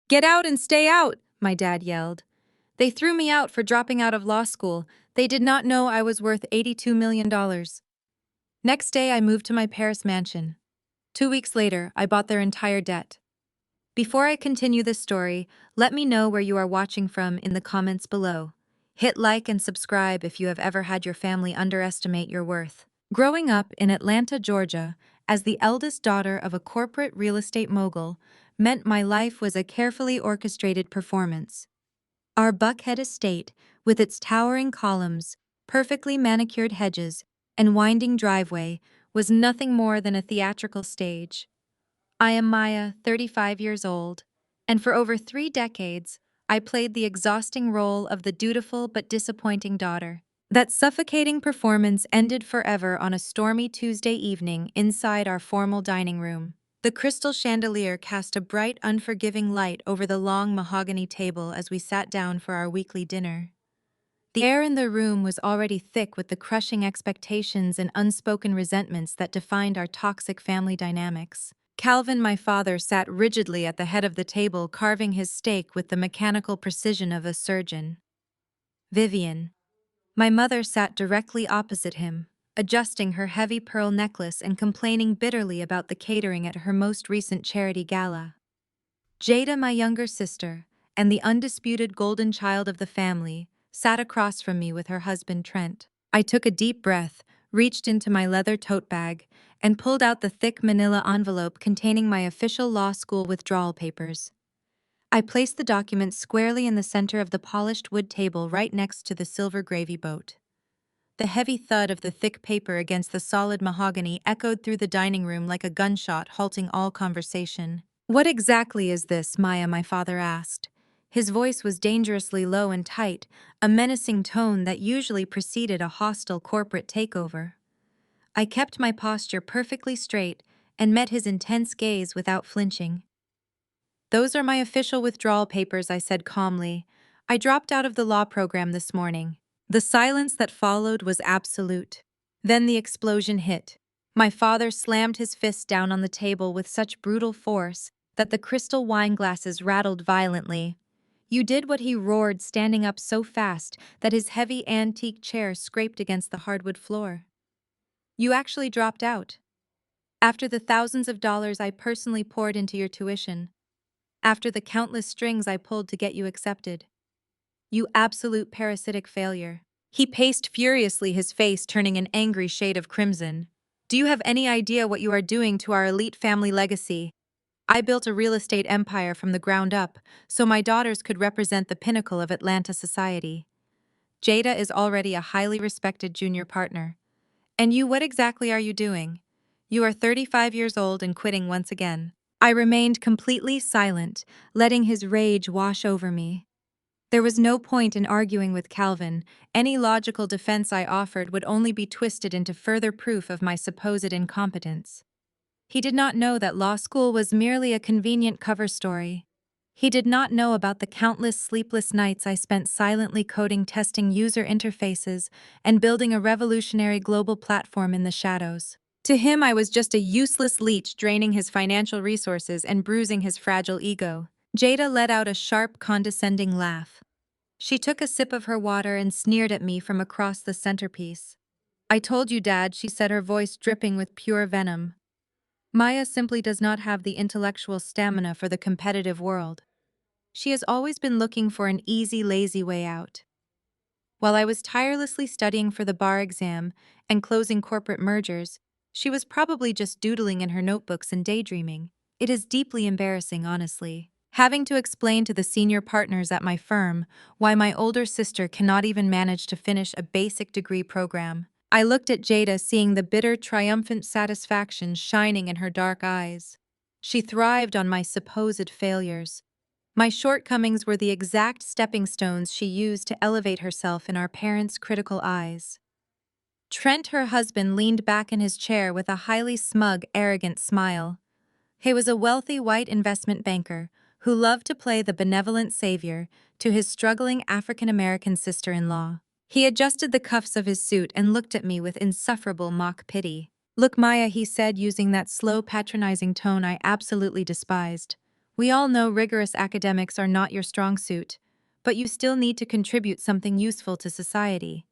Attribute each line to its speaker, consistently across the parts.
Speaker 1: "Get out and stay out!" my dad yelled. They threw me out for dropping out of law school. They did not know I was worth $82 million. Next day, I moved to my Paris mansion. 2 weeks later, I bought their entire debt. Before I continue this story, let me know where you are watching from in the comments below. Hit like and subscribe if you have ever had your family underestimate your worth. Growing up in Atlanta, Georgia, as the eldest daughter of a corporate real estate mogul, meant my life was a carefully orchestrated performance. Our Buckhead estate, with its towering columns, perfectly manicured hedges, and winding driveway, was nothing more than a theatrical stage. I am Maya, 35 years old, and for over 3 decades, I played the exhausting role of the dutiful but disappointing daughter. That suffocating performance ended forever on a stormy Tuesday evening inside our formal dining room. The crystal chandelier cast a bright, unforgiving light over the long mahogany table as we sat down for our weekly dinner. The air in the room was already thick with the crushing expectations and unspoken resentments that defined our toxic family dynamics. Calvin, my father, sat rigidly at the head of the table, carving his steak with the mechanical precision of a surgeon. Vivian, my mother, sat directly opposite him, adjusting her heavy pearl necklace and complaining bitterly about the catering at her most recent charity gala. Jada, my younger sister, and the undisputed golden child of the family, sat across from me with her husband Trent. I took a deep breath, reached into my leather tote bag, and pulled out the thick manila envelope containing my official law school withdrawal papers. I placed the documents squarely in the center of the polished wood table right next to the silver gravy boat. The heavy thud of the thick paper against the solid mahogany echoed through the dining room like a gunshot, halting all conversation. "What exactly is this, Maya?" my father asked. His voice was dangerously low and tight, a menacing tone that usually preceded a hostile corporate takeover. I kept my posture perfectly straight and met his intense gaze without flinching. "Those are my official withdrawal papers," I said calmly. "I dropped out of the law program this morning." The silence that followed was absolute. Then the explosion hit. My father slammed his fist down on the table with such brutal force that the crystal wine glasses rattled violently. "You did what?" he roared, standing up so fast that his heavy antique chair scraped against the hardwood floor. "You actually dropped out. After the thousands of dollars I personally poured into your tuition. After the countless strings I pulled to get you accepted. You absolute parasitic failure." He paced furiously, his face turning an angry shade of crimson. "Do you have any idea what you are doing to our elite family legacy? I built a real estate empire from the ground up, so my daughters could represent the pinnacle of Atlanta society. Jada is already a highly respected junior partner. And you, what exactly are you doing? You are 35 years old and quitting once again." I remained completely silent, letting his rage wash over me. There was no point in arguing with Calvin. Any logical defense I offered would only be twisted into further proof of my supposed incompetence. He did not know that law school was merely a convenient cover story. He did not know about the countless sleepless nights I spent silently coding, testing user interfaces, and building a revolutionary global platform in the shadows. To him, I was just a useless leech, draining his financial resources and bruising his fragile ego. Jada let out a sharp, condescending laugh. She took a sip of her water and sneered at me from across the centerpiece. "I told you, Dad," she said, her voice dripping with pure venom. "Maya simply does not have the intellectual stamina for the competitive world. She has always been looking for an easy, lazy way out." While I was tirelessly studying for the bar exam and closing corporate mergers, she was probably just doodling in her notebooks and daydreaming. It is deeply embarrassing, honestly. Having to explain to the senior partners at my firm why my older sister cannot even manage to finish a basic degree program. I looked at Jada, seeing the bitter, triumphant satisfaction shining in her dark eyes. She thrived on my supposed failures. My shortcomings were the exact stepping stones she used to elevate herself in our parents' critical eyes. Trent, her husband, leaned back in his chair with a highly smug, arrogant smile. He was a wealthy white investment banker who loved to play the benevolent savior to his struggling African-American sister-in-law. He adjusted the cuffs of his suit and looked at me with insufferable mock pity. "Look, Maya," he said, using that slow, patronizing tone I absolutely despised. We all know rigorous academics are not your strong suit, but you still need to contribute something useful to society.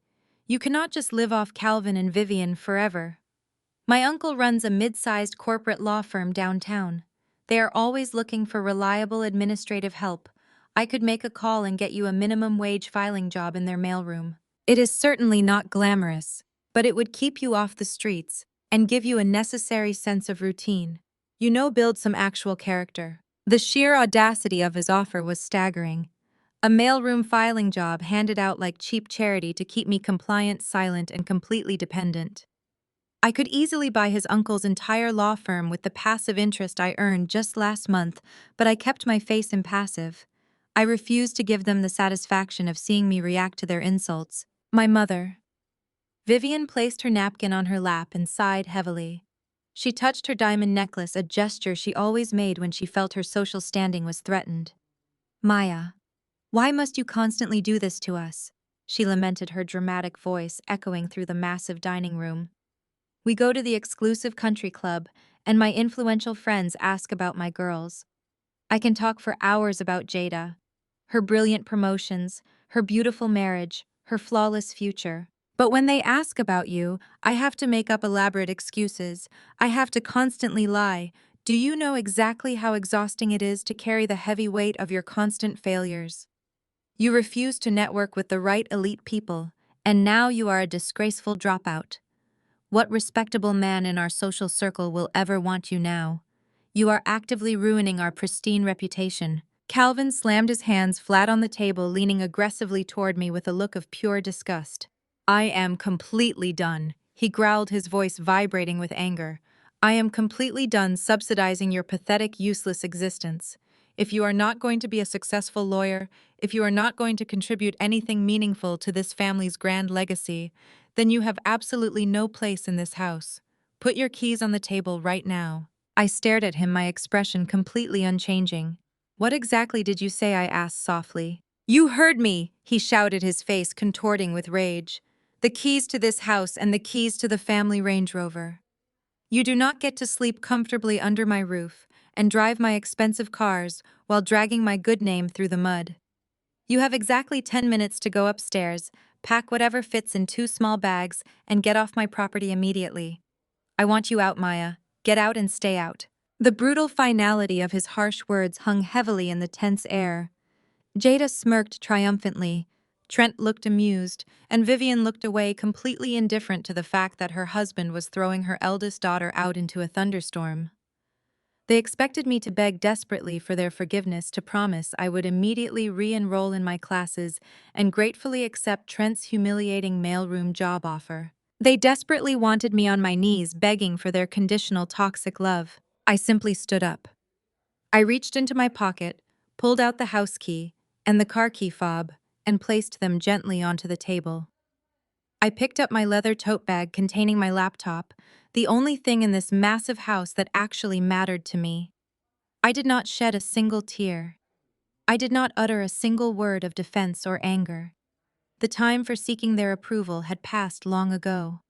Speaker 1: You cannot just live off Calvin and Vivian forever. My uncle runs a mid-sized corporate law firm downtown. They are always looking for reliable administrative help. I could make a call and get you a minimum wage filing job in their mailroom. It is certainly not glamorous, but it would keep you off the streets and give you a necessary sense of routine. Build some actual character. The sheer audacity of his offer was staggering. A mailroom filing job handed out like cheap charity to keep me compliant, silent, and completely dependent. I could easily buy his uncle's entire law firm with the passive interest I earned just last month, but I kept my face impassive. I refused to give them the satisfaction of seeing me react to their insults. My mother. Vivian placed her napkin on her lap and sighed heavily. She touched her diamond necklace, a gesture she always made when she felt her social standing was threatened. Maya, why must you constantly do this to us? She lamented, her dramatic voice echoing through the massive dining room. We go to the exclusive country club, and my influential friends ask about my girls. I can talk for hours about Jada, her brilliant promotions, her beautiful marriage, her flawless future. But when they ask about you, I have to make up elaborate excuses. I have to constantly lie. Do you know exactly how exhausting it is to carry the heavy weight of your constant failures? You refuse to network with the right elite people, and now you are a disgraceful dropout. What respectable man in our social circle will ever want you now? You are actively ruining our pristine reputation. Calvin slammed his hands flat on the table, leaning aggressively toward me with a look of pure disgust. I am completely done, he growled, his voice vibrating with anger. I am completely done subsidizing your pathetic, useless existence. If you are not going to be a successful lawyer, if you are not going to contribute anything meaningful to this family's grand legacy, then you have absolutely no place in this house. Put your keys on the table right now. I stared at him, my expression completely unchanging. What exactly did you say? I asked softly. You heard me, he shouted, his face contorting with rage. The keys to this house and the keys to the family Range Rover. You do not get to sleep comfortably under my roof and drive my expensive cars while dragging my good name through the mud. You have exactly 10 minutes to go upstairs, pack whatever fits in 2 small bags, and get off my property immediately. I want you out, Maya. Get out and stay out. The brutal finality of his harsh words hung heavily in the tense air. Jada smirked triumphantly. Trent looked amused, and Vivian looked away, completely indifferent to the fact that her husband was throwing her eldest daughter out into a thunderstorm. They expected me to beg desperately for their forgiveness, to promise I would immediately re-enroll in my classes and gratefully accept Trent's humiliating mailroom job offer. They desperately wanted me on my knees begging for their conditional toxic love. I simply stood up. I reached into my pocket, pulled out the house key and the car key fob, and placed them gently onto the table. I picked up my leather tote bag containing my laptop, the only thing in this massive house that actually mattered to me. I did not shed a single tear. I did not utter a single word of defense or anger. The time for seeking their approval had passed long ago.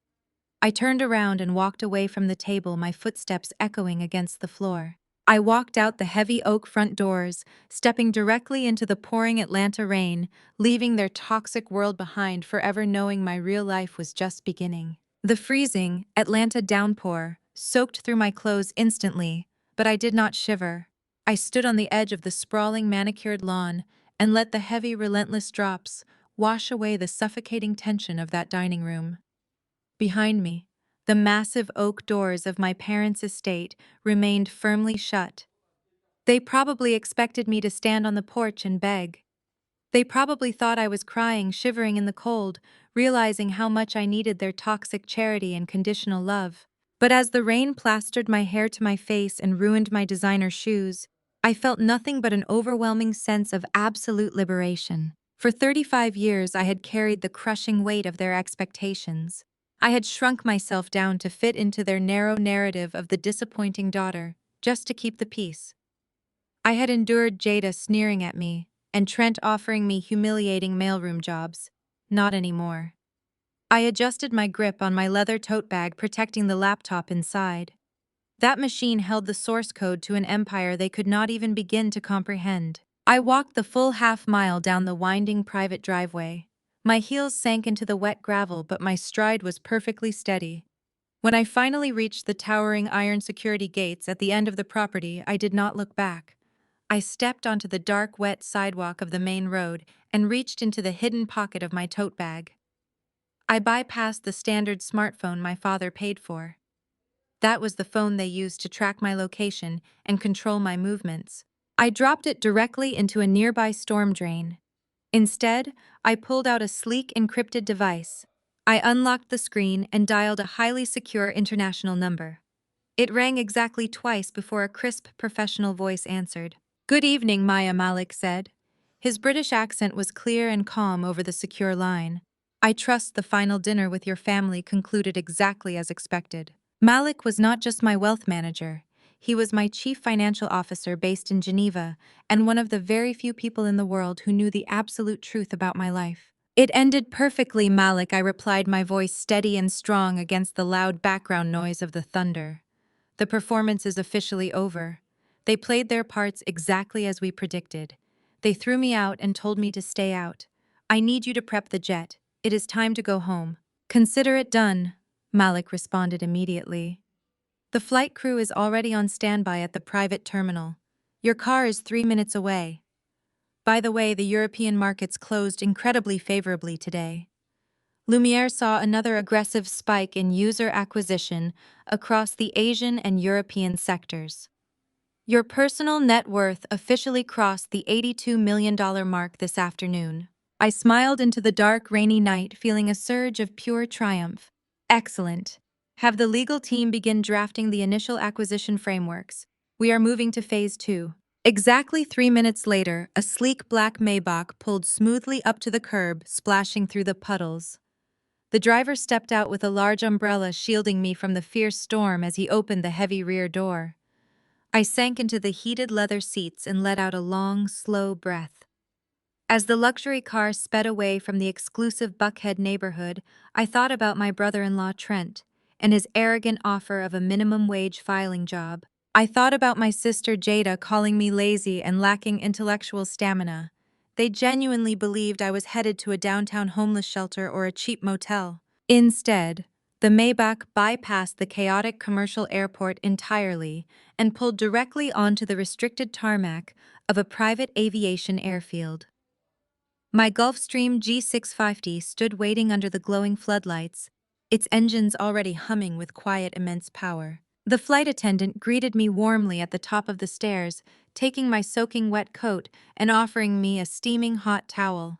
Speaker 1: I turned around and walked away from the table, my footsteps echoing against the floor. I walked out the heavy oak front doors, stepping directly into the pouring Atlanta rain, leaving their toxic world behind forever, knowing my real life was just beginning. The freezing Atlanta downpour soaked through my clothes instantly, but I did not shiver. I stood on the edge of the sprawling manicured lawn and let the heavy, relentless drops wash away the suffocating tension of that dining room. Behind me, the massive oak doors of my parents' estate remained firmly shut. They probably expected me to stand on the porch and beg. They probably thought I was crying, shivering in the cold, realizing how much I needed their toxic charity and conditional love. But as the rain plastered my hair to my face and ruined my designer shoes, I felt nothing but an overwhelming sense of absolute liberation. For 35 years, I had carried the crushing weight of their expectations. I had shrunk myself down to fit into their narrow narrative of the disappointing daughter, just to keep the peace. I had endured Jada sneering at me, and Trent offering me humiliating mailroom jobs. Not anymore. I adjusted my grip on my leather tote bag, protecting the laptop inside. That machine held the source code to an empire they could not even begin to comprehend. I walked the full half-mile down the winding private driveway. My heels sank into the wet gravel, but my stride was perfectly steady. When I finally reached the towering iron security gates at the end of the property, I did not look back. I stepped onto the dark, wet sidewalk of the main road and reached into the hidden pocket of my tote bag. I bypassed the standard smartphone my father paid for. That was the phone they used to track my location and control my movements. I dropped it directly into a nearby storm drain. Instead, I pulled out a sleek encrypted device. I unlocked the screen and dialed a highly secure international number. It rang exactly twice before a crisp professional voice answered. "Good evening," Maya Malik said. His British accent was clear and calm over the secure line. "I trust the final dinner with your family concluded exactly as expected." Malik was not just my wealth manager. He was my chief financial officer based in Geneva and one of the very few people in the world who knew the absolute truth about my life. "It ended perfectly, Malik," I replied, my voice steady and strong against the loud background noise of the thunder. "The performance is officially over. They played their parts exactly as we predicted. They threw me out and told me to stay out. I need you to prep the jet. It is time to go home." "Consider it done," Malik responded immediately. "The flight crew is already on standby at the private terminal. Your car is 3 minutes away. By the way, the European markets closed incredibly favorably today." Lumiere saw another aggressive spike in user acquisition across the Asian and European sectors. "Your personal net worth officially crossed the $82 million mark this afternoon." I smiled into the dark, rainy night, feeling a surge of pure triumph. "Excellent. Have the legal team begin drafting the initial acquisition frameworks. We are moving to phase 2. Exactly 3 minutes later, a sleek black Maybach pulled smoothly up to the curb, splashing through the puddles. The driver stepped out with a large umbrella shielding me from the fierce storm as he opened the heavy rear door. I sank into the heated leather seats and let out a long, slow breath. As the luxury car sped away from the exclusive Buckhead neighborhood, I thought about my brother-in-law Trent and his arrogant offer of a minimum-wage filing job. I thought about my sister Jada calling me lazy and lacking intellectual stamina. They genuinely believed I was headed to a downtown homeless shelter or a cheap motel. Instead, the Maybach bypassed the chaotic commercial airport entirely and pulled directly onto the restricted tarmac of a private aviation airfield. My Gulfstream G650 stood waiting under the glowing floodlights, its engines already humming with quiet, immense power. The flight attendant greeted me warmly at the top of the stairs, taking my soaking wet coat and offering me a steaming hot towel.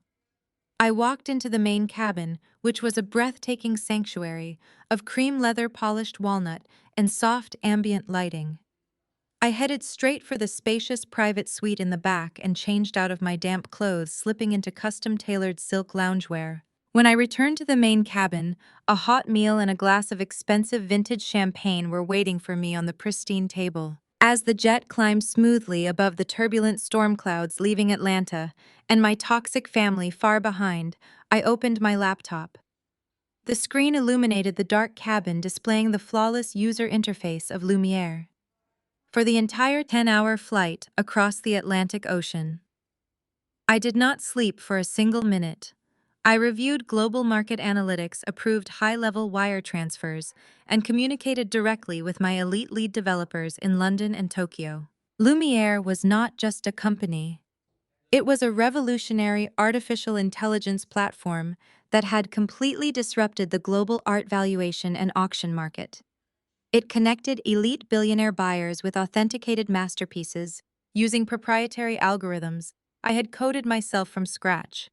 Speaker 1: I walked into the main cabin, which was a breathtaking sanctuary of cream leather polished walnut and soft ambient lighting. I headed straight for the spacious private suite in the back and changed out of my damp clothes, slipping into custom-tailored silk loungewear. When I returned to the main cabin, a hot meal and a glass of expensive vintage champagne were waiting for me on the pristine table. As the jet climbed smoothly above the turbulent storm clouds leaving Atlanta and my toxic family far behind, I opened my laptop. The screen illuminated the dark cabin, displaying the flawless user interface of Lumiere. For the entire 10-hour flight across the Atlantic Ocean, I did not sleep for a single minute. I reviewed global market analytics, approved high-level wire transfers, and communicated directly with my elite lead developers in London and Tokyo. Lumiere was not just a company. It was a revolutionary artificial intelligence platform that had completely disrupted the global art valuation and auction market. It connected elite billionaire buyers with authenticated masterpieces using proprietary algorithms I had coded myself from scratch.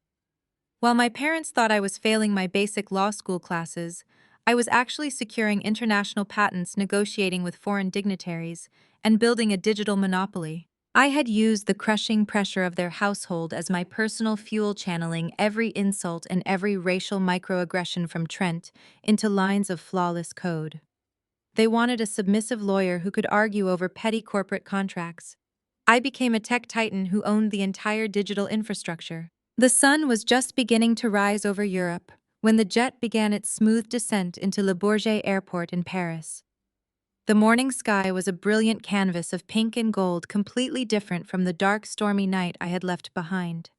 Speaker 1: While my parents thought I was failing my basic law school classes, I was actually securing international patents, negotiating with foreign dignitaries, and building a digital monopoly. I had used the crushing pressure of their household as my personal fuel, channeling every insult and every racial microaggression from Trent into lines of flawless code. They wanted a submissive lawyer who could argue over petty corporate contracts. I became a tech titan who owned the entire digital infrastructure. The sun was just beginning to rise over Europe when the jet began its smooth descent into Le Bourget Airport in Paris. The morning sky was a brilliant canvas of pink and gold, completely different from the dark, stormy night I had left behind.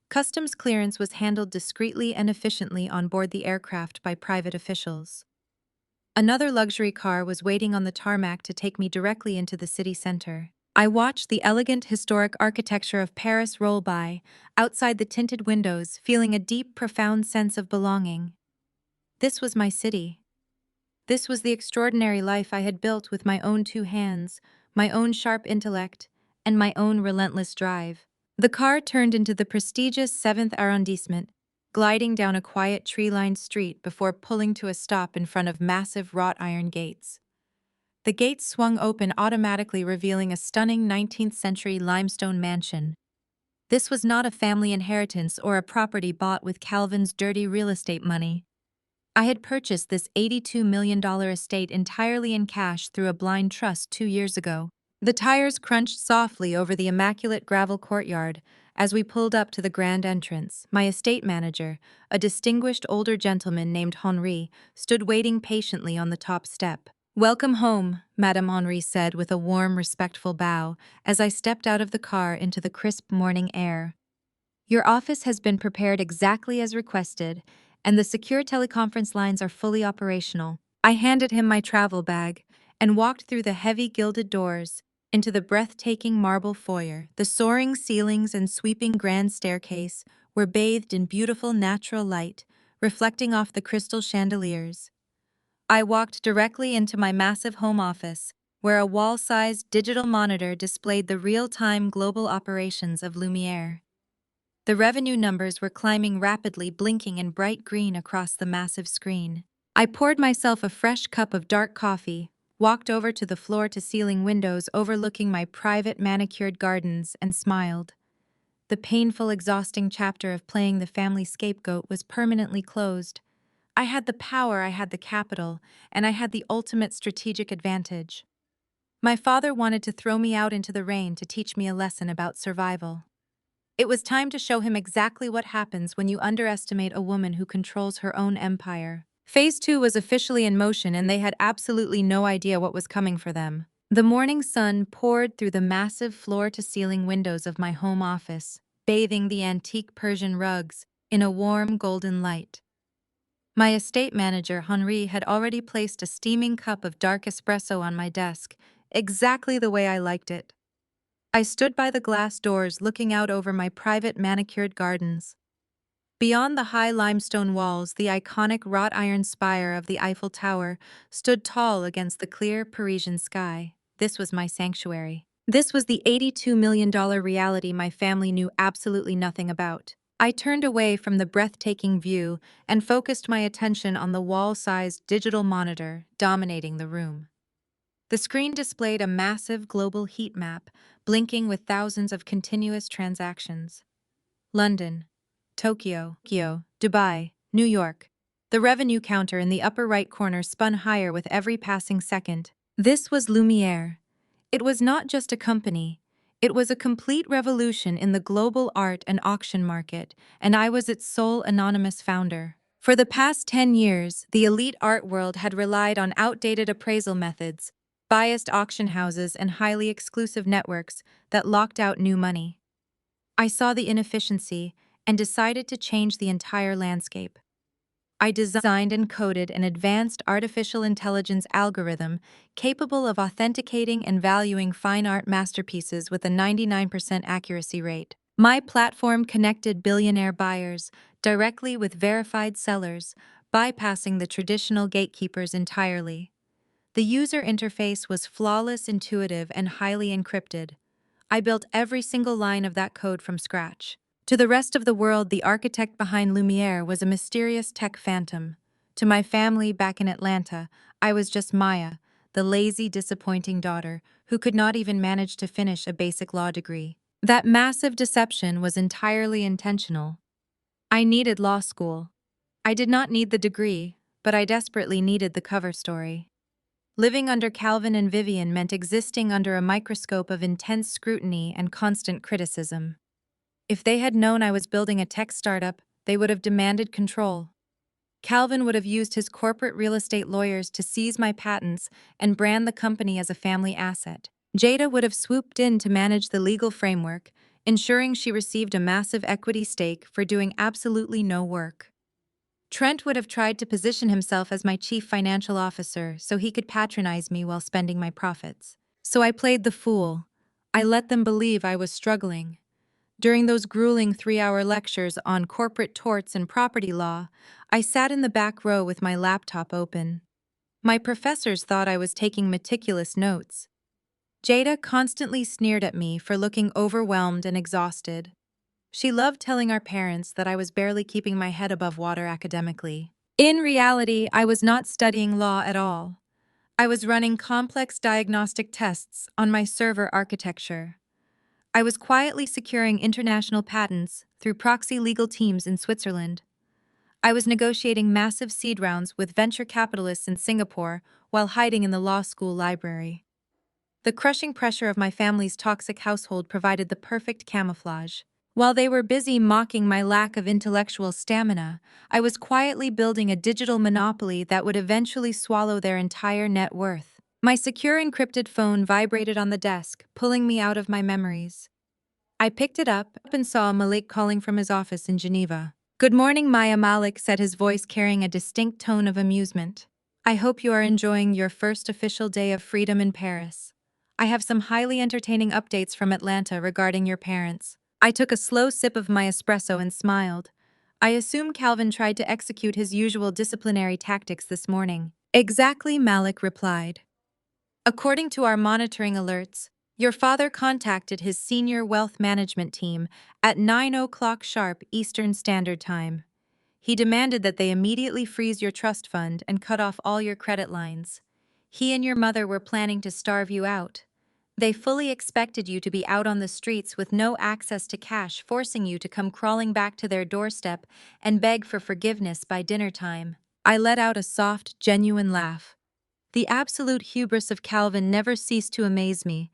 Speaker 1: Customs clearance was handled discreetly and efficiently on board the aircraft by private officials. Another luxury car was waiting on the tarmac to take me directly into the city center. I watched the elegant historic architecture of Paris roll by, outside the tinted windows, feeling a deep, profound sense of belonging. This was my city. This was the extraordinary life I had built with my own two hands, my own sharp intellect, and my own relentless drive. The car turned into the prestigious 7th arrondissement, gliding down a quiet tree-lined street before pulling to a stop in front of massive wrought iron gates. The gates swung open automatically, revealing a stunning 19th-century limestone mansion. This was not a family inheritance or a property bought with Calvin's dirty real estate money. I had purchased this $82 million estate entirely in cash through a blind trust 2 years ago. The tires crunched softly over the immaculate gravel courtyard as we pulled up to the grand entrance. My estate manager, a distinguished older gentleman named Henri, stood waiting patiently on the top step. "Welcome home," Madame Henri said with a warm, respectful bow as I stepped out of the car into the crisp morning air. "Your office has been prepared exactly as requested, and the secure teleconference lines are fully operational." I handed him my travel bag and walked through the heavy gilded doors into the breathtaking marble foyer. The soaring ceilings and sweeping grand staircase were bathed in beautiful natural light, reflecting off the crystal chandeliers. I walked directly into my massive home office, where a wall-sized digital monitor displayed the real-time global operations of Lumiere. The revenue numbers were climbing rapidly, blinking in bright green across the massive screen. I poured myself a fresh cup of dark coffee, walked over to the floor-to-ceiling windows overlooking my private manicured gardens, and smiled. The painful, exhausting chapter of playing the family scapegoat was permanently closed. I had the power, I had the capital, and I had the ultimate strategic advantage. My father wanted to throw me out into the rain to teach me a lesson about survival. It was time to show him exactly what happens when you underestimate a woman who controls her own empire. Phase 2 was officially in motion, and they had absolutely no idea what was coming for them. The morning sun poured through the massive floor-to-ceiling windows of my home office, bathing the antique Persian rugs in a warm golden light. My estate manager, Henri, had already placed a steaming cup of dark espresso on my desk, exactly the way I liked it. I stood by the glass doors looking out over my private manicured gardens. Beyond the high limestone walls, the iconic wrought iron spire of the Eiffel Tower stood tall against the clear Parisian sky. This was my sanctuary. This was the $82 million reality my family knew absolutely nothing about. I turned away from the breathtaking view and focused my attention on the wall-sized digital monitor dominating the room. The screen displayed a massive global heat map, blinking with thousands of continuous transactions. London, Tokyo, Dubai, New York. The revenue counter in the upper right corner spun higher with every passing second. This was Lumiere. It was not just a company. It was a complete revolution in the global art and auction market, and I was its sole anonymous founder. For the past 10 years, the elite art world had relied on outdated appraisal methods, biased auction houses, and highly exclusive networks that locked out new money. I saw the inefficiency and decided to change the entire landscape. I designed and coded an advanced artificial intelligence algorithm capable of authenticating and valuing fine art masterpieces with a 99% accuracy rate. My platform connected billionaire buyers directly with verified sellers, bypassing the traditional gatekeepers entirely. The user interface was flawless, intuitive, and highly encrypted. I built every single line of that code from scratch. To the rest of the world, the architect behind Lumiere was a mysterious tech phantom. To my family back in Atlanta, I was just Maya, the lazy, disappointing daughter who could not even manage to finish a basic law degree. That massive deception was entirely intentional. I needed law school. I did not need the degree, but I desperately needed the cover story. Living under Calvin and Vivian meant existing under a microscope of intense scrutiny and constant criticism. If they had known I was building a tech startup, they would have demanded control. Calvin would have used his corporate real estate lawyers to seize my patents and brand the company as a family asset. Jada would have swooped in to manage the legal framework, ensuring she received a massive equity stake for doing absolutely no work. Trent would have tried to position himself as my chief financial officer so he could patronize me while spending my profits. So I played the fool. I let them believe I was struggling. During those grueling 3-hour lectures on corporate torts and property law, I sat in the back row with my laptop open. My professors thought I was taking meticulous notes. Jada constantly sneered at me for looking overwhelmed and exhausted. She loved telling our parents that I was barely keeping my head above water academically. In reality, I was not studying law at all. I was running complex diagnostic tests on my server architecture. I was quietly securing international patents through proxy legal teams in Switzerland. I was negotiating massive seed rounds with venture capitalists in Singapore while hiding in the law school library. The crushing pressure of my family's toxic household provided the perfect camouflage. While they were busy mocking my lack of intellectual stamina, I was quietly building a digital monopoly that would eventually swallow their entire net worth. My secure encrypted phone vibrated on the desk, pulling me out of my memories. I picked it up and saw Malik calling from his office in Geneva. "Good morning, Maya," Malik said, his voice carrying a distinct tone of amusement. "I hope you are enjoying your first official day of freedom in Paris. I have some highly entertaining updates from Atlanta regarding your parents." I took a slow sip of my espresso and smiled. I assume Calvin tried to execute his usual disciplinary tactics this morning. "Exactly," Malik replied. "According to our monitoring alerts, your father contacted his senior wealth management team at 9 o'clock sharp Eastern Standard Time. He demanded that they immediately freeze your trust fund and cut off all your credit lines. He and your mother were planning to starve you out. They fully expected you to be out on the streets with no access to cash, forcing you to come crawling back to their doorstep and beg for forgiveness by dinner time." I let out a soft, genuine laugh. The absolute hubris of Calvin never ceased to amaze me.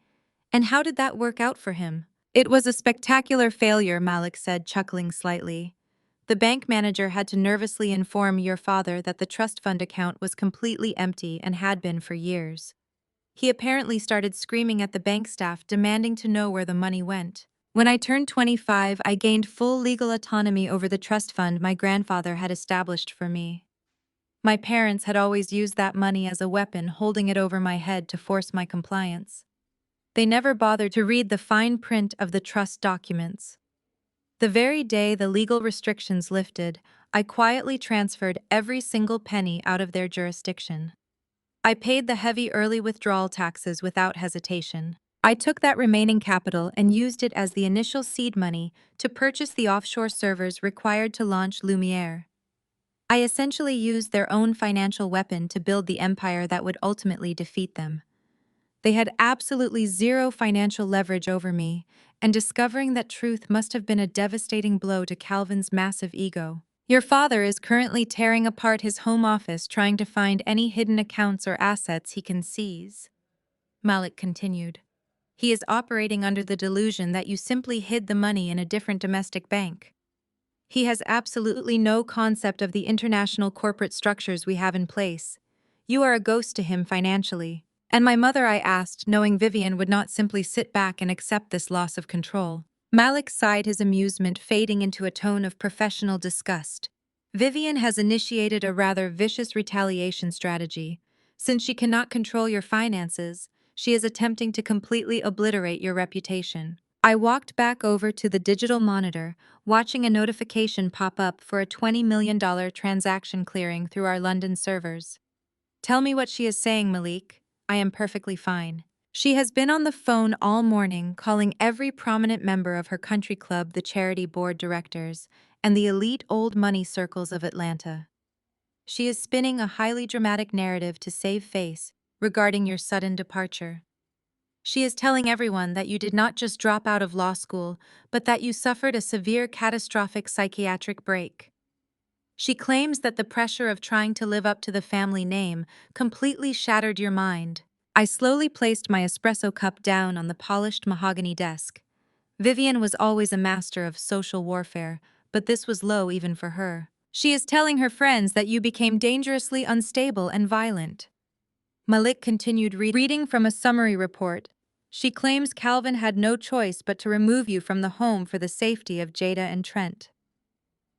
Speaker 1: And how did that work out for him? "It was a spectacular failure," Malik said, chuckling slightly. "The bank manager had to nervously inform your father that the trust fund account was completely empty and had been for years. He apparently started screaming at the bank staff, demanding to know where the money went. When I turned 25, I gained full legal autonomy over the trust fund my grandfather had established for me. My parents had always used that money as a weapon, holding it over my head to force my compliance. They never bothered to read the fine print of the trust documents. The very day the legal restrictions lifted, I quietly transferred every single penny out of their jurisdiction. I paid the heavy early withdrawal taxes without hesitation. I took that remaining capital and used it as the initial seed money to purchase the offshore servers required to launch Lumiere. I essentially used their own financial weapon to build the empire that would ultimately defeat them. They had absolutely zero financial leverage over me, and discovering that truth must have been a devastating blow to Calvin's massive ego. "Your father is currently tearing apart his home office trying to find any hidden accounts or assets he can seize," Malik continued. "He is operating under the delusion that you simply hid the money in a different domestic bank. He has absolutely no concept of the international corporate structures we have in place. You are a ghost to him financially." And my mother, I asked, knowing Vivian would not simply sit back and accept this loss of control. Malik sighed, his amusement fading into a tone of professional disgust. "Vivian has initiated a rather vicious retaliation strategy. Since she cannot control your finances, she is attempting to completely obliterate your reputation." I walked back over to the digital monitor, watching a notification pop up for a $20 million transaction clearing through our London servers. "Tell me what she is saying, Malik. I am perfectly fine." "She has been on the phone all morning, calling every prominent member of her country club, the charity board directors, and the elite old money circles of Atlanta. She is spinning a highly dramatic narrative to save face regarding your sudden departure. She is telling everyone that you did not just drop out of law school, but that you suffered a severe catastrophic psychiatric break. She claims that the pressure of trying to live up to the family name completely shattered your mind." I slowly placed my espresso cup down on the polished mahogany desk. Vivian was always a master of social warfare, but this was low even for her. She is telling her friends that you became dangerously unstable and violent. Malik continued reading from a summary report. She claims Calvin had no choice but to remove you from the home for the safety of Jada and Trent.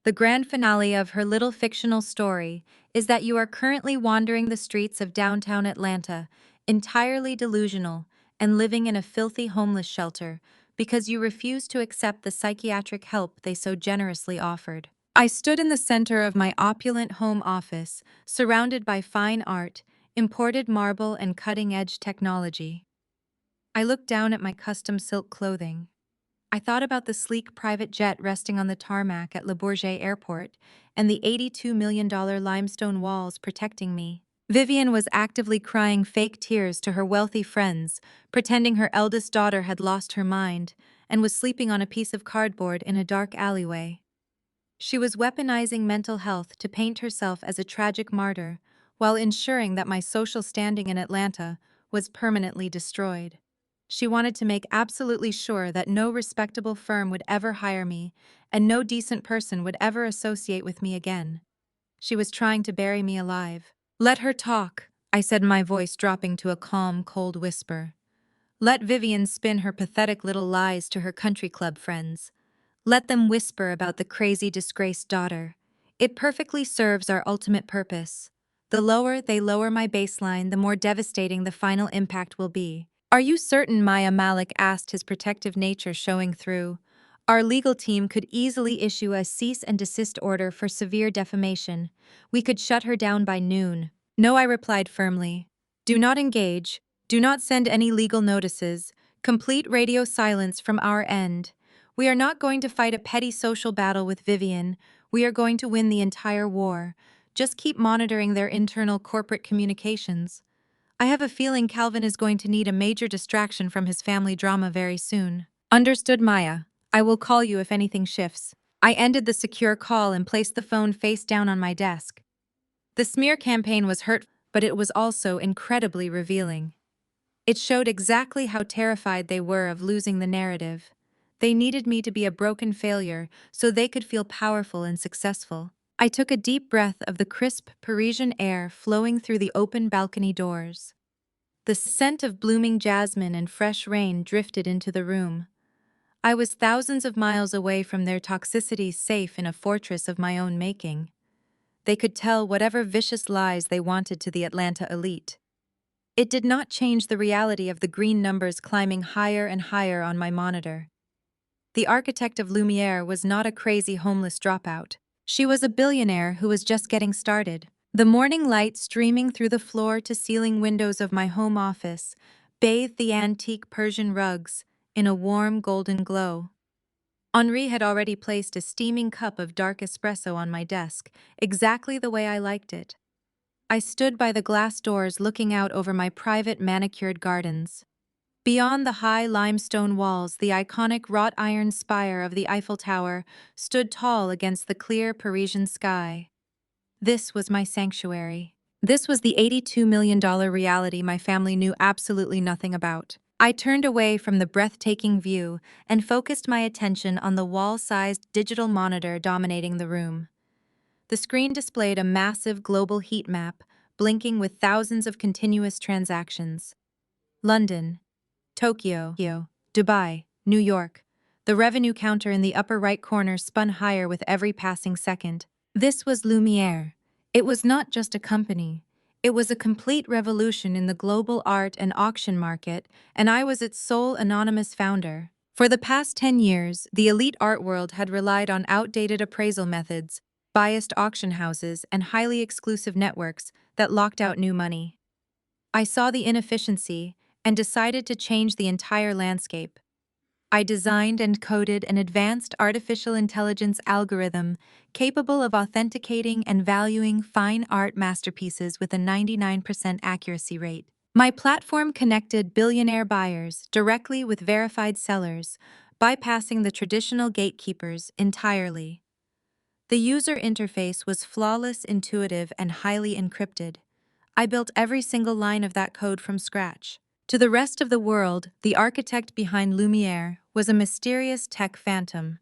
Speaker 1: The grand finale of her little fictional story is that you are currently wandering the streets of downtown Atlanta, entirely delusional, and living in a filthy homeless shelter because you refuse to accept the psychiatric help they so generously offered. I stood in the center of my opulent home office, surrounded by fine art, imported marble, and cutting-edge technology. I looked down at my custom silk clothing. I thought about the sleek private jet resting on the tarmac at Le Bourget Airport and the $82 million limestone walls protecting me. Vivian was actively crying fake tears to her wealthy friends, pretending her eldest daughter had lost her mind and was sleeping on a piece of cardboard in a dark alleyway. She was weaponizing mental health to paint herself as a tragic martyr, while ensuring that my social standing in Atlanta was permanently destroyed. She wanted to make absolutely sure that no respectable firm would ever hire me, and no decent person would ever associate with me again. She was trying to bury me alive. "Let her talk," I said, my voice dropping to a calm, cold whisper. "Let Vivian spin her pathetic little lies to her country club friends. Let them whisper about the crazy, disgraced daughter. It perfectly serves our ultimate purpose. The lower they lower my baseline, the more devastating the final impact will be." "Are you certain?" Maya Malik asked, his protective nature showing through. "Our legal team could easily issue a cease and desist order for severe defamation. We could shut her down by noon." "No," I replied firmly. "Do not engage. Do not send any legal notices. Complete radio silence from our end. We are not going to fight a petty social battle with Vivian. We are going to win the entire war. Just keep monitoring their internal corporate communications. I have a feeling Calvin is going to need a major distraction from his family drama very soon." "Understood, Maya. I will call you if anything shifts." I ended the secure call and placed the phone face down on my desk. The smear campaign was hurtful, but it was also incredibly revealing. It showed exactly how terrified they were of losing the narrative. They needed me to be a broken failure so they could feel powerful and successful. I took a deep breath of the crisp Parisian air flowing through the open balcony doors. The scent of blooming jasmine and fresh rain drifted into the room. I was thousands of miles away from their toxicity, safe in a fortress of my own making. They could tell whatever vicious lies they wanted to the Atlanta elite. It did not change the reality of the green numbers climbing higher and higher on my monitor. The architect of Lumiere was not a crazy homeless dropout. She was a billionaire who was just getting started. The morning light streaming through the floor-to-ceiling windows of my home office bathed the antique Persian rugs in a warm golden glow. Henri had already placed a steaming cup of dark espresso on my desk, exactly the way I liked it. I stood by the glass doors looking out over my private manicured gardens. Beyond the high limestone walls, the iconic wrought iron spire of the Eiffel Tower stood tall against the clear Parisian sky. This was my sanctuary. This was the $82 million reality my family knew absolutely nothing about. I turned away from the breathtaking view and focused my attention on the wall-sized digital monitor dominating the room. The screen displayed a massive global heat map, blinking with thousands of continuous transactions. London, Tokyo, Dubai, New York. The revenue counter in the upper right corner spun higher with every passing second. This was Lumiere. It was not just a company. It was a complete revolution in the global art and auction market, and I was its sole anonymous founder. For the past 10 years, the elite art world had relied on outdated appraisal methods, biased auction houses, and highly exclusive networks that locked out new money. I saw the inefficiency and decided to change the entire landscape. I designed and coded an advanced artificial intelligence algorithm capable of authenticating and valuing fine art masterpieces with a 99% accuracy rate. My platform connected billionaire buyers directly with verified sellers, bypassing the traditional gatekeepers entirely. The user interface was flawless, intuitive, and highly encrypted. I built every single line of that code from scratch. To the rest of the world, the architect behind Lumiere was a mysterious tech phantom.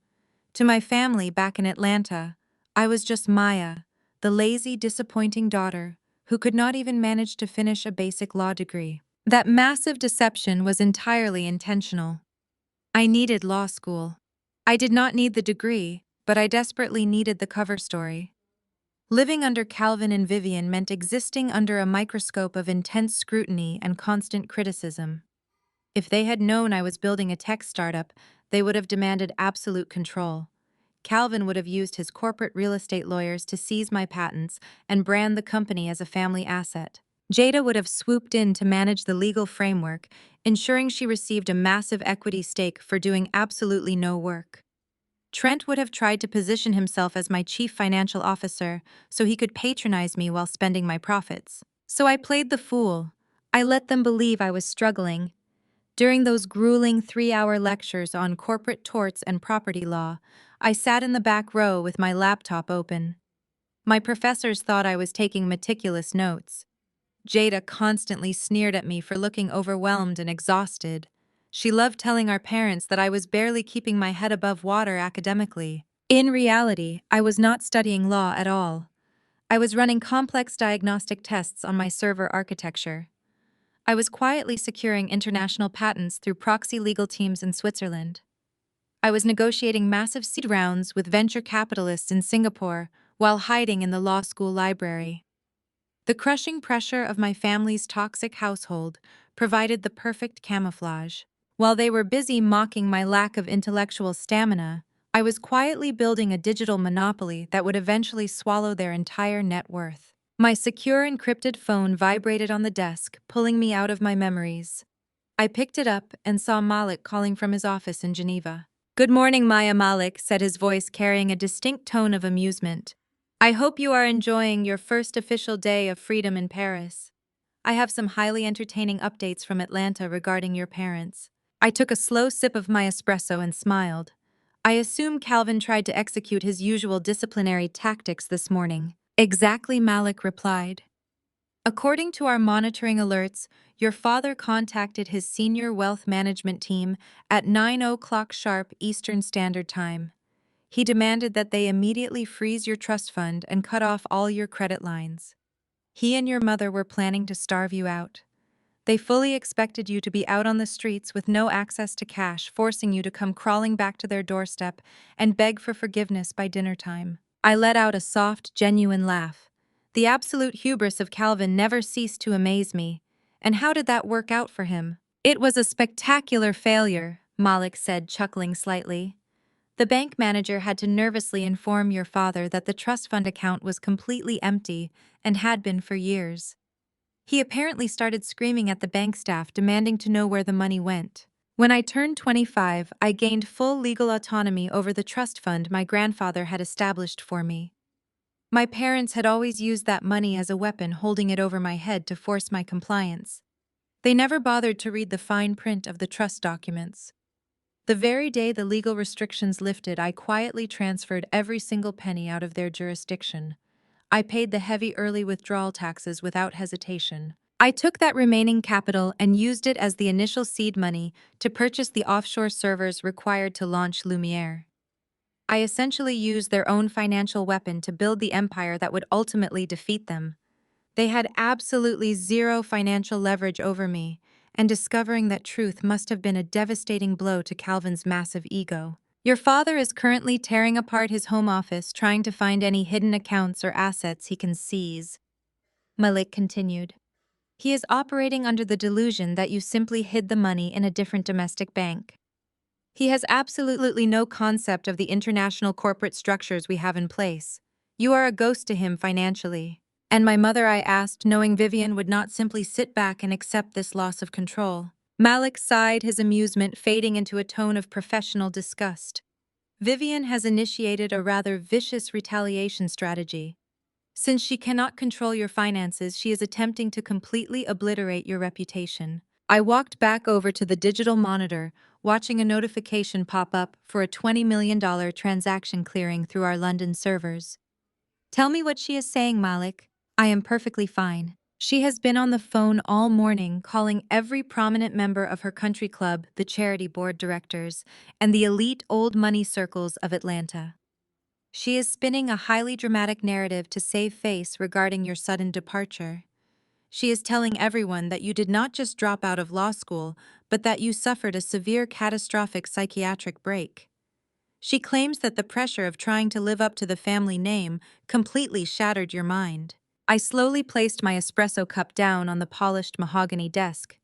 Speaker 1: To my family back in Atlanta, I was just Maya, the lazy, disappointing daughter who could not even manage to finish a basic law degree. That massive deception was entirely intentional. I needed law school. I did not need the degree, but I desperately needed the cover story. Living under Calvin and Vivian meant existing under a microscope of intense scrutiny and constant criticism. If they had known I was building a tech startup, they would have demanded absolute control. Calvin would have used his corporate real estate lawyers to seize my patents and brand the company as a family asset. Jada would have swooped in to manage the legal framework, ensuring she received a massive equity stake for doing absolutely no work. Trent would have tried to position himself as my chief financial officer so he could patronize me while spending my profits. So I played the fool. I let them believe I was struggling. During those grueling 3-hour lectures on corporate torts and property law, I sat in the back row with my laptop open. My professors thought I was taking meticulous notes. Jada constantly sneered at me for looking overwhelmed and exhausted. She loved telling our parents that I was barely keeping my head above water academically. In reality, I was not studying law at all. I was running complex diagnostic tests on my server architecture. I was quietly securing international patents through proxy legal teams in Switzerland. I was negotiating massive seed rounds with venture capitalists in Singapore while hiding in the law school library. The crushing pressure of my family's toxic household provided the perfect camouflage. While they were busy mocking my lack of intellectual stamina, I was quietly building a digital monopoly that would eventually swallow their entire net worth. My secure encrypted phone vibrated on the desk, pulling me out of my memories. I picked it up and saw Malik calling from his office in Geneva. "Good morning, Maya." Malik said, his voice carrying a distinct tone of amusement. "I hope you are enjoying your first official day of freedom in Paris. I have some highly entertaining updates from Atlanta regarding your parents." I took a slow sip of my espresso and smiled. I assume Calvin tried to execute his usual disciplinary tactics this morning. "Exactly," Malik replied. "According to our monitoring alerts, your father contacted his senior wealth management team at 9 o'clock sharp Eastern Standard Time. He demanded that they immediately freeze your trust fund and cut off all your credit lines. He and your mother were planning to starve you out. They fully expected you to be out on the streets with no access to cash, forcing you to come crawling back to their doorstep and beg for forgiveness by dinner time." I let out a soft, genuine laugh. The absolute hubris of Calvin never ceased to amaze me. And how did that work out for him? "It was a spectacular failure," Malik said, chuckling slightly. "The bank manager had to nervously inform your father that the trust fund account was completely empty and had been for years. He apparently started screaming at the bank staff, demanding to know where the money went. When I turned 25, I gained full legal autonomy over the trust fund my grandfather had established for me. My parents had always used that money as a weapon, holding it over my head to force my compliance. They never bothered to read the fine print of the trust documents. The very day the legal restrictions lifted, I quietly transferred every single penny out of their jurisdiction. I paid the heavy early withdrawal taxes without hesitation. I took that remaining capital and used it as the initial seed money to purchase the offshore servers required to launch Lumiere. I essentially used their own financial weapon to build the empire that would ultimately defeat them. They had absolutely zero financial leverage over me, and discovering that truth must have been a devastating blow to Calvin's massive ego. Your father is currently tearing apart his home office, trying to find any hidden accounts or assets he can seize," Malik continued. "He is operating under the delusion that you simply hid the money in a different domestic bank. He has absolutely no concept of the international corporate structures we have in place. You are a ghost to him financially." "And my mother?" I asked, knowing Vivian would not simply sit back and accept this loss of control. Malik sighed, his amusement fading into a tone of professional disgust. "Vivian has initiated a rather vicious retaliation strategy. Since she cannot control your finances, she is attempting to completely obliterate your reputation." I walked back over to the digital monitor, watching a notification pop up for a $20 million transaction clearing through our London servers. "Tell me what she is saying, Malik." "I am perfectly fine. She has been on the phone all morning, calling every prominent member of her country club, the charity board directors, and the elite old money circles of Atlanta. She is spinning a highly dramatic narrative to save face regarding your sudden departure. She is telling everyone that you did not just drop out of law school, but that you suffered a severe catastrophic psychiatric break. She claims that the pressure of trying to live up to the family name completely shattered your mind. I slowly placed my espresso cup down on the polished mahogany desk.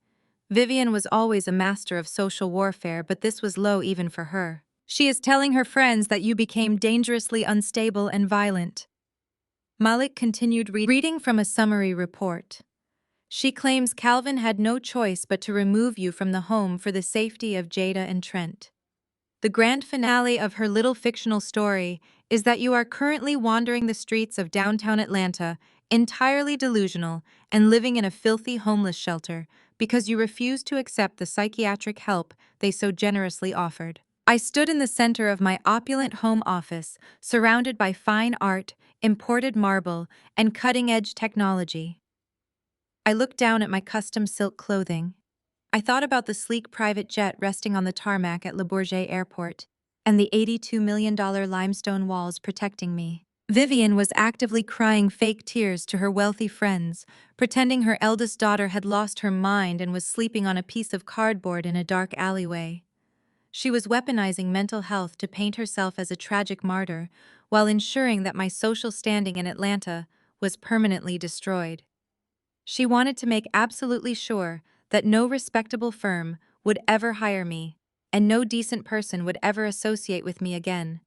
Speaker 1: Vivian was always a master of social warfare, but this was low even for her. She is telling her friends that you became dangerously unstable and violent. Malik continued reading from a summary report. She claims Calvin had no choice but to remove you from the home for the safety of Jada and Trent. The grand finale of her little fictional story is that you are currently wandering the streets of downtown Atlanta, entirely delusional, and living in a filthy homeless shelter because you refuse to accept the psychiatric help they so generously offered. I stood in the center of my opulent home office, surrounded by fine art, imported marble, and cutting-edge technology. I looked down at my custom silk clothing. I thought about the sleek private jet resting on the tarmac at Le Bourget Airport and the $82 million limestone walls protecting me. Vivian was actively crying fake tears to her wealthy friends, pretending her eldest daughter had lost her mind and was sleeping on a piece of cardboard in a dark alleyway. She was weaponizing mental health to paint herself as a tragic martyr, while ensuring that my social standing in Atlanta was permanently destroyed. She wanted to make absolutely sure that no respectable firm would ever hire me, and no decent person would ever associate with me again.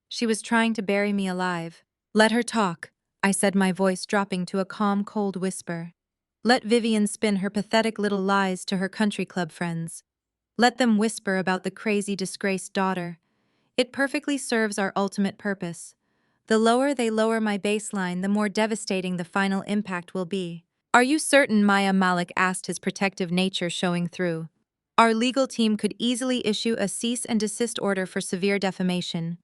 Speaker 1: She was trying to bury me alive. Let her talk, I said, my voice dropping to a calm, cold whisper. Let Vivian spin her pathetic little lies to her country club friends. Let them whisper about the crazy, disgraced daughter. It perfectly serves our ultimate purpose. The lower they lower my baseline, the more devastating the final impact will be. Are you certain? Malik asked, his protective nature showing through. Our legal team could easily issue a cease and desist order for severe defamation.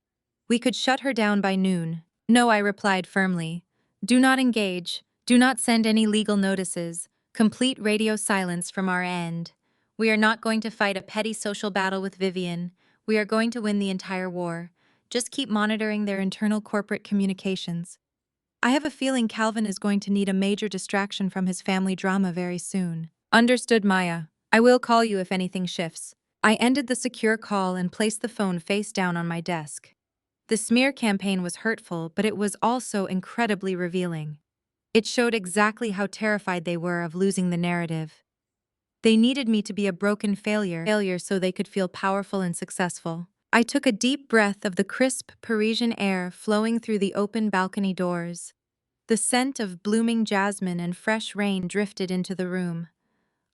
Speaker 1: We could shut her down by noon. No, I replied firmly. Do not engage. Do not send any legal notices. Complete radio silence from our end. We are not going to fight a petty social battle with Vivian. We are going to win the entire war. Just keep monitoring their internal corporate communications. I have a feeling Calvin is going to need a major distraction from his family drama very soon. Understood, Maya. I will call you if anything shifts. I ended the secure call and placed the phone face down on my desk. The smear campaign was hurtful, but it was also incredibly revealing. It showed exactly how terrified they were of losing the narrative. They needed me to be a broken failure so they could feel powerful and successful. I took a deep breath of the crisp Parisian air flowing through the open balcony doors. The scent of blooming jasmine and fresh rain drifted into the room.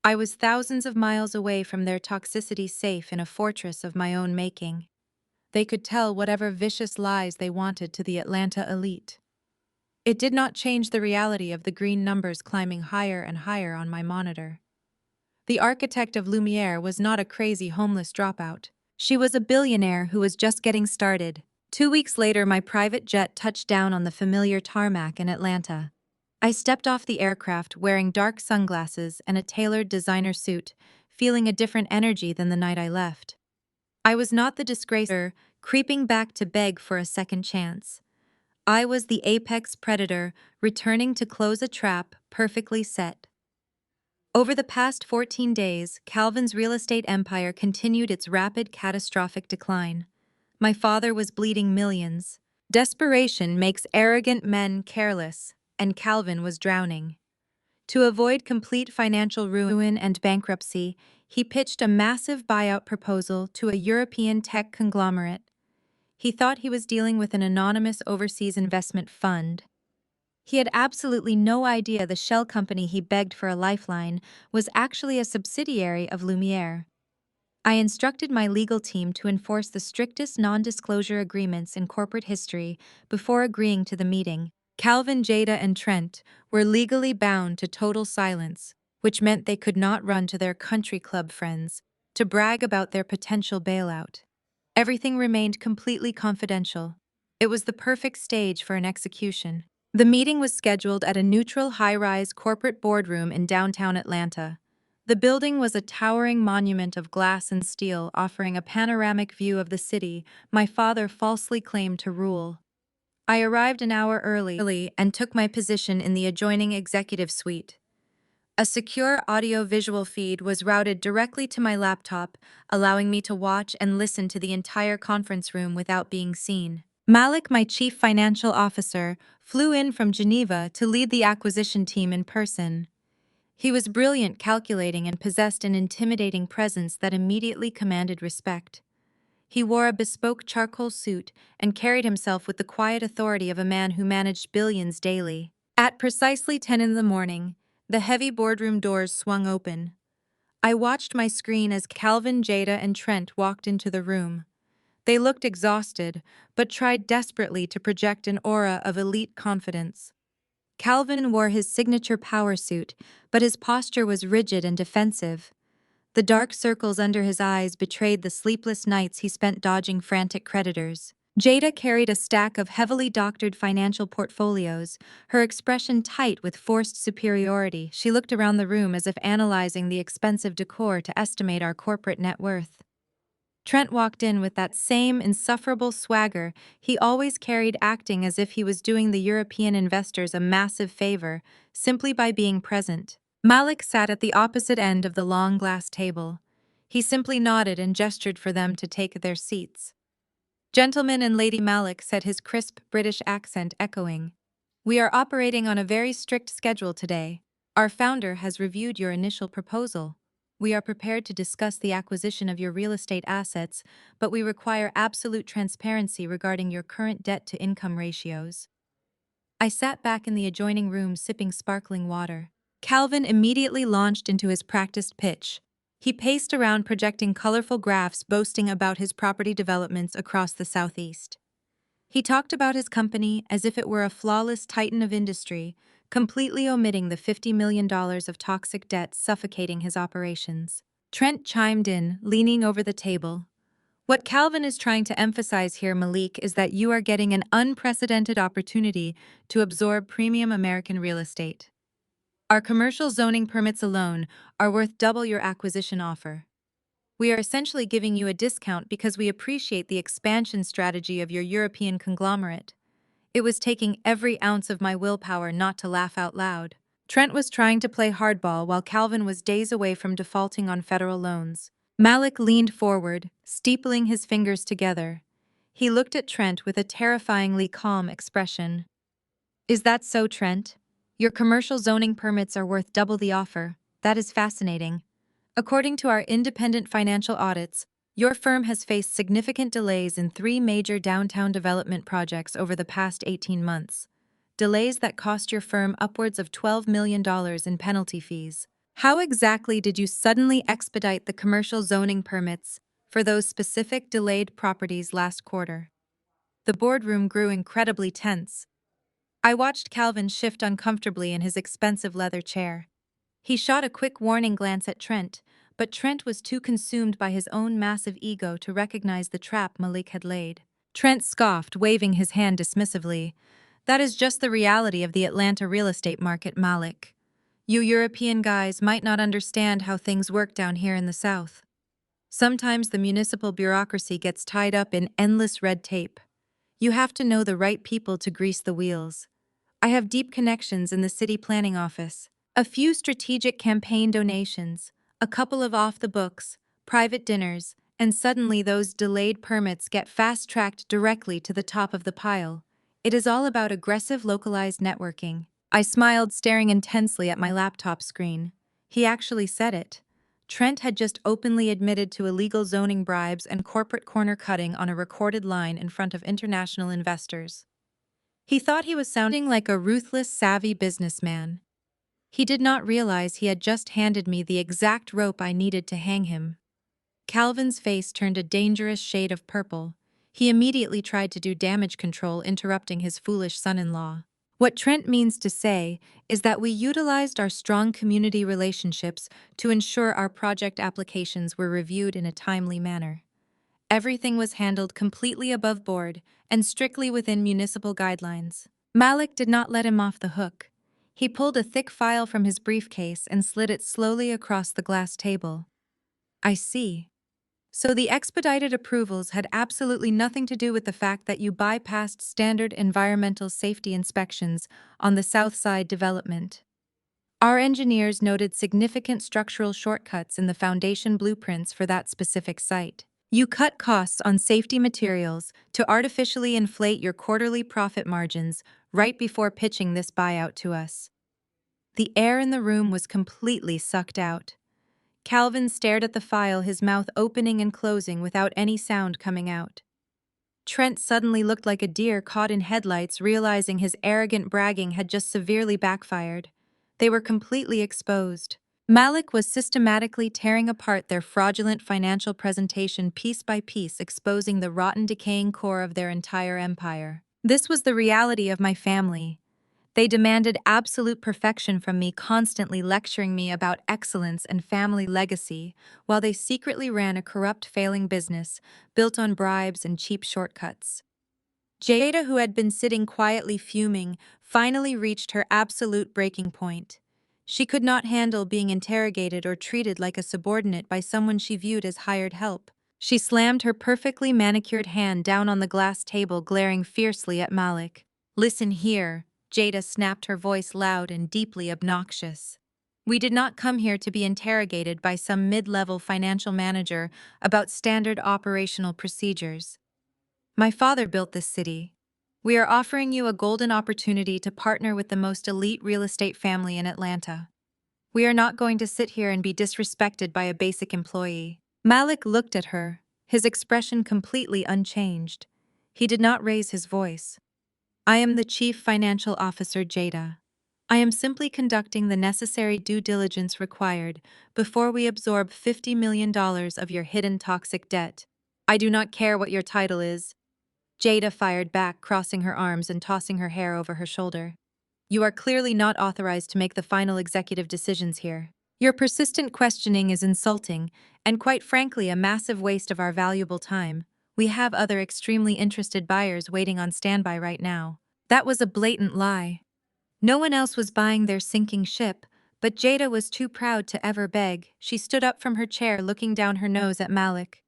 Speaker 1: I was thousands of miles away from their toxicity, safe in a fortress of my own making. They could tell whatever vicious lies they wanted to the Atlanta elite. It did not change the reality of the green numbers climbing higher and higher on my monitor. The architect of Lumiere was not a crazy homeless dropout. She was a billionaire who was just getting started. 2 weeks later, my private jet touched down on the familiar tarmac in Atlanta. I stepped off the aircraft wearing dark sunglasses and a tailored designer suit, feeling a different energy than the night I left. I was not the disgracer creeping back to beg for a second chance. I was the apex predator returning to close a trap perfectly set. Over the past 14 days, Calvin's real estate empire continued its rapid, catastrophic decline. My father was bleeding millions. Desperation makes arrogant men careless, and Calvin was drowning. To avoid complete financial ruin and bankruptcy, he pitched a massive buyout proposal to a European tech conglomerate. He thought he was dealing with an anonymous overseas investment fund. He had absolutely no idea the shell company he begged for a lifeline was actually a subsidiary of Lumiere. I instructed my legal team to enforce the strictest non-disclosure agreements in corporate history before agreeing to the meeting. Calvin, Jada, and Trent were legally bound to total silence, which meant they could not run to their country club friends to brag about their potential bailout. Everything remained completely confidential. It was the perfect stage for an execution. The meeting was scheduled at a neutral high-rise corporate boardroom in downtown Atlanta. The building was a towering monument of glass and steel offering a panoramic view of the city my father falsely claimed to rule. I arrived an hour early and took my position in the adjoining executive suite. A secure audio-visual feed was routed directly to my laptop, allowing me to watch and listen to the entire conference room without being seen. Malik, my chief financial officer, flew in from Geneva to lead the acquisition team in person. He was brilliant calculating and possessed an intimidating presence that immediately commanded respect. He wore a bespoke charcoal suit and carried himself with the quiet authority of a man who managed billions daily. At precisely 10 in the morning, the heavy boardroom doors swung open. I watched my screen as Calvin, Jada, and Trent walked into the room. They looked exhausted, but tried desperately to project an aura of elite confidence. Calvin wore his signature power suit, but his posture was rigid and defensive. The dark circles under his eyes betrayed the sleepless nights he spent dodging frantic creditors. Jada carried a stack of heavily doctored financial portfolios, her expression tight with forced superiority. She looked around the room as if analyzing the expensive decor to estimate our corporate net worth. Trent walked in with that same insufferable swagger he always carried, acting as if he was doing the European investors a massive favor simply by being present. Malik sat at the opposite end of the long glass table. He simply nodded and gestured for them to take their seats. "Gentlemen and Lady," Malik said, his crisp British accent echoing. "We are operating on a very strict schedule today. Our founder has reviewed your initial proposal. We are prepared to discuss the acquisition of your real estate assets, but we require absolute transparency regarding your current debt-to-income ratios." I sat back in the adjoining room sipping sparkling water. Calvin immediately launched into his practiced pitch. He paced around projecting colorful graphs boasting about his property developments across the Southeast. He talked about his company as if it were a flawless titan of industry, completely omitting the $50 million of toxic debt suffocating his operations. Trent chimed in, leaning over the table. "What Calvin is trying to emphasize here, Malik, is that you are getting an unprecedented opportunity to absorb premium American real estate. Our commercial zoning permits alone are worth double your acquisition offer. We are essentially giving you a discount because we appreciate the expansion strategy of your European conglomerate." It was taking every ounce of my willpower not to laugh out loud. Trent was trying to play hardball while Calvin was days away from defaulting on federal loans. Malik leaned forward, steepling his fingers together. He looked at Trent with a terrifyingly calm expression. "Is that so, Trent? Your commercial zoning permits are worth double the offer. That is fascinating. According to our independent financial audits, your firm has faced significant delays in 3 major downtown development projects over the past 18 months. Delays that cost your firm upwards of $12 million in penalty fees. How exactly did you suddenly expedite the commercial zoning permits for those specific delayed properties last quarter?" The boardroom grew incredibly tense. I watched Calvin shift uncomfortably in his expensive leather chair. He shot a quick warning glance at Trent, but Trent was too consumed by his own massive ego to recognize the trap Malik had laid. Trent scoffed, waving his hand dismissively. "That is just the reality of the Atlanta real estate market, Malik. You European guys might not understand how things work down here in the South. Sometimes the municipal bureaucracy gets tied up in endless red tape. You have to know the right people to grease the wheels. I have deep connections in the city planning office. A few strategic campaign donations, a couple of off-the-books, private dinners, and suddenly those delayed permits get fast-tracked directly to the top of the pile. It is all about aggressive localized networking." I smiled, staring intensely at my laptop screen. He actually said it. Trent had just openly admitted to illegal zoning bribes and corporate corner cutting on a recorded line in front of international investors. He thought he was sounding like a ruthless, savvy businessman. He did not realize he had just handed me the exact rope I needed to hang him. Calvin's face turned a dangerous shade of purple. He immediately tried to do damage control, interrupting his foolish son-in-law. "What Trent means to say is that we utilized our strong community relationships to ensure our project applications were reviewed in a timely manner. Everything was handled completely above board and strictly within municipal guidelines." Malik did not let him off the hook. He pulled a thick file from his briefcase and slid it slowly across the glass table. "I see. So the expedited approvals had absolutely nothing to do with the fact that you bypassed standard environmental safety inspections on the South Side development. Our engineers noted significant structural shortcuts in the foundation blueprints for that specific site. You cut costs on safety materials to artificially inflate your quarterly profit margins right before pitching this buyout to us. The air in the room was completely sucked out. Calvin stared at the file, his mouth opening and closing without any sound coming out. Trent suddenly looked like a deer caught in headlights, realizing his arrogant bragging had just severely backfired. They were completely exposed. Malik was systematically tearing apart their fraudulent financial presentation piece by piece, exposing the rotten, decaying core of their entire empire. This was the reality of my family. They demanded absolute perfection from me, constantly lecturing me about excellence and family legacy, while they secretly ran a corrupt, failing business built on bribes and cheap shortcuts. Jada, who had been sitting quietly fuming, finally reached her absolute breaking point. She could not handle being interrogated or treated like a subordinate by someone she viewed as hired help. She slammed her perfectly manicured hand down on the glass table, glaring fiercely at Malik. "Listen here," Jada snapped, her voice loud and deeply obnoxious. "We did not come here to be interrogated by some mid-level financial manager about standard operational procedures. My father built this city. We are offering you a golden opportunity to partner with the most elite real estate family in Atlanta. We are not going to sit here and be disrespected by a basic employee." Malik looked at her, his expression completely unchanged. He did not raise his voice. "I am the Chief Financial Officer, Jada. I am simply conducting the necessary due diligence required before we absorb $50 million of your hidden toxic debt. I do not care what your title is." Jada fired back, crossing her arms and tossing her hair over her shoulder. "You are clearly not authorized to make the final executive decisions here. Your persistent questioning is insulting and, quite frankly, a massive waste of our valuable time. We have other extremely interested buyers waiting on standby right now." That was a blatant lie. No one else was buying their sinking ship, but Jada was too proud to ever beg. She stood up from her chair, looking down her nose at Malik.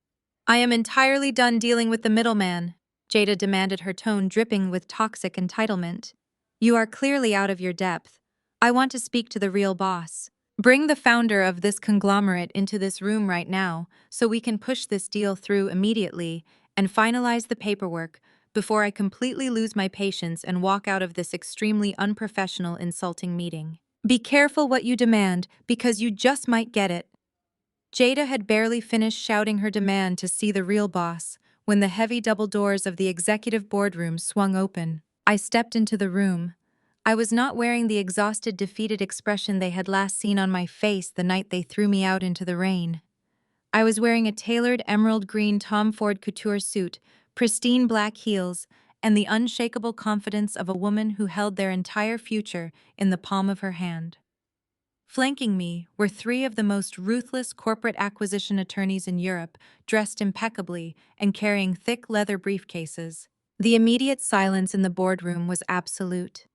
Speaker 1: "I am entirely done dealing with the middleman," Jada demanded, her tone dripping with toxic entitlement. "You are clearly out of your depth. I want to speak to the real boss. Bring the founder of this conglomerate into this room right now so we can push this deal through immediately and finalize the paperwork before I completely lose my patience and walk out of this extremely unprofessional, insulting meeting. Be careful what you demand, because you just might get it." Jada had barely finished shouting her demand to see the real boss when the heavy double doors of the executive boardroom swung open. I stepped into the room. I was not wearing the exhausted, defeated expression they had last seen on my face the night they threw me out into the rain. I was wearing a tailored emerald green Tom Ford couture suit, pristine black heels, and the unshakable confidence of a woman who held their entire future in the palm of her hand. Flanking me were three of the most ruthless corporate acquisition attorneys in Europe, dressed impeccably and carrying thick leather briefcases. The immediate silence in the boardroom was absolute.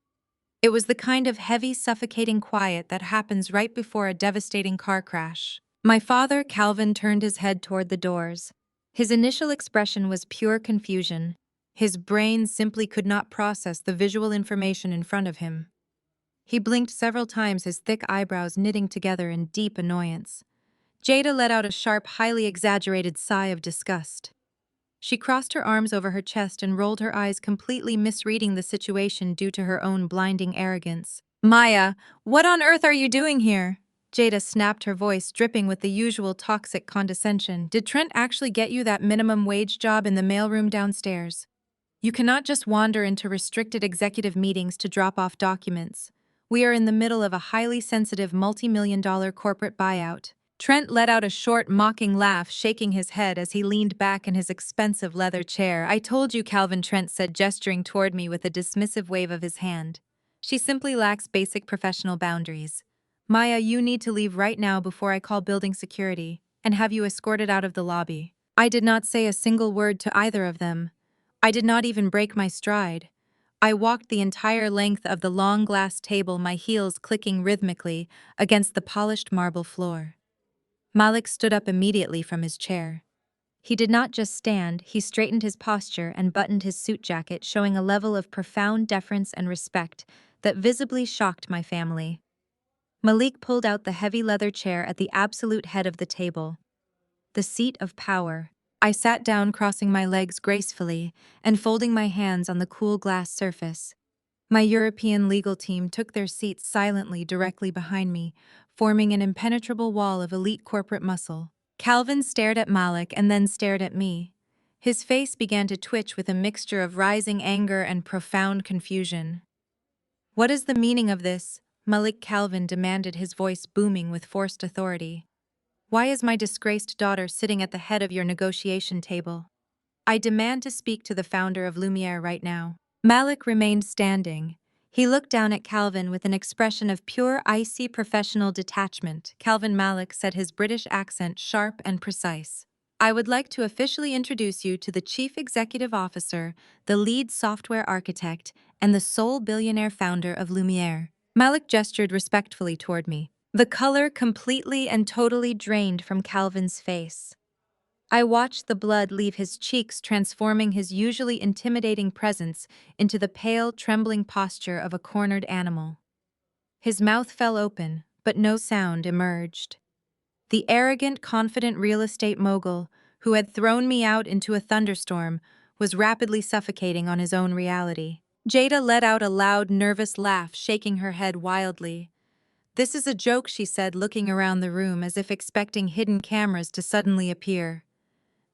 Speaker 1: It was the kind of heavy, suffocating quiet that happens right before a devastating car crash. My father, Calvin, turned his head toward the doors. His initial expression was pure confusion. His brain simply could not process the visual information in front of him. He blinked several times, his thick eyebrows knitting together in deep annoyance. Jada let out a sharp, highly exaggerated sigh of disgust. She crossed her arms over her chest and rolled her eyes, completely misreading the situation due to her own blinding arrogance. "Maya, what on earth are you doing here?" Jada snapped, her voice dripping with the usual toxic condescension. "Did Trent actually get you that minimum wage job in the mailroom downstairs? You cannot just wander into restricted executive meetings to drop off documents. We are in the middle of a highly sensitive multi-million-dollar corporate buyout." Trent let out a short, mocking laugh, shaking his head as he leaned back in his expensive leather chair. "I told you," Calvin Trent said, gesturing toward me with a dismissive wave of his hand. "She simply lacks basic professional boundaries. Maya, you need to leave right now before I call building security and have you escorted out of the lobby." I did not say a single word to either of them. I did not even break my stride. I walked the entire length of the long glass table, my heels clicking rhythmically against the polished marble floor. Malik stood up immediately from his chair. He did not just stand, he straightened his posture and buttoned his suit jacket, showing a level of profound deference and respect that visibly shocked my family. Malik pulled out the heavy leather chair at the absolute head of the table, the seat of power. I sat down, crossing my legs gracefully and folding my hands on the cool glass surface. My European legal team took their seats silently directly behind me, forming an impenetrable wall of elite corporate muscle. Calvin stared at Malik and then stared at me. His face began to twitch with a mixture of rising anger and profound confusion. "What is the meaning of this?" Malik Calvin demanded, his voice booming with forced authority. "Why is my disgraced daughter sitting at the head of your negotiation table? I demand to speak to the founder of Lumiere right now." Malik remained standing. He looked down at Calvin with an expression of pure, icy professional detachment. "Calvin," Malik said, his British accent sharp and precise, "I would like to officially introduce you to the Chief Executive Officer, the lead software architect, and the sole billionaire founder of Lumiere." Malik gestured respectfully toward me. The color completely and totally drained from Calvin's face. I watched the blood leave his cheeks, transforming his usually intimidating presence into the pale, trembling posture of a cornered animal. His mouth fell open, but no sound emerged. The arrogant, confident real estate mogul, who had thrown me out into a thunderstorm, was rapidly suffocating on his own reality. Jada let out a loud, nervous laugh, shaking her head wildly. "This is a joke," she said, looking around the room as if expecting hidden cameras to suddenly appear.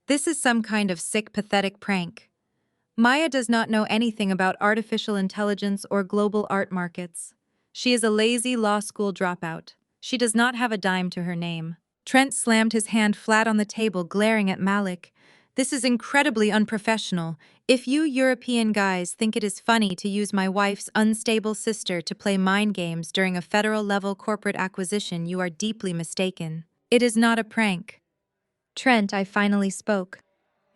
Speaker 1: "This is some kind of sick, pathetic prank. Maya does not know anything about artificial intelligence or global art markets. She is a lazy law school dropout. She does not have a dime to her name." Trent slammed his hand flat on the table, glaring at Malik. "This is incredibly unprofessional. If you European guys think it is funny to use my wife's unstable sister to play mind games during a federal-level corporate acquisition, you are deeply mistaken. It is not a prank." "Trent," I finally spoke.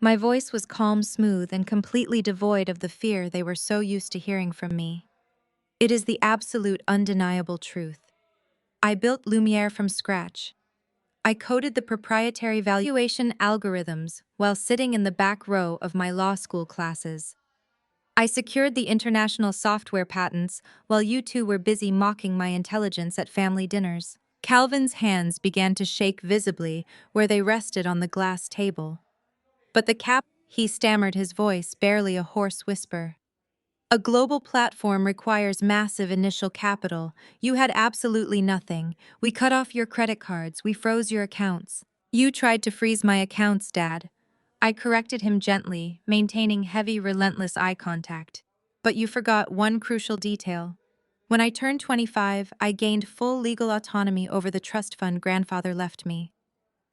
Speaker 1: My voice was calm, smooth, and completely devoid of the fear they were so used to hearing from me. "It is the absolute, undeniable truth. I built Lumiere from scratch. I coded the proprietary valuation algorithms while sitting in the back row of my law school classes. I secured the international software patents while you two were busy mocking my intelligence at family dinners." Calvin's hands began to shake visibly where they rested on the glass table. "But the cap," he stammered, his voice barely a hoarse whisper. "A global platform requires massive initial capital. You had absolutely nothing. We cut off your credit cards, we froze your accounts." "You tried to freeze my accounts, Dad." I corrected him gently, maintaining heavy, relentless eye contact. "But you forgot one crucial detail. When I turned 25, I gained full legal autonomy over the trust fund grandfather left me.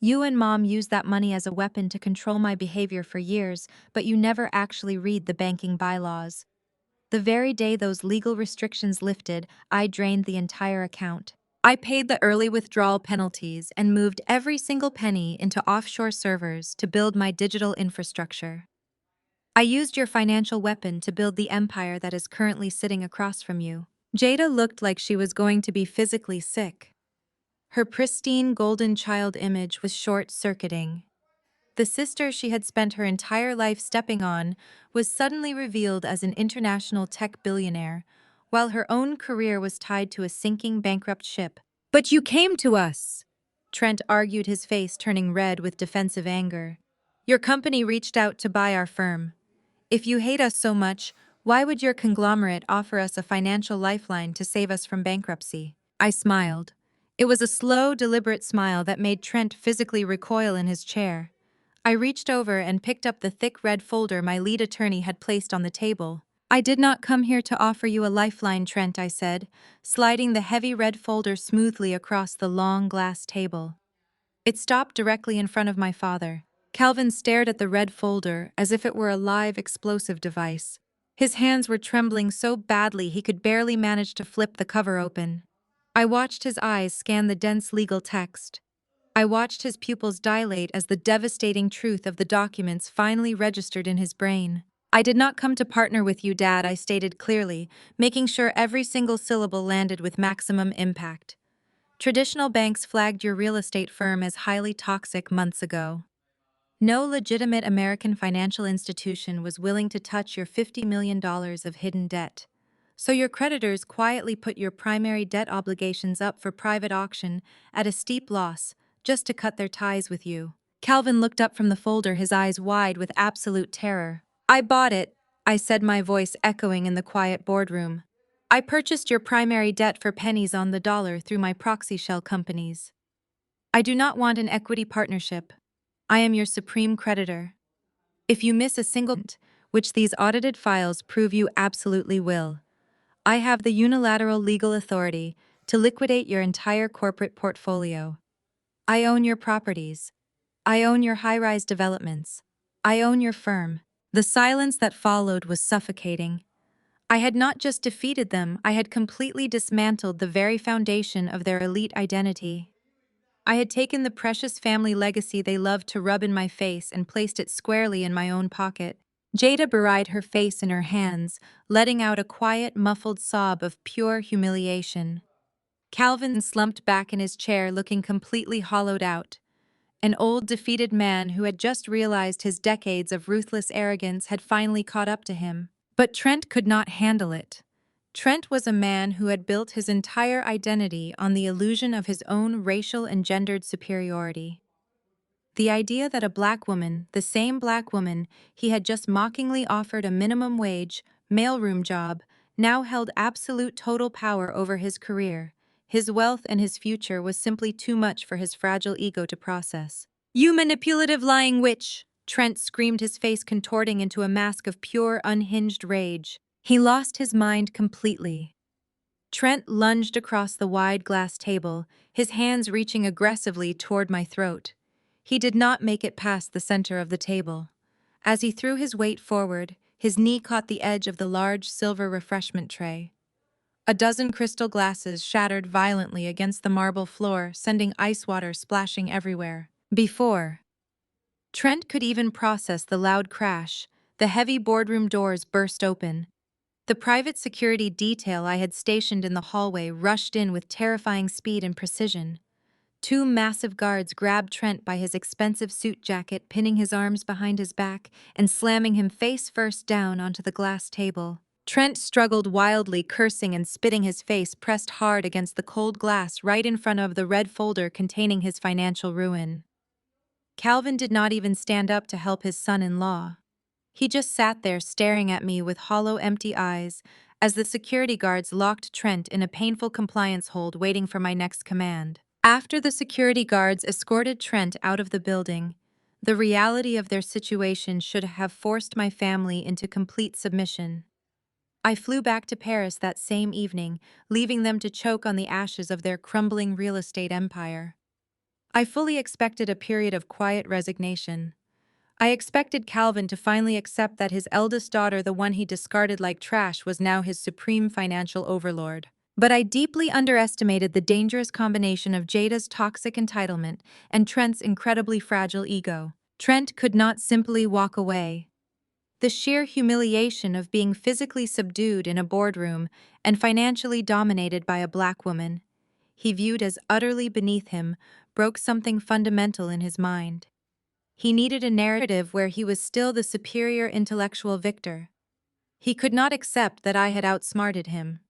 Speaker 1: You and Mom used that money as a weapon to control my behavior for years, but you never actually read the banking bylaws. The very day those legal restrictions lifted, I drained the entire account. I paid the early withdrawal penalties and moved every single penny into offshore servers to build my digital infrastructure. I used your financial weapon to build the empire that is currently sitting across from you." Jada looked like she was going to be physically sick. Her pristine golden child image was short-circuiting. The sister she had spent her entire life stepping on was suddenly revealed as an international tech billionaire, while her own career was tied to a sinking, bankrupt ship. "But you came to us," Trent argued, his face turning red with defensive anger. "Your company reached out to buy our firm. If you hate us so much, why would your conglomerate offer us a financial lifeline to save us from bankruptcy?" I smiled. It was a slow, deliberate smile that made Trent physically recoil in his chair. I reached over and picked up the thick red folder my lead attorney had placed on the table. "I did not come here to offer you a lifeline, Trent," I said, sliding the heavy red folder smoothly across the long glass table. It stopped directly in front of my father. Calvin stared at the red folder as if it were a live explosive device. His hands were trembling so badly he could barely manage to flip the cover open. I watched his eyes scan the dense legal text. I watched his pupils dilate as the devastating truth of the documents finally registered in his brain. "I did not come to partner with you, Dad," I stated clearly, making sure every single syllable landed with maximum impact. "Traditional banks flagged your real estate firm as highly toxic months ago. No legitimate American financial institution was willing to touch your $50 million of hidden debt. So your creditors quietly put your primary debt obligations up for private auction at a steep loss, just to cut their ties with you. Calvin looked up from the folder, his eyes wide with absolute terror. I bought it, I said, my voice echoing in the quiet boardroom. I purchased your primary debt for pennies on the dollar through my proxy shell companies. I do not want an equity partnership. I am your supreme creditor. If you miss a single payment, which these audited files prove you absolutely will, I have the unilateral legal authority to liquidate your entire corporate portfolio. I own your properties. I own your high-rise developments. I own your firm. The silence that followed was suffocating. I had not just defeated them, I had completely dismantled the very foundation of their elite identity. I had taken the precious family legacy they loved to rub in my face and placed it squarely in my own pocket. Jada buried her face in her hands, letting out a quiet, muffled sob of pure humiliation. Calvin slumped back in his chair, looking completely hollowed out. An old, defeated man who had just realized his decades of ruthless arrogance had finally caught up to him. But Trent could not handle it. Trent was a man who had built his entire identity on the illusion of his own racial and gendered superiority. The idea that a black woman, the same black woman he had just mockingly offered a minimum wage, mailroom job, now held absolute total power over his career, his wealth, and his future was simply too much for his fragile ego to process. "You manipulative lying witch!" Trent screamed, his face contorting into a mask of pure, unhinged rage. He lost his mind completely. Trent lunged across the wide glass table, his hands reaching aggressively toward my throat. He did not make it past the center of the table. As he threw his weight forward, his knee caught the edge of the large silver refreshment tray. A dozen crystal glasses shattered violently against the marble floor, sending ice water splashing everywhere. Before Trent could even process the loud crash, the heavy boardroom doors burst open. The private security detail I had stationed in the hallway rushed in with terrifying speed and precision. Two massive guards grabbed Trent by his expensive suit jacket, pinning his arms behind his back and slamming him face first down onto the glass table. Trent struggled wildly, cursing and spitting, his face pressed hard against the cold glass right in front of the red folder containing his financial ruin. Calvin did not even stand up to help his son-in-law. He just sat there staring at me with hollow, empty eyes as the security guards locked Trent in a painful compliance hold, waiting for my next command. After the security guards escorted Trent out of the building, the reality of their situation should have forced my family into complete submission. I flew back to Paris that same evening, leaving them to choke on the ashes of their crumbling real estate empire. I fully expected a period of quiet resignation. I expected Calvin to finally accept that his eldest daughter, the one he discarded like trash, was now his supreme financial overlord. But I deeply underestimated the dangerous combination of Jada's toxic entitlement and Trent's incredibly fragile ego. Trent could not simply walk away. The sheer humiliation of being physically subdued in a boardroom and financially dominated by a black woman he viewed as utterly beneath him broke something fundamental in his mind. He needed a narrative where he was still the superior intellectual victor. He could not accept that I had outsmarted him.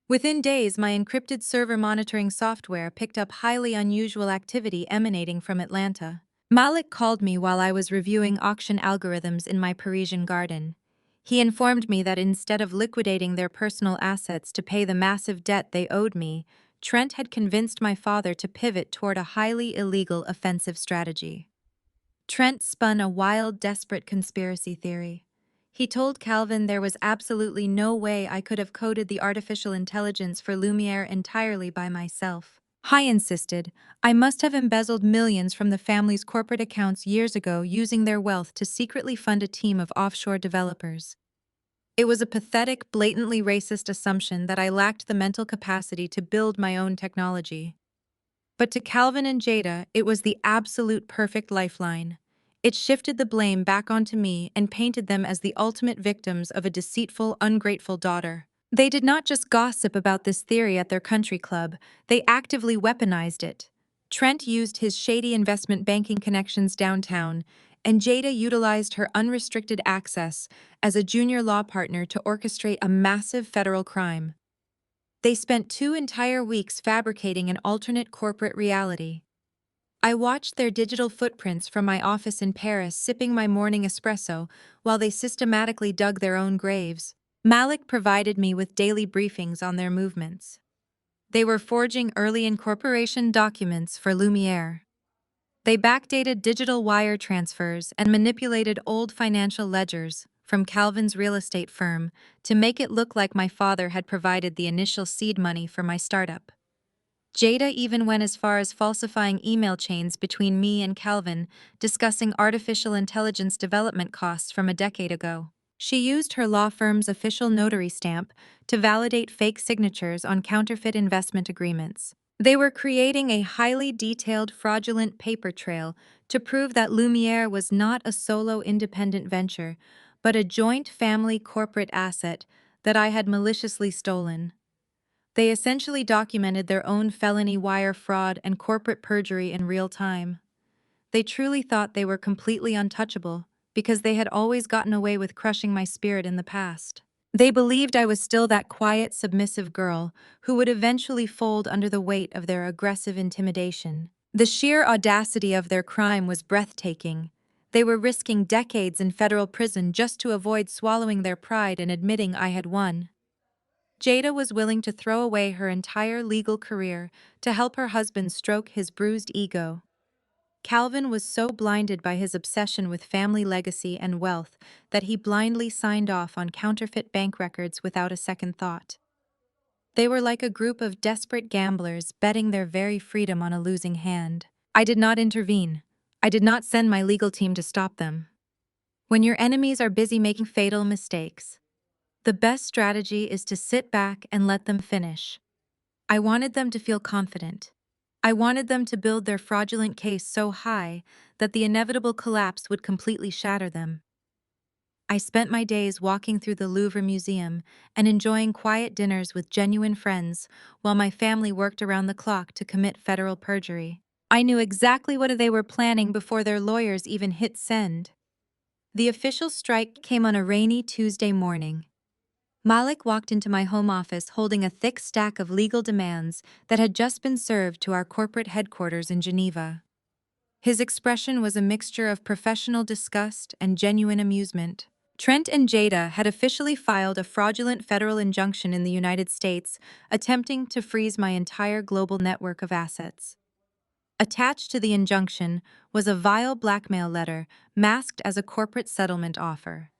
Speaker 1: Within days, my encrypted server monitoring software picked up highly unusual activity emanating from Atlanta. Malik called me while I was reviewing auction algorithms in my Parisian garden. He informed me that instead of liquidating their personal assets to pay the massive debt they owed me, Trent had convinced my father to pivot toward a highly illegal offensive strategy. Trent spun a wild, desperate conspiracy theory. He told Calvin there was absolutely no way I could have coded the artificial intelligence for Lumiere entirely by myself. I insisted I must have embezzled millions from the family's corporate accounts years ago, using their wealth to secretly fund a team of offshore developers. It was a pathetic, blatantly racist assumption that I lacked the mental capacity to build my own technology. But to Calvin and Jada, it was the absolute perfect lifeline. It shifted the blame back onto me and painted them as the ultimate victims of a deceitful, ungrateful daughter. They did not just gossip about this theory at their country club, they actively weaponized it. Trent used his shady investment banking connections downtown, and Jada utilized her unrestricted access as a junior law partner to orchestrate a massive federal crime. They spent 2 entire weeks fabricating an alternate corporate reality. I watched their digital footprints from my office in Paris, sipping my morning espresso while they systematically dug their own graves. Malik provided me with daily briefings on their movements. They were forging early incorporation documents for Lumiere. They backdated digital wire transfers and manipulated old financial ledgers from Calvin's real estate firm to make it look like my father had provided the initial seed money for my startup. Jada even went as far as falsifying email chains between me and Calvin, discussing artificial intelligence development costs from a decade ago. She used her law firm's official notary stamp to validate fake signatures on counterfeit investment agreements. They were creating a highly detailed fraudulent paper trail to prove that Lumiere was not a solo independent venture, but a joint family corporate asset that I had maliciously stolen. They essentially documented their own felony wire fraud and corporate perjury in real time. They truly thought they were completely untouchable because they had always gotten away with crushing my spirit in the past. They believed I was still that quiet, submissive girl who would eventually fold under the weight of their aggressive intimidation. The sheer audacity of their crime was breathtaking. They were risking decades in federal prison just to avoid swallowing their pride and admitting I had won. Jada was willing to throw away her entire legal career to help her husband stroke his bruised ego. Calvin was so blinded by his obsession with family legacy and wealth that he blindly signed off on counterfeit bank records without a second thought. They were like a group of desperate gamblers betting their very freedom on a losing hand. I did not intervene. I did not send my legal team to stop them. When your enemies are busy making fatal mistakes, the best strategy is to sit back and let them finish. I wanted them to feel confident. I wanted them to build their fraudulent case so high that the inevitable collapse would completely shatter them. I spent my days walking through the Louvre Museum and enjoying quiet dinners with genuine friends while my family worked around the clock to commit federal perjury. I knew exactly what they were planning before their lawyers even hit send. The official strike came on a rainy Tuesday morning. Malik walked into my home office holding a thick stack of legal demands that had just been served to our corporate headquarters in Geneva. His expression was a mixture of professional disgust and genuine amusement. Trent and Jada had officially filed a fraudulent federal injunction in the United States, attempting to freeze my entire global network of assets. Attached to the injunction was a vile blackmail letter masked as a corporate settlement offer.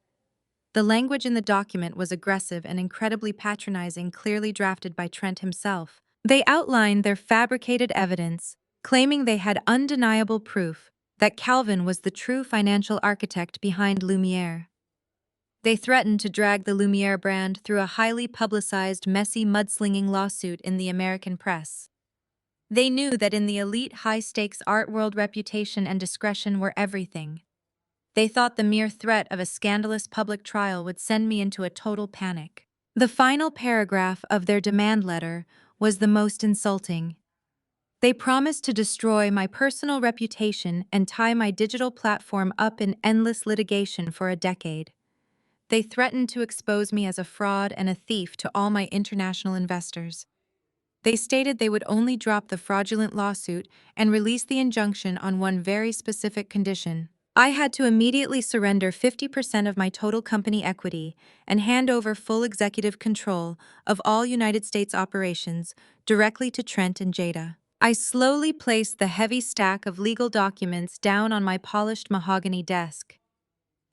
Speaker 1: The language in the document was aggressive and incredibly patronizing, clearly drafted by Trent himself. They outlined their fabricated evidence, claiming they had undeniable proof that Calvin was the true financial architect behind Lumiere. They threatened to drag the Lumiere brand through a highly publicized, messy mudslinging lawsuit in the American press. They knew that in the elite high-stakes art world, reputation and discretion were everything. They thought the mere threat of a scandalous public trial would send me into a total panic. The final paragraph of their demand letter was the most insulting. They promised to destroy my personal reputation and tie my digital platform up in endless litigation for a decade. They threatened to expose me as a fraud and a thief to all my international investors. They stated they would only drop the fraudulent lawsuit and release the injunction on one very specific condition. I had to immediately surrender 50% of my total company equity and hand over full executive control of all United States operations directly to Trent and Jada. I slowly placed the heavy stack of legal documents down on my polished mahogany desk.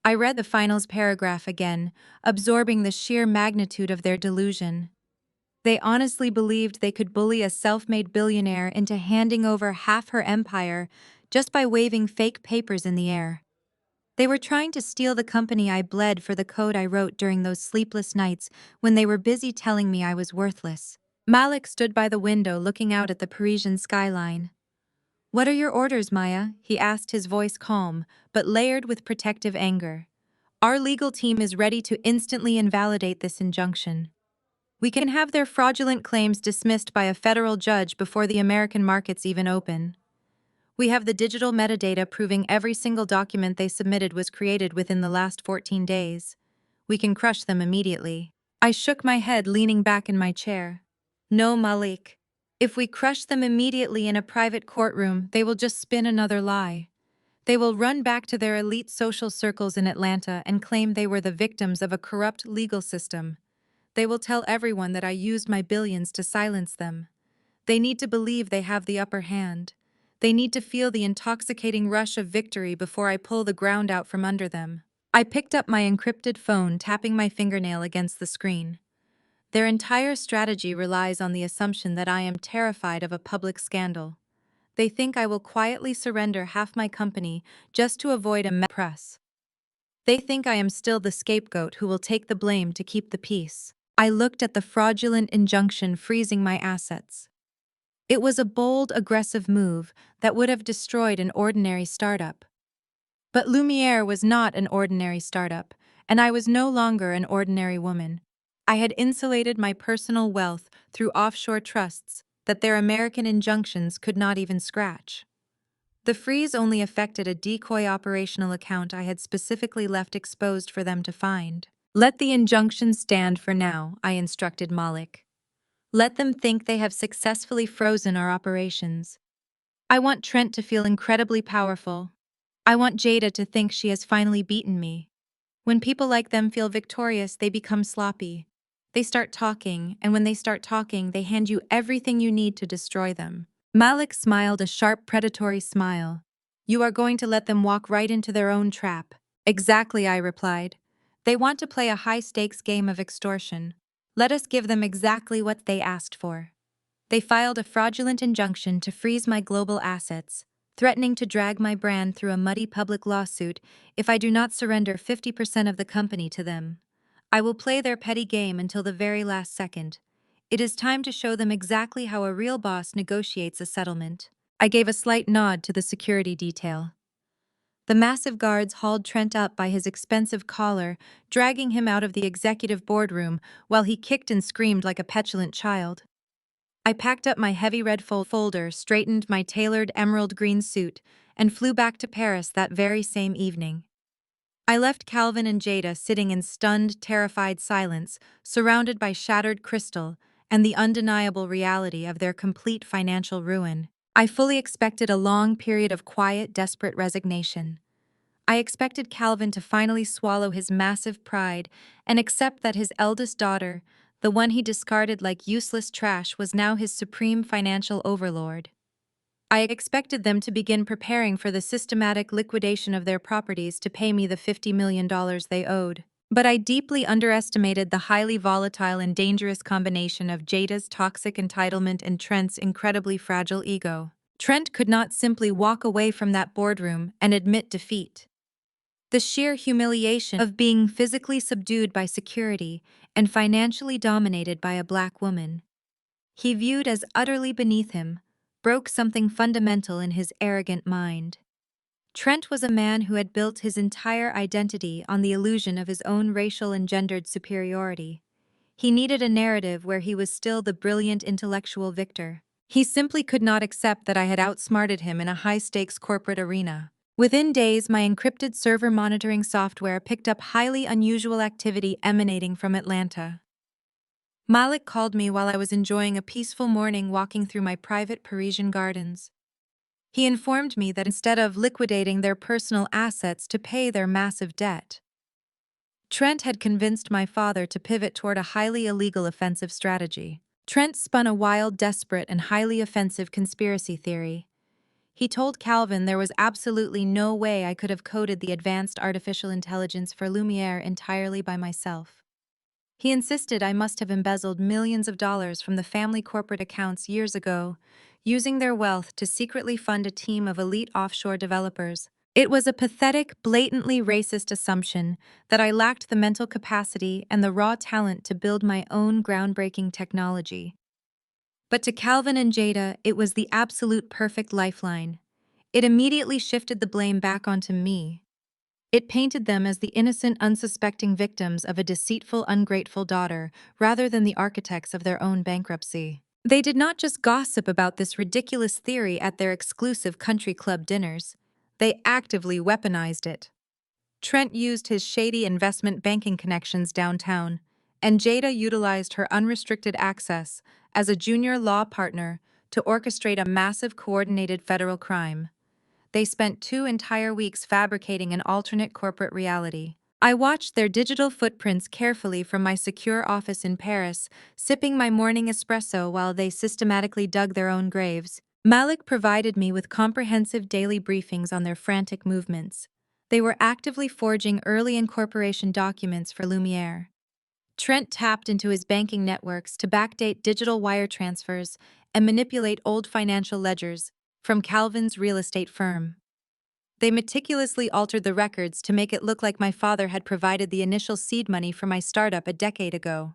Speaker 1: I read the finals paragraph again, absorbing the sheer magnitude of their delusion. They honestly believed they could bully a self-made billionaire into handing over half her empire just by waving fake papers in the air. They were trying to steal the company I bled for the code I wrote during those sleepless nights when they were busy telling me I was worthless. Malik stood by the window looking out at the Parisian skyline. "What are your orders, Maya?" he asked, his voice calm, but layered with protective anger. "Our legal team is ready to instantly invalidate this injunction. We can have their fraudulent claims dismissed by a federal judge before the American markets even open." We have the digital metadata proving every single document they submitted was created within the last 14 days. We can crush them immediately. I shook my head, leaning back in my chair. No, Malik. If we crush them immediately in a private courtroom, they will just spin another lie. They will run back to their elite social circles in Atlanta and claim they were the victims of a corrupt legal system. They will tell everyone that I used my billions to silence them. They need to believe they have the upper hand. They need to feel the intoxicating rush of victory before I pull the ground out from under them. I picked up my encrypted phone, tapping my fingernail against the screen. Their entire strategy relies on the assumption that I am terrified of a public scandal. They think I will quietly surrender half my company just to avoid a press. They think I am still the scapegoat who will take the blame to keep the peace. I looked at the fraudulent injunction freezing my assets. It was a bold, aggressive move that would have destroyed an ordinary startup. But Lumiere was not an ordinary startup, and I was no longer an ordinary woman. I had insulated my personal wealth through offshore trusts that their American injunctions could not even scratch. The freeze only affected a decoy operational account I had specifically left exposed for them to find. Let the injunction stand for now, I instructed Malik. Let them think they have successfully frozen our operations. I want Trent to feel incredibly powerful. I want Jada to think she has finally beaten me. When people like them feel victorious, they become sloppy. They start talking, and when they start talking, they hand you everything you need to destroy them. Malik smiled a sharp, predatory smile. You are going to let them walk right into their own trap. Exactly, I replied. They want to play a high-stakes game of extortion. Let us give them exactly what they asked for. They filed a fraudulent injunction to freeze my global assets, threatening to drag my brand through a muddy public lawsuit if I do not surrender 50% of the company to them. I will play their petty game until the very last second. It is time to show them exactly how a real boss negotiates a settlement. I gave a slight nod to the security detail. The massive guards hauled Trent up by his expensive collar, dragging him out of the executive boardroom while he kicked and screamed like a petulant child. I packed up my heavy red folder, straightened my tailored emerald green suit, and flew back to Paris that very same evening. I left Calvin and Jada sitting in stunned, terrified silence, surrounded by shattered crystal and the undeniable reality of their complete financial ruin. I fully expected a long period of quiet, desperate resignation. I expected Calvin to finally swallow his massive pride and accept that his eldest daughter, the one he discarded like useless trash, was now his supreme financial overlord. I expected them to begin preparing for the systematic liquidation of their properties to pay me the $50 million they owed. But I deeply underestimated the highly volatile and dangerous combination of Jada's toxic entitlement and Trent's incredibly fragile ego. Trent could not simply walk away from that boardroom and admit defeat. The sheer humiliation of being physically subdued by security and financially dominated by a black woman, he viewed as utterly beneath him, broke something fundamental in his arrogant mind. Trent was a man who had built his entire identity on the illusion of his own racial and gendered superiority. He needed a narrative where he was still the brilliant intellectual victor. He simply could not accept that I had outsmarted him in a high-stakes corporate arena. Within days, my encrypted server monitoring software picked up highly unusual activity emanating from Atlanta. Malik called me while I was enjoying a peaceful morning walking through my private Parisian gardens. He informed me that instead of liquidating their personal assets to pay their massive debt, Trent had convinced my father to pivot toward a highly illegal offensive strategy. Trent spun a wild, desperate, and highly offensive conspiracy theory. He told Calvin there was absolutely no way I could have coded the advanced artificial intelligence for Lumiere entirely by myself. He insisted I must have embezzled millions of dollars from the family corporate accounts years ago, using their wealth to secretly fund a team of elite offshore developers. It was a pathetic, blatantly racist assumption that I lacked the mental capacity and the raw talent to build my own groundbreaking technology. But to Calvin and Jada, it was the absolute perfect lifeline. It immediately shifted the blame back onto me. It painted them as the innocent, unsuspecting victims of a deceitful, ungrateful daughter, rather than the architects of their own bankruptcy. They did not just gossip about this ridiculous theory at their exclusive country club dinners, they actively weaponized it. Trent used his shady investment banking connections downtown, and Jada utilized her unrestricted access as a junior law partner to orchestrate a massive coordinated federal crime. They spent 2 entire weeks fabricating an alternate corporate reality. I watched their digital footprints carefully from my secure office in Paris, sipping my morning espresso while they systematically dug their own graves. Malik provided me with comprehensive daily briefings on their frantic movements. They were actively forging early incorporation documents for Lumiere. Trent tapped into his banking networks to backdate digital wire transfers and manipulate old financial ledgers from Calvin's real estate firm. They meticulously altered the records to make it look like my father had provided the initial seed money for my startup a decade ago.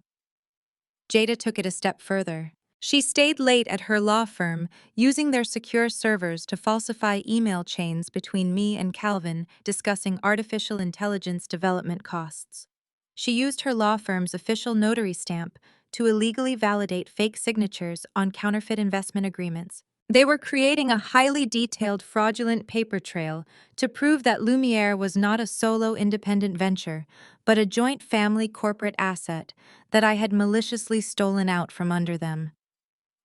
Speaker 1: Jada took it a step further. She stayed late at her law firm, using their secure servers to falsify email chains between me and Calvin discussing artificial intelligence development costs. She used her law firm's official notary stamp to illegally validate fake signatures on counterfeit investment agreements. They were creating a highly detailed fraudulent paper trail to prove that Lumiere was not a solo independent venture, but a joint family corporate asset that I had maliciously stolen out from under them.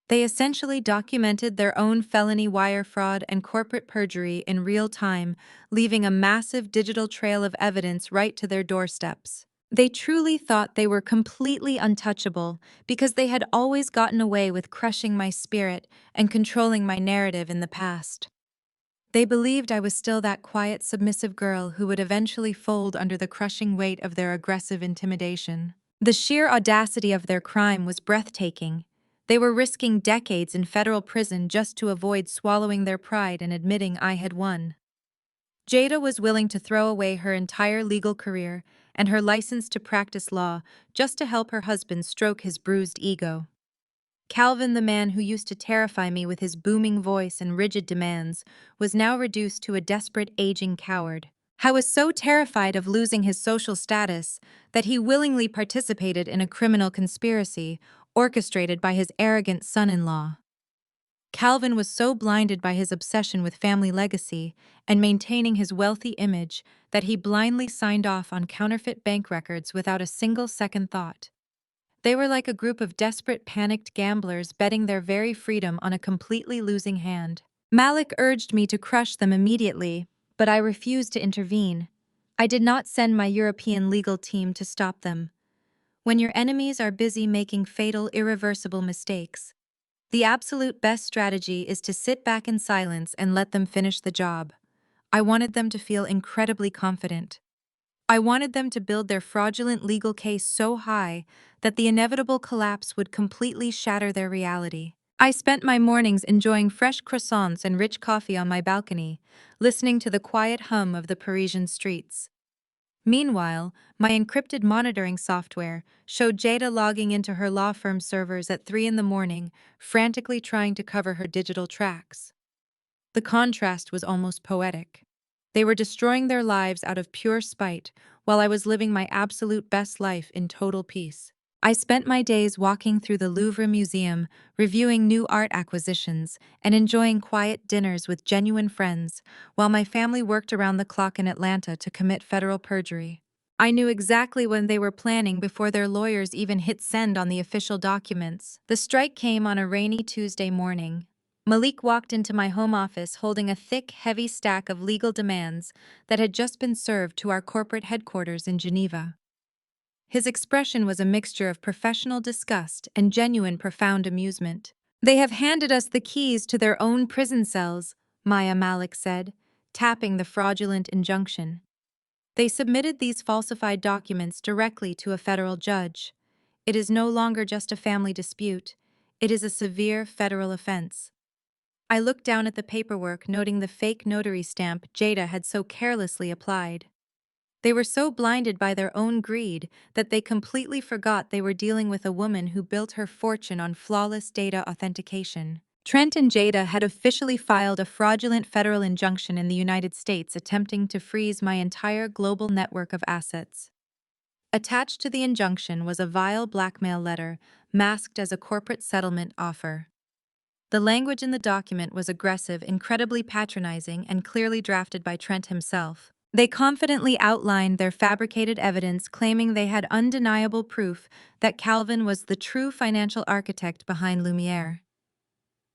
Speaker 1: They essentially documented their own felony wire fraud and corporate perjury in real time, leaving a massive digital trail of evidence right to their doorsteps. They truly thought they were completely untouchable because they had always gotten away with crushing my spirit and controlling my narrative in the past. They believed I was still that quiet, submissive girl who would eventually fold under the crushing weight of their aggressive intimidation. The sheer audacity of their crime was breathtaking. They were risking decades in federal prison just to avoid swallowing their pride and admitting I had won. Jada was willing to throw away her entire legal career and her license to practice law just to help her husband stroke his bruised ego. Calvin, the man who used to terrify me with his booming voice and rigid demands, was now reduced to a desperate aging coward. I was so terrified of losing his social status that he willingly participated in a criminal conspiracy orchestrated by his arrogant son-in-law. Calvin was so blinded by his obsession with family legacy and maintaining his wealthy image that he blindly signed off on counterfeit bank records without a single second thought. They were like a group of desperate, panicked gamblers betting their very freedom on a completely losing hand. Malik urged me to crush them immediately, but I refused to intervene. I did not send my European legal team to stop them. When your enemies are busy making fatal, irreversible mistakes, the absolute best strategy is to sit back in silence and let them finish the job. I wanted them to feel incredibly confident. I wanted them to build their fraudulent legal case so high that the inevitable collapse would completely shatter their reality. I spent my mornings enjoying fresh croissants and rich coffee on my balcony, listening to the quiet hum of the Parisian streets. Meanwhile, my encrypted monitoring software showed Jada logging into her law firm's servers at 3 in the morning, frantically trying to cover her digital tracks. The contrast was almost poetic. They were destroying their lives out of pure spite, while I was living my absolute best life in total peace. I spent my days walking through the Louvre Museum, reviewing new art acquisitions, and enjoying quiet dinners with genuine friends, while my family worked around the clock in Atlanta to commit federal perjury. I knew exactly when they were planning before their lawyers even hit send on the official documents. The strike came on a rainy Tuesday morning. Malik walked into my home office holding a thick, heavy stack of legal demands that had just been served to our corporate headquarters in Geneva. His expression was a mixture of professional disgust and genuine profound amusement. "They have handed us the keys to their own prison cells," Maya Malik said, tapping the fraudulent injunction. They submitted these falsified documents directly to a federal judge. It is no longer just a family dispute. It is a severe federal offense. I looked down at the paperwork, noting the fake notary stamp Jada had so carelessly applied. They were so blinded by their own greed that they completely forgot they were dealing with a woman who built her fortune on flawless data authentication. Trent and Jada had officially filed a fraudulent federal injunction in the United States attempting to freeze my entire global network of assets. Attached to the injunction was a vile blackmail letter masked as a corporate settlement offer. The language in the document was aggressive, incredibly patronizing, and clearly drafted by Trent himself. They confidently outlined their fabricated evidence, claiming they had undeniable proof that Calvin was the true financial architect behind Lumiere.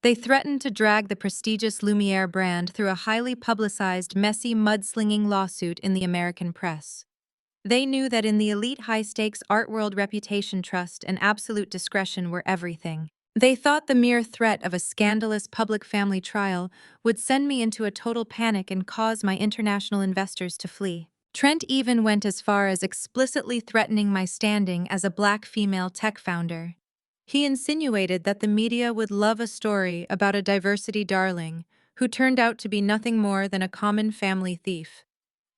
Speaker 1: They threatened to drag the prestigious Lumiere brand through a highly publicized, messy, mudslinging lawsuit in the American press. They knew that in the elite high-stakes art world, reputation, trust, and absolute discretion were everything. They thought the mere threat of a scandalous public family trial would send me into a total panic and cause my international investors to flee. Trent even went as far as explicitly threatening my standing as a black female tech founder. He insinuated that the media would love a story about a diversity darling who turned out to be nothing more than a common family thief.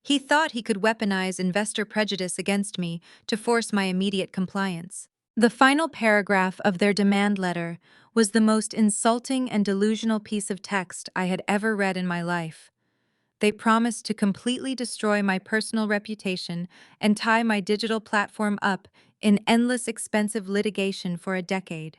Speaker 1: He thought he could weaponize investor prejudice against me to force my immediate compliance. The final paragraph of their demand letter was the most insulting and delusional piece of text I had ever read in my life. They promised to completely destroy my personal reputation and tie my digital platform up in endless expensive litigation for a decade.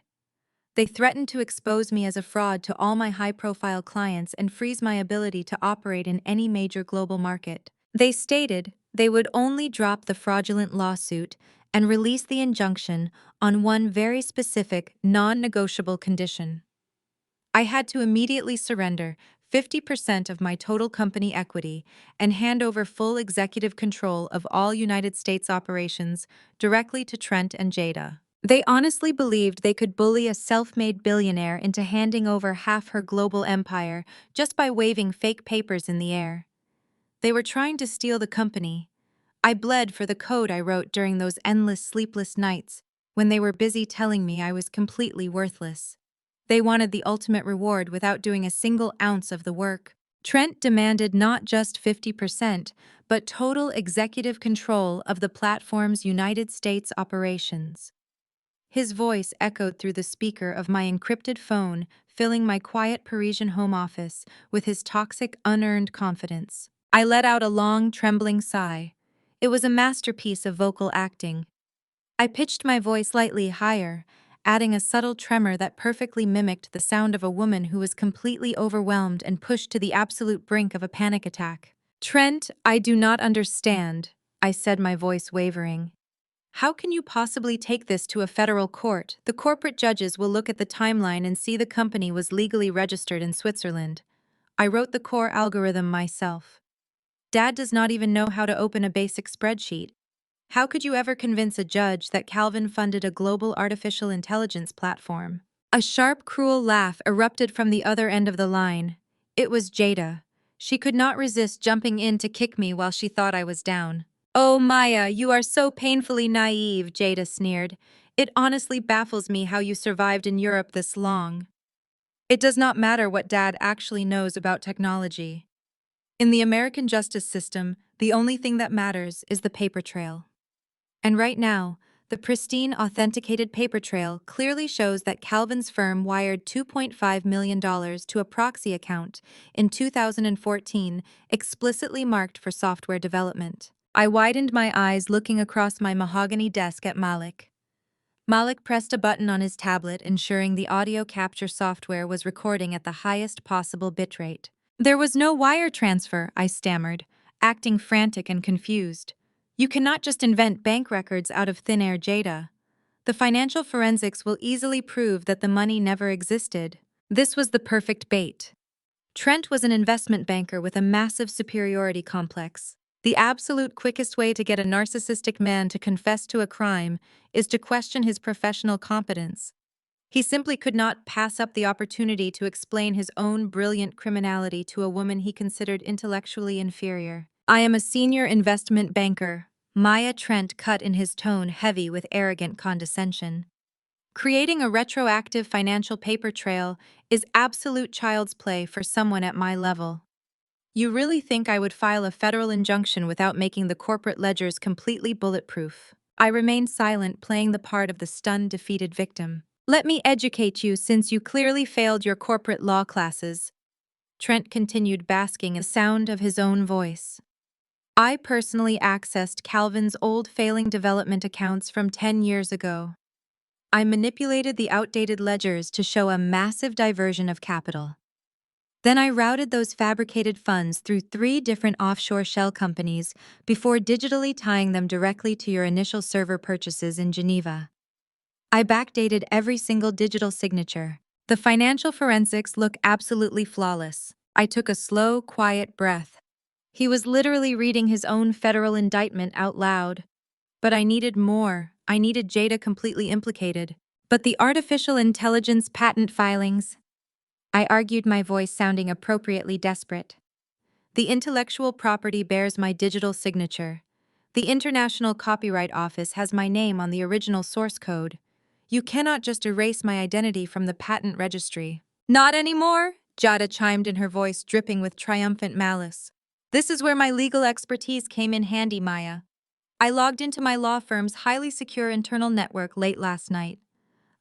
Speaker 1: They threatened to expose me as a fraud to all my high-profile clients and freeze my ability to operate in any major global market. They stated they would only drop the fraudulent lawsuit and release the injunction on one very specific, non-negotiable condition. I had to immediately surrender 50% of my total company equity and hand over full executive control of all United States operations directly to Trent and Jada. They honestly believed they could bully a self-made billionaire into handing over half her global empire just by waving fake papers in the air. They were trying to steal the company. I bled for the code I wrote during those endless sleepless nights when they were busy telling me I was completely worthless. They wanted the ultimate reward without doing a single ounce of the work. Trent demanded not just 50%, but total executive control of the platform's United States operations. His voice echoed through the speaker of my encrypted phone, filling my quiet Parisian home office with his toxic, unearned confidence. I let out a long, trembling sigh. It was a masterpiece of vocal acting. I pitched my voice slightly higher, adding a subtle tremor that perfectly mimicked the sound of a woman who was completely overwhelmed and pushed to the absolute brink of a panic attack. "Trent, I do not understand," I said, my voice wavering. "How can you possibly take this to a federal court? The corporate judges will look at the timeline and see the company was legally registered in Switzerland. I wrote the core algorithm myself. Dad does not even know how to open a basic spreadsheet. How could you ever convince a judge that Calvin funded a global artificial intelligence platform?" A sharp, cruel laugh erupted from the other end of the line. It was Jada. She could not resist jumping in to kick me while she thought I was down. "Oh, Maya, you are so painfully naive," Jada sneered. "It honestly baffles me how you survived in Europe this long. It does not matter what Dad actually knows about technology. In the American justice system, the only thing that matters is the paper trail. And right now, the pristine, authenticated paper trail clearly shows that Calvin's firm wired $2.5 million to a proxy account in 2014, explicitly marked for software development." I widened my eyes, looking across my mahogany desk at Malik. Malik pressed a button on his tablet, ensuring the audio capture software was recording at the highest possible bitrate. "There was no wire transfer," I stammered, acting frantic and confused. "You cannot just invent bank records out of thin air, Jada. The financial forensics will easily prove that the money never existed." This was the perfect bait. Trent was an investment banker with a massive superiority complex. The absolute quickest way to get a narcissistic man to confess to a crime is to question his professional competence. He simply could not pass up the opportunity to explain his own brilliant criminality to a woman he considered intellectually inferior. "I am a senior investment banker," Maya Trent cut in, his tone heavy with arrogant condescension. "Creating a retroactive financial paper trail is absolute child's play for someone at my level. You really think I would file a federal injunction without making the corporate ledgers completely bulletproof?" I remained silent, playing the part of the stunned, defeated victim. "Let me educate you, since you clearly failed your corporate law classes," Trent continued, basking in the sound of his own voice. "I personally accessed Calvin's old failing development accounts from 10 years ago. I manipulated the outdated ledgers to show a massive diversion of capital. Then I routed those fabricated funds through 3 different offshore shell companies before digitally tying them directly to your initial server purchases in Geneva. I backdated every single digital signature. The financial forensics look absolutely flawless. I took a slow, quiet breath. He was literally reading his own federal indictment out loud. But I needed more. I needed Jada completely implicated. But the artificial intelligence patent filings, I argued, my voice sounding appropriately desperate. The intellectual property bears my digital signature. The International Copyright Office has my name on the original source code. You cannot just erase my identity from the patent registry. Not anymore, Jada chimed in, her voice dripping with triumphant malice. This is where my legal expertise came in handy, Maya. I logged into my law firm's highly secure internal network late last night.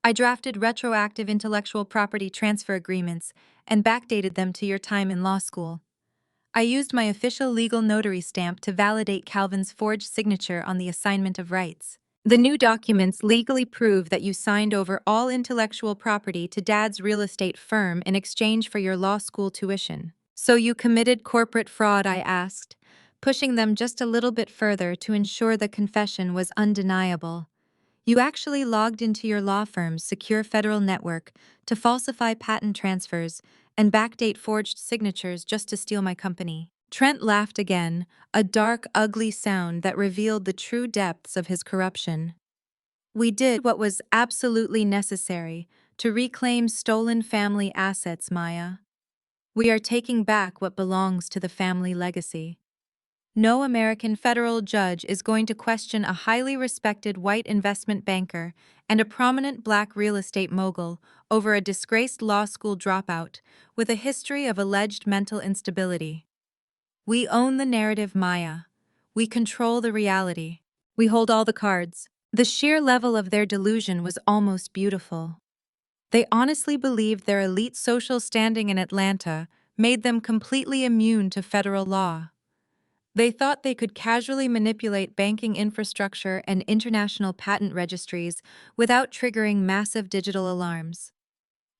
Speaker 1: I drafted retroactive intellectual property transfer agreements and backdated them to your time in law school. I used my official legal notary stamp to validate Calvin's forged signature on the assignment of rights. The new documents legally prove that you signed over all intellectual property to Dad's real estate firm in exchange for your law school tuition. So you committed corporate fraud, I asked, pushing them just a little bit further to ensure the confession was undeniable. You actually logged into your law firm's secure federal network to falsify patent transfers and backdate forged signatures just to steal my company. Trent laughed again, a dark, ugly sound that revealed the true depths of his corruption. We did what was absolutely necessary to reclaim stolen family assets, Maya. We are taking back what belongs to the family legacy. No American federal judge is going to question a highly respected white investment banker and a prominent black real estate mogul over a disgraced law school dropout with a history of alleged mental instability. We own the narrative, Maya. We control the reality. We hold all the cards. The sheer level of their delusion was almost beautiful. They honestly believed their elite social standing in Atlanta made them completely immune to federal law. They thought they could casually manipulate banking infrastructure and international patent registries without triggering massive digital alarms.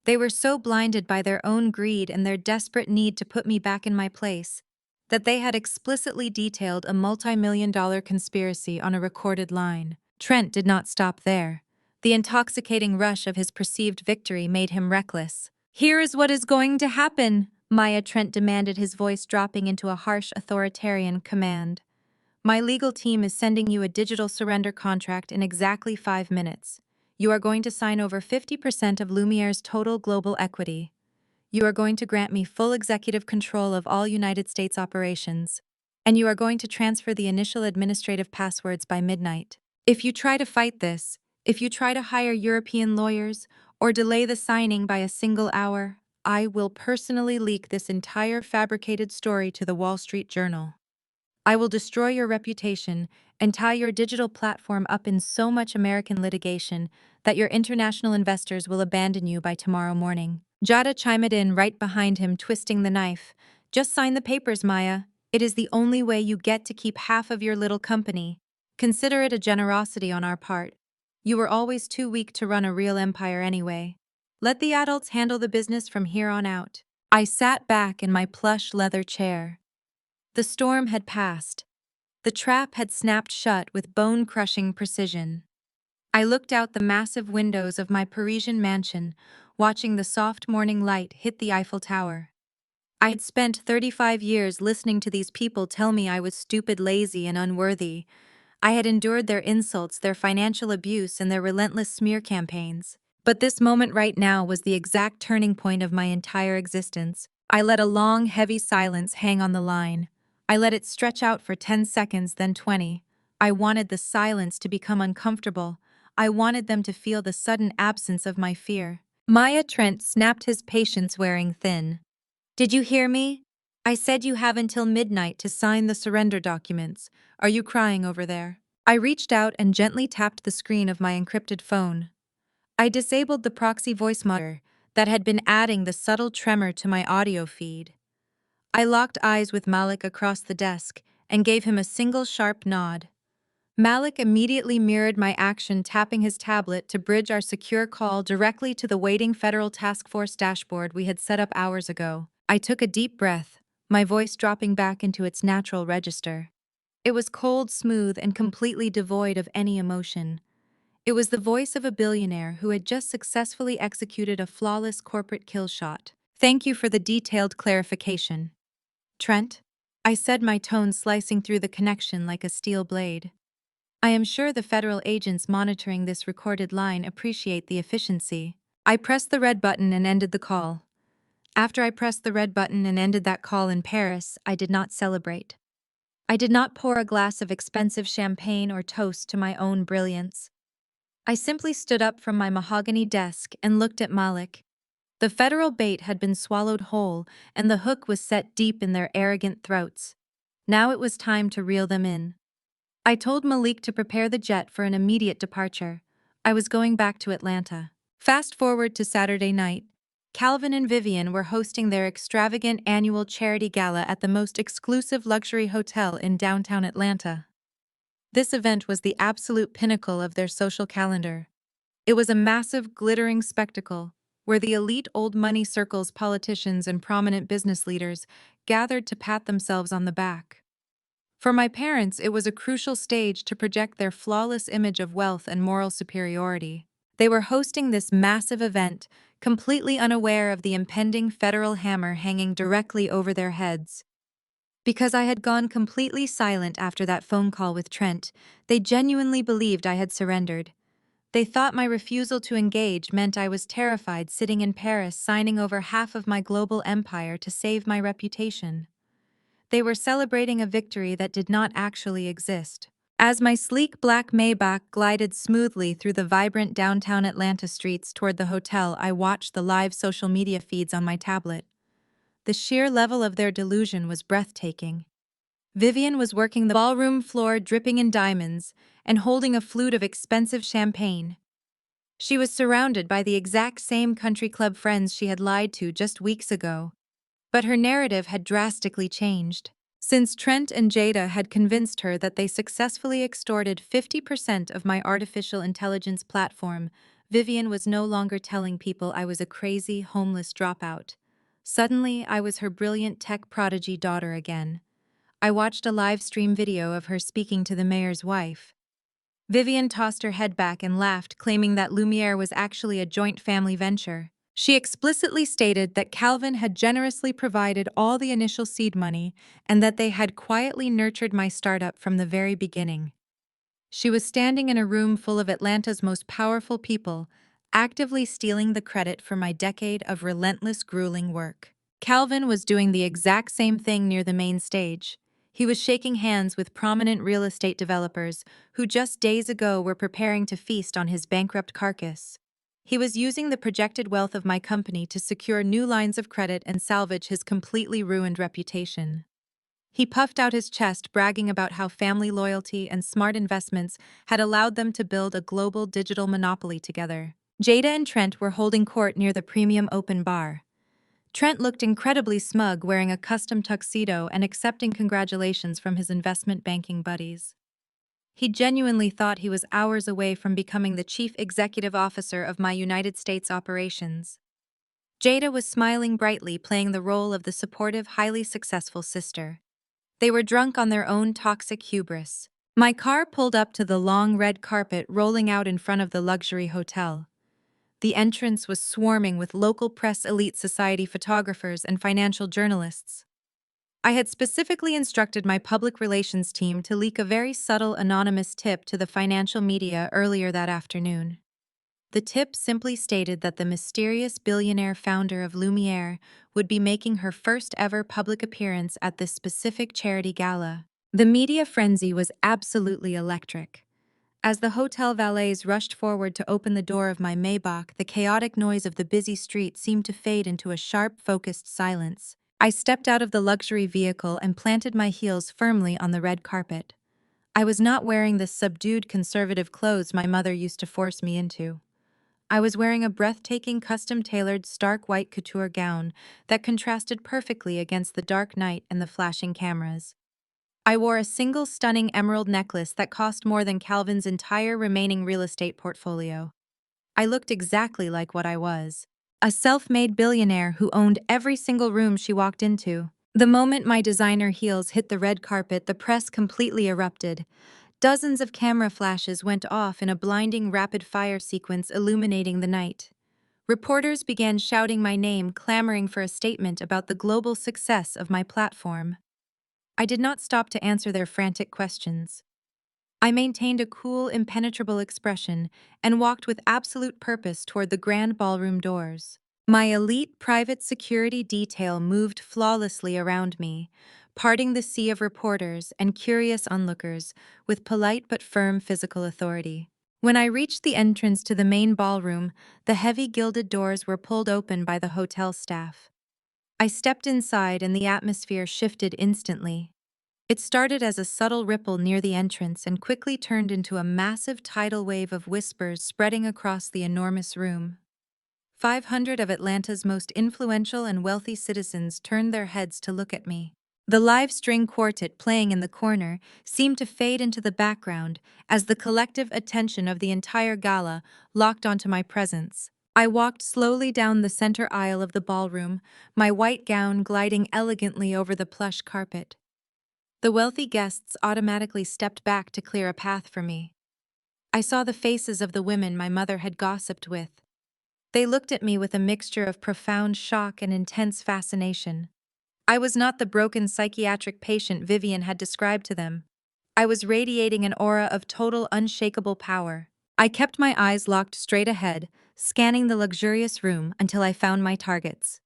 Speaker 1: They were so blinded by their own greed and their desperate need to put me back in my place that they had explicitly detailed a multi-million-dollar conspiracy on a recorded line. Trent did not stop there. The intoxicating rush of his perceived victory made him reckless. "Here is what is going to happen," Maya, Trent demanded, his voice dropping into a harsh, authoritarian command. "My legal team is sending you a digital surrender contract in exactly 5 minutes. You are going to sign over 50% of Lumiere's total global equity. You are going to grant me full executive control of all United States operations. And you are going to transfer the initial administrative passwords by midnight. If you try to fight this, if you try to hire European lawyers, or delay the signing by a single hour, I will personally leak this entire fabricated story to the Wall Street Journal. I will destroy your reputation and tie your digital platform up in so much American litigation that your international investors will abandon you by tomorrow morning." Jada chimed in right behind him, twisting the knife. "Just sign the papers, Maya. It is the only way you get to keep half of your little company. Consider it a generosity on our part. You were always too weak to run a real empire anyway. Let the adults handle the business from here on out." I sat back in my plush leather chair. The storm had passed. The trap had snapped shut with bone-crushing precision. I looked out the massive windows of my Parisian mansion, watching the soft morning light hit the Eiffel Tower. I had spent 35 years listening to these people tell me I was stupid, lazy, and unworthy. I had endured their insults, their financial abuse, and their relentless smear campaigns. But this moment right now was the exact turning point of my entire existence. I let a long, heavy silence hang on the line. I let it stretch out for 10 seconds, then 20. I wanted the silence to become uncomfortable. I wanted them to feel the sudden absence of my fear. Maya, Trent snapped, his patience wearing thin. "Did you hear me? I said you have until midnight to sign the surrender documents. Are you crying over there?" I reached out and gently tapped the screen of my encrypted phone. I disabled the proxy voice moderator that had been adding the subtle tremor to my audio feed. I locked eyes with Malik across the desk and gave him a single sharp nod. Malik immediately mirrored my action, tapping his tablet to bridge our secure call directly to the waiting Federal Task Force dashboard we had set up hours ago. I took a deep breath, my voice dropping back into its natural register. It was cold, smooth, and completely devoid of any emotion. It was the voice of a billionaire who had just successfully executed a flawless corporate kill shot. Thank you for the detailed clarification. Trent? I said, my tone slicing through the connection like a steel blade. I am sure the federal agents monitoring this recorded line appreciate the efficiency. I pressed the red button and ended the call. After I pressed the red button and ended that call in Paris, I did not celebrate. I did not pour a glass of expensive champagne or toast to my own brilliance. I simply stood up from my mahogany desk and looked at Malik. The federal bait had been swallowed whole, and the hook was set deep in their arrogant throats. Now it was time to reel them in. I told Malik to prepare the jet for an immediate departure. I was going back to Atlanta. Fast forward to Saturday night. Calvin and Vivian were hosting their extravagant annual charity gala at the most exclusive luxury hotel in downtown Atlanta. This event was the absolute pinnacle of their social calendar. It was a massive, glittering spectacle, where the elite old money circles, politicians, and prominent business leaders gathered to pat themselves on the back. For my parents, it was a crucial stage to project their flawless image of wealth and moral superiority. They were hosting this massive event, completely unaware of the impending federal hammer hanging directly over their heads. Because I had gone completely silent after that phone call with Trent, they genuinely believed I had surrendered. They thought my refusal to engage meant I was terrified, sitting in Paris signing over half of my global empire to save my reputation. They were celebrating a victory that did not actually exist. As my sleek black Maybach glided smoothly through the vibrant downtown Atlanta streets toward the hotel, I watched the live social media feeds on my tablet. The sheer level of their delusion was breathtaking. Vivian was working the ballroom floor, dripping in diamonds, and holding a flute of expensive champagne. She was surrounded by the exact same country club friends she had lied to just weeks ago. But her narrative had drastically changed. Since Trent and Jada had convinced her that they successfully extorted 50% of my artificial intelligence platform, Vivian was no longer telling people I was a crazy, homeless dropout. Suddenly, I was her brilliant tech prodigy daughter again. I watched a live stream video of her speaking to the mayor's wife. Vivian tossed her head back and laughed, claiming that Lumiere was actually a joint family venture. She explicitly stated that Calvin had generously provided all the initial seed money and that they had quietly nurtured my startup from the very beginning. She was standing in a room full of Atlanta's most powerful people, actively stealing the credit for my decade of relentless, grueling work. Calvin was doing the exact same thing near the main stage. He was shaking hands with prominent real estate developers who just days ago were preparing to feast on his bankrupt carcass. He was using the projected wealth of my company to secure new lines of credit and salvage his completely ruined reputation. He puffed out his chest, bragging about how family loyalty and smart investments had allowed them to build a global digital monopoly together. Jada and Trent were holding court near the premium open bar. Trent looked incredibly smug, wearing a custom tuxedo and accepting congratulations from his investment banking buddies. He genuinely thought he was hours away from becoming the chief executive officer of my United States operations. Jada was smiling brightly, playing the role of the supportive, highly successful sister. They were drunk on their own toxic hubris. My car pulled up to the long red carpet rolling out in front of the luxury hotel. The entrance was swarming with local press, elite society photographers, and financial journalists. I had specifically instructed my public relations team to leak a very subtle anonymous tip to the financial media earlier that afternoon. The tip simply stated that the mysterious billionaire founder of Lumiere would be making her first ever public appearance at this specific charity gala. The media frenzy was absolutely electric. As the hotel valets rushed forward to open the door of my Maybach, the chaotic noise of the busy street seemed to fade into a sharp, focused silence. I stepped out of the luxury vehicle and planted my heels firmly on the red carpet. I was not wearing the subdued conservative clothes my mother used to force me into. I was wearing a breathtaking, custom-tailored, stark white couture gown that contrasted perfectly against the dark night and the flashing cameras. I wore a single stunning emerald necklace that cost more than Calvin's entire remaining real estate portfolio. I looked exactly like what I was. A self-made billionaire who owned every single room she walked into. The moment my designer heels hit the red carpet, the press completely erupted. Dozens of camera flashes went off in a blinding rapid-fire sequence illuminating the night. Reporters began shouting my name, clamoring for a statement about the global success of my platform. I did not stop to answer their frantic questions. I maintained a cool, impenetrable expression and walked with absolute purpose toward the grand ballroom doors. My elite private security detail moved flawlessly around me, parting the sea of reporters and curious onlookers with polite but firm physical authority. When I reached the entrance to the main ballroom, the heavy gilded doors were pulled open by the hotel staff. I stepped inside and the atmosphere shifted instantly. It started as a subtle ripple near the entrance and quickly turned into a massive tidal wave of whispers spreading across the enormous room. 500 of Atlanta's most influential and wealthy citizens turned their heads to look at me. The live string quartet playing in the corner seemed to fade into the background as the collective attention of the entire gala locked onto my presence. I walked slowly down the center aisle of the ballroom, my white gown gliding elegantly over the plush carpet. The wealthy guests automatically stepped back to clear a path for me. I saw the faces of the women my mother had gossiped with. They looked at me with a mixture of profound shock and intense fascination. I was not the broken psychiatric patient Vivian had described to them. I was radiating an aura of total unshakable power. I kept my eyes locked straight ahead, scanning the luxurious room until I found my targets.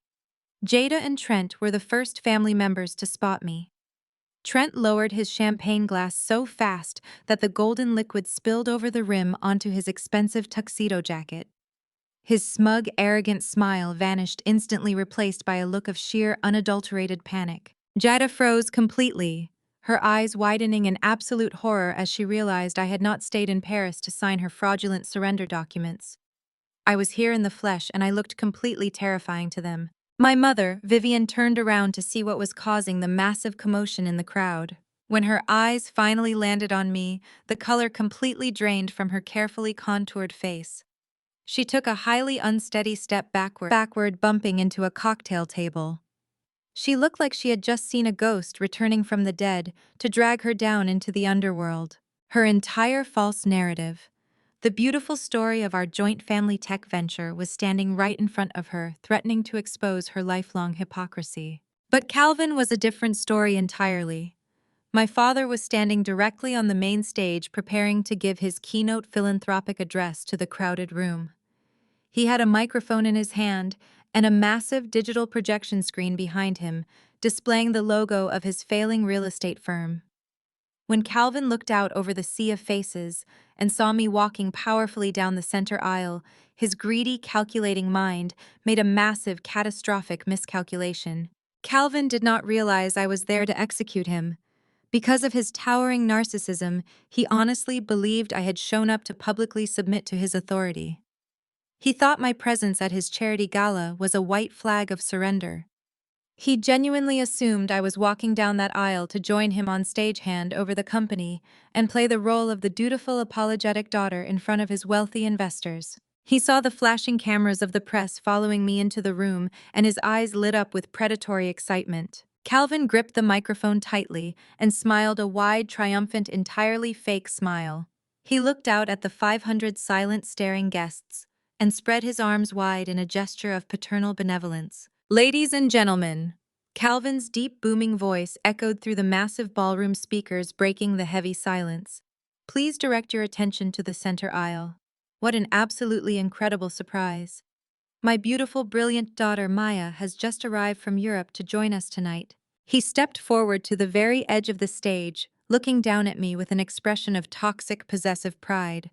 Speaker 1: Jada and Trent were the first family members to spot me. Trent lowered his champagne glass so fast that the golden liquid spilled over the rim onto his expensive tuxedo jacket. His smug, arrogant smile vanished, instantly replaced by a look of sheer, unadulterated panic. Jada froze completely, her eyes widening in absolute horror as she realized I had not stayed in Paris to sign her fraudulent surrender documents. I was here in the flesh and I looked completely terrifying to them. My mother, Vivian, turned around to see what was causing the massive commotion in the crowd. When her eyes finally landed on me, the color completely drained from her carefully contoured face. She took a highly unsteady step backward, bumping into a cocktail table. She looked like she had just seen a ghost returning from the dead to drag her down into the underworld. Her entire false narrative, the beautiful story of our joint family tech venture, was standing right in front of her, threatening to expose her lifelong hypocrisy. But Calvin was a different story entirely. My father was standing directly on the main stage, preparing to give his keynote philanthropic address to the crowded room. He had a microphone in his hand and a massive digital projection screen behind him, displaying the logo of his failing real estate firm. When Calvin looked out over the sea of faces and saw me walking powerfully down the center aisle, his greedy, calculating mind made a massive, catastrophic miscalculation. Calvin did not realize I was there to execute him. Because of his towering narcissism, he honestly believed I had shown up to publicly submit to his authority. He thought my presence at his charity gala was a white flag of surrender. He genuinely assumed I was walking down that aisle to join him on stagehand over the company and play the role of the dutiful, apologetic daughter in front of his wealthy investors. He saw the flashing cameras of the press following me into the room, and his eyes lit up with predatory excitement. Calvin gripped the microphone tightly and smiled a wide, triumphant, entirely fake smile. He looked out at the 500 silent, staring guests and spread his arms wide in a gesture of paternal benevolence. "Ladies and gentlemen," Calvin's deep, booming voice echoed through the massive ballroom speakers, breaking the heavy silence. "Please direct your attention to the center aisle. What an absolutely incredible surprise. My beautiful, brilliant daughter Maya has just arrived from Europe to join us tonight." He stepped forward to the very edge of the stage, looking down at me with an expression of toxic, possessive pride.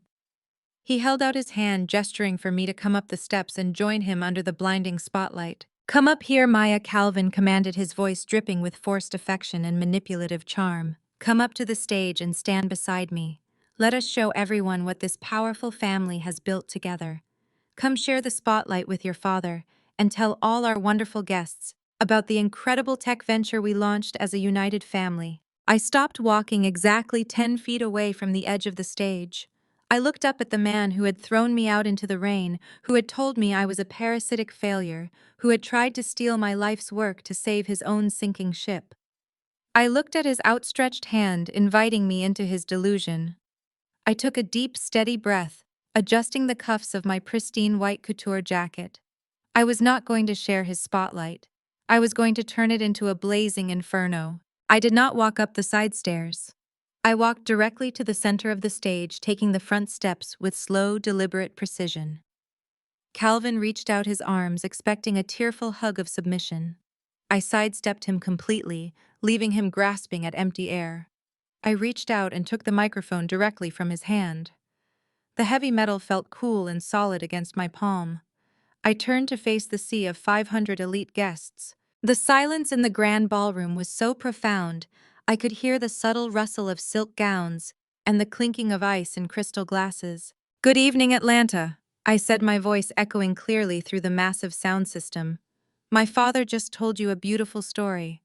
Speaker 1: He held out his hand, gesturing for me to come up the steps and join him under the blinding spotlight. "Come up here, Maya," Calvin commanded, his voice dripping with forced affection and manipulative charm. "Come up to the stage and stand beside me. Let us show everyone what this powerful family has built together. Come share the spotlight with your father and tell all our wonderful guests about the incredible tech venture we launched as a united family." I stopped walking exactly 10 feet away from the edge of the stage. I looked up at the man who had thrown me out into the rain, who had told me I was a parasitic failure, who had tried to steal my life's work to save his own sinking ship. I looked at his outstretched hand, inviting me into his delusion. I took a deep, steady breath, adjusting the cuffs of my pristine white couture jacket. I was not going to share his spotlight. I was going to turn it into a blazing inferno. I did not walk up the side stairs. I walked directly to the center of the stage, taking the front steps with slow, deliberate precision. Calvin reached out his arms, expecting a tearful hug of submission. I sidestepped him completely, leaving him grasping at empty air. I reached out and took the microphone directly from his hand. The heavy metal felt cool and solid against my palm. I turned to face the sea of 500 elite guests. The silence in the grand ballroom was so profound, I could hear the subtle rustle of silk gowns and the clinking of ice in crystal glasses. "Good evening, Atlanta," I said, my voice echoing clearly through the massive sound system. "My father just told you a beautiful story.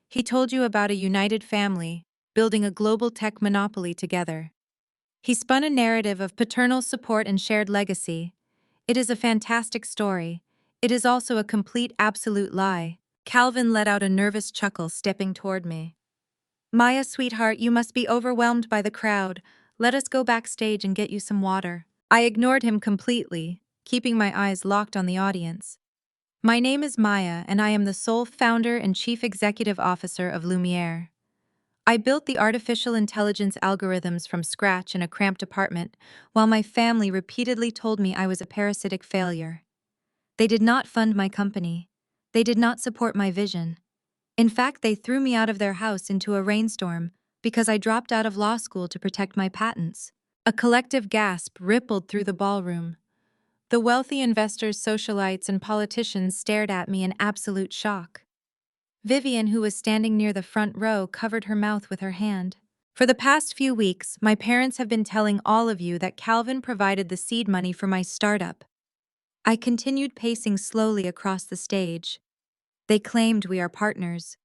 Speaker 1: He told you about a united family, building a global tech monopoly together. He spun a narrative of paternal support and shared legacy. It is a fantastic story. It is also a complete absolute lie." Calvin let out a nervous chuckle, stepping toward me. "Maya, sweetheart, you must be overwhelmed by the crowd. Let us go backstage and get you some water." I ignored him completely, keeping my eyes locked on the audience. "My name is Maya, and I am the sole founder and chief executive officer of Lumiere. I built the artificial intelligence algorithms from scratch in a cramped apartment, while my family repeatedly told me I was a parasitic failure. They did not fund my company. They did not support my vision. In fact, they threw me out of their house into a rainstorm because I dropped out of law school to protect my patents." A collective gasp rippled through the ballroom. The wealthy investors, socialites, and politicians stared at me in absolute shock. Vivian, who was standing near the front row, covered her mouth with her hand. "For the past few weeks, my parents have been telling all of you that Calvin provided the seed money for my startup." I continued pacing slowly across the stage. "They claimed we are partners.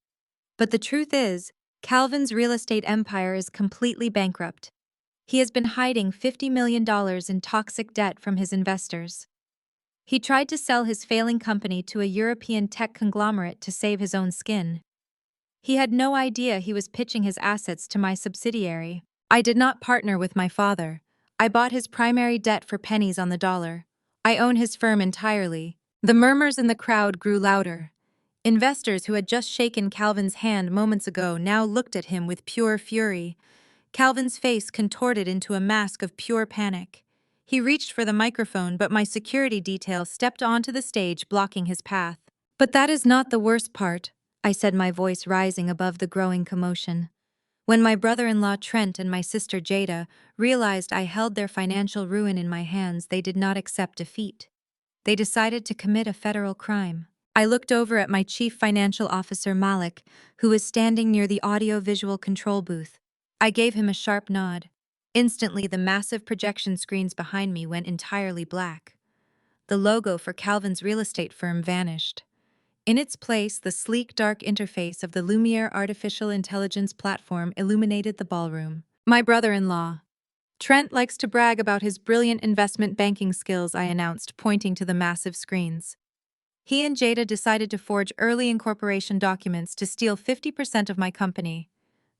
Speaker 1: But the truth is, Calvin's real estate empire is completely bankrupt. He has been hiding $50 million in toxic debt from his investors. He tried to sell his failing company to a European tech conglomerate to save his own skin. He had no idea he was pitching his assets to my subsidiary. I did not partner with my father. I bought his primary debt for pennies on the dollar. I own his firm entirely." The murmurs in the crowd grew louder. Investors who had just shaken Calvin's hand moments ago now looked at him with pure fury. Calvin's face contorted into a mask of pure panic. He reached for the microphone, but my security detail stepped onto the stage, blocking his path. "But that is not the worst part," I said, my voice rising above the growing commotion. "When my brother-in-law Trent and my sister Jada realized I held their financial ruin in my hands, they did not accept defeat. They decided to commit a federal crime." I looked over at my chief financial officer Malik, who was standing near the audio-visual control booth. I gave him a sharp nod. Instantly, the massive projection screens behind me went entirely black. The logo for Calvin's real estate firm vanished. In its place, the sleek, dark interface of the Lumiere artificial intelligence platform illuminated the ballroom. "My brother-in-law, Trent, likes to brag about his brilliant investment banking skills," I announced, pointing to the massive screens. "He and Jada decided to forge early incorporation documents to steal 50% of my company.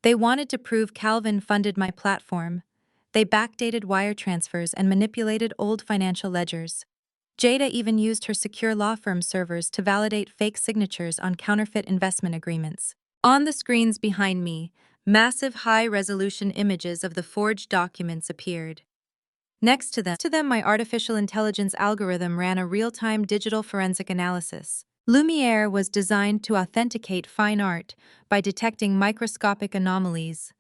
Speaker 1: They wanted to prove Calvin funded my platform. They backdated wire transfers and manipulated old financial ledgers. Jada even used her secure law firm servers to validate fake signatures on counterfeit investment agreements." On the screens behind me, massive high-resolution images of the forged documents appeared. Next to them, my artificial intelligence algorithm ran a real-time digital forensic analysis. Lumiere was designed to authenticate fine art by detecting microscopic anomalies.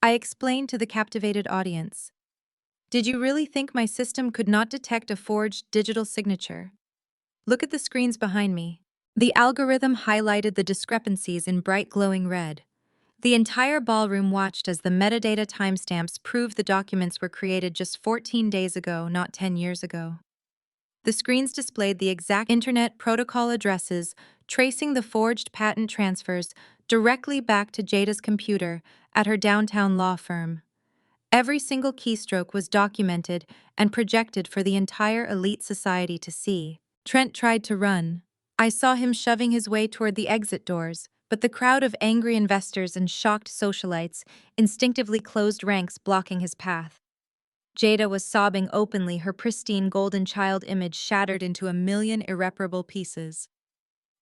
Speaker 1: I explained to the captivated audience. "Did you really think my system could not detect a forged digital signature? Look at the screens behind me." The algorithm highlighted the discrepancies in bright glowing red. The entire ballroom watched as the metadata timestamps proved the documents were created just 14 days ago, not 10 years ago. The screens displayed the exact Internet Protocol addresses, tracing the forged patent transfers directly back to Jada's computer at her downtown law firm. Every single keystroke was documented and projected for the entire elite society to see. Trent tried to run. I saw him shoving his way toward the exit doors, but the crowd of angry investors and shocked socialites instinctively closed ranks, blocking his path. Jada was sobbing openly, her pristine golden child image shattered into a million irreparable pieces.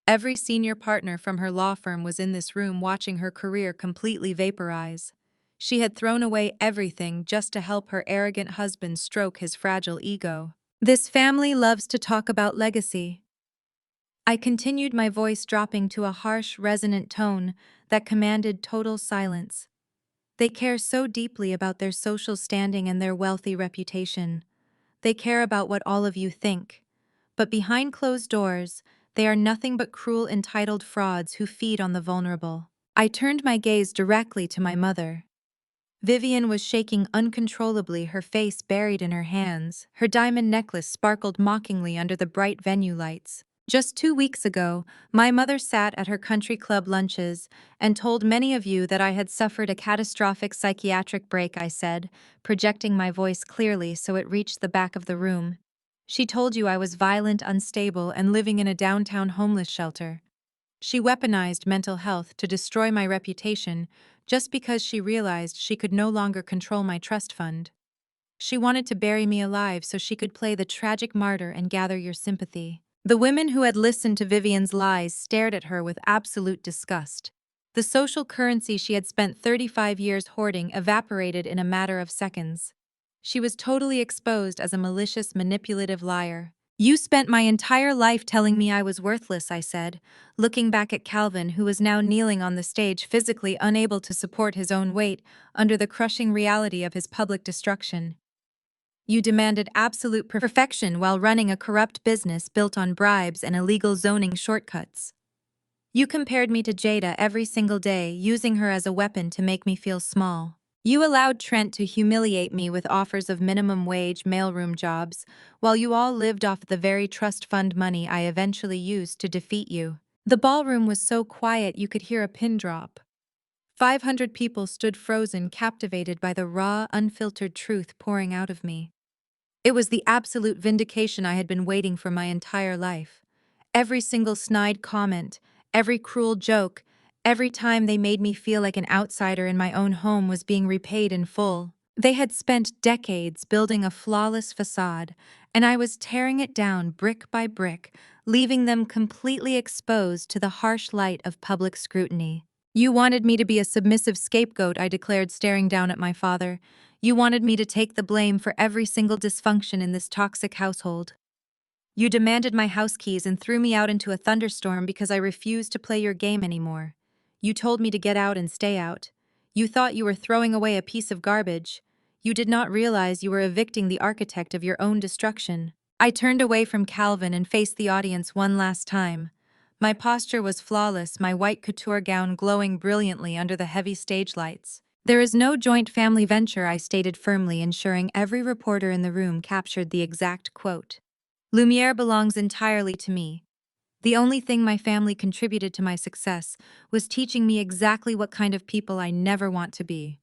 Speaker 1: Every senior partner from her law firm was in this room watching her career completely vaporize. She had thrown away everything just to help her arrogant husband stroke his fragile ego. This family loves to talk about legacy. I continued, my voice dropping to a harsh, resonant tone that commanded total silence. They care so deeply about their social standing and their wealthy reputation. They care about what all of you think. But behind closed doors, they are nothing but cruel, entitled frauds who feed on the vulnerable. I turned my gaze directly to my mother. Vivian was shaking uncontrollably, her face buried in her hands. Her diamond necklace sparkled mockingly under the bright venue lights. Just 2 weeks ago, my mother sat at her country club lunches and told many of you that I had suffered a catastrophic psychiatric break, I said, projecting my voice clearly so it reached the back of the room. She told you I was violent, unstable, and living in a downtown homeless shelter. She weaponized mental health to destroy my reputation just because she realized she could no longer control my trust fund. She wanted to bury me alive so she could play the tragic martyr and gather your sympathy. The women who had listened to Vivian's lies stared at her with absolute disgust. The social currency she had spent 35 years hoarding evaporated in a matter of seconds. She was totally exposed as a malicious, manipulative liar. You spent my entire life telling me I was worthless, I said, looking back at Calvin, who was now kneeling on the stage, physically unable to support his own weight under the crushing reality of his public destruction. You demanded absolute perfection while running a corrupt business built on bribes and illegal zoning shortcuts. You compared me to Jada every single day, using her as a weapon to make me feel small. You allowed Trent to humiliate me with offers of minimum wage mailroom jobs, while you all lived off the very trust fund money I eventually used to defeat you. The ballroom was so quiet you could hear a pin drop. 500 people stood frozen, captivated by the raw, unfiltered truth pouring out of me. It was the absolute vindication I had been waiting for my entire life. Every single snide comment, every cruel joke, every time they made me feel like an outsider in my own home was being repaid in full. They had spent decades building a flawless facade, and I was tearing it down brick by brick, leaving them completely exposed to the harsh light of public scrutiny. You wanted me to be a submissive scapegoat, I declared, staring down at my father. You wanted me to take the blame for every single dysfunction in this toxic household. You demanded my house keys and threw me out into a thunderstorm because I refused to play your game anymore. You told me to get out and stay out. You thought you were throwing away a piece of garbage. You did not realize you were evicting the architect of your own destruction. I turned away from Calvin and faced the audience one last time. My posture was flawless, my white couture gown glowing brilliantly under the heavy stage lights. There is no joint family venture, I stated firmly, ensuring every reporter in the room captured the exact quote. Lumiere belongs entirely to me. The only thing my family contributed to my success was teaching me exactly what kind of people I never want to be.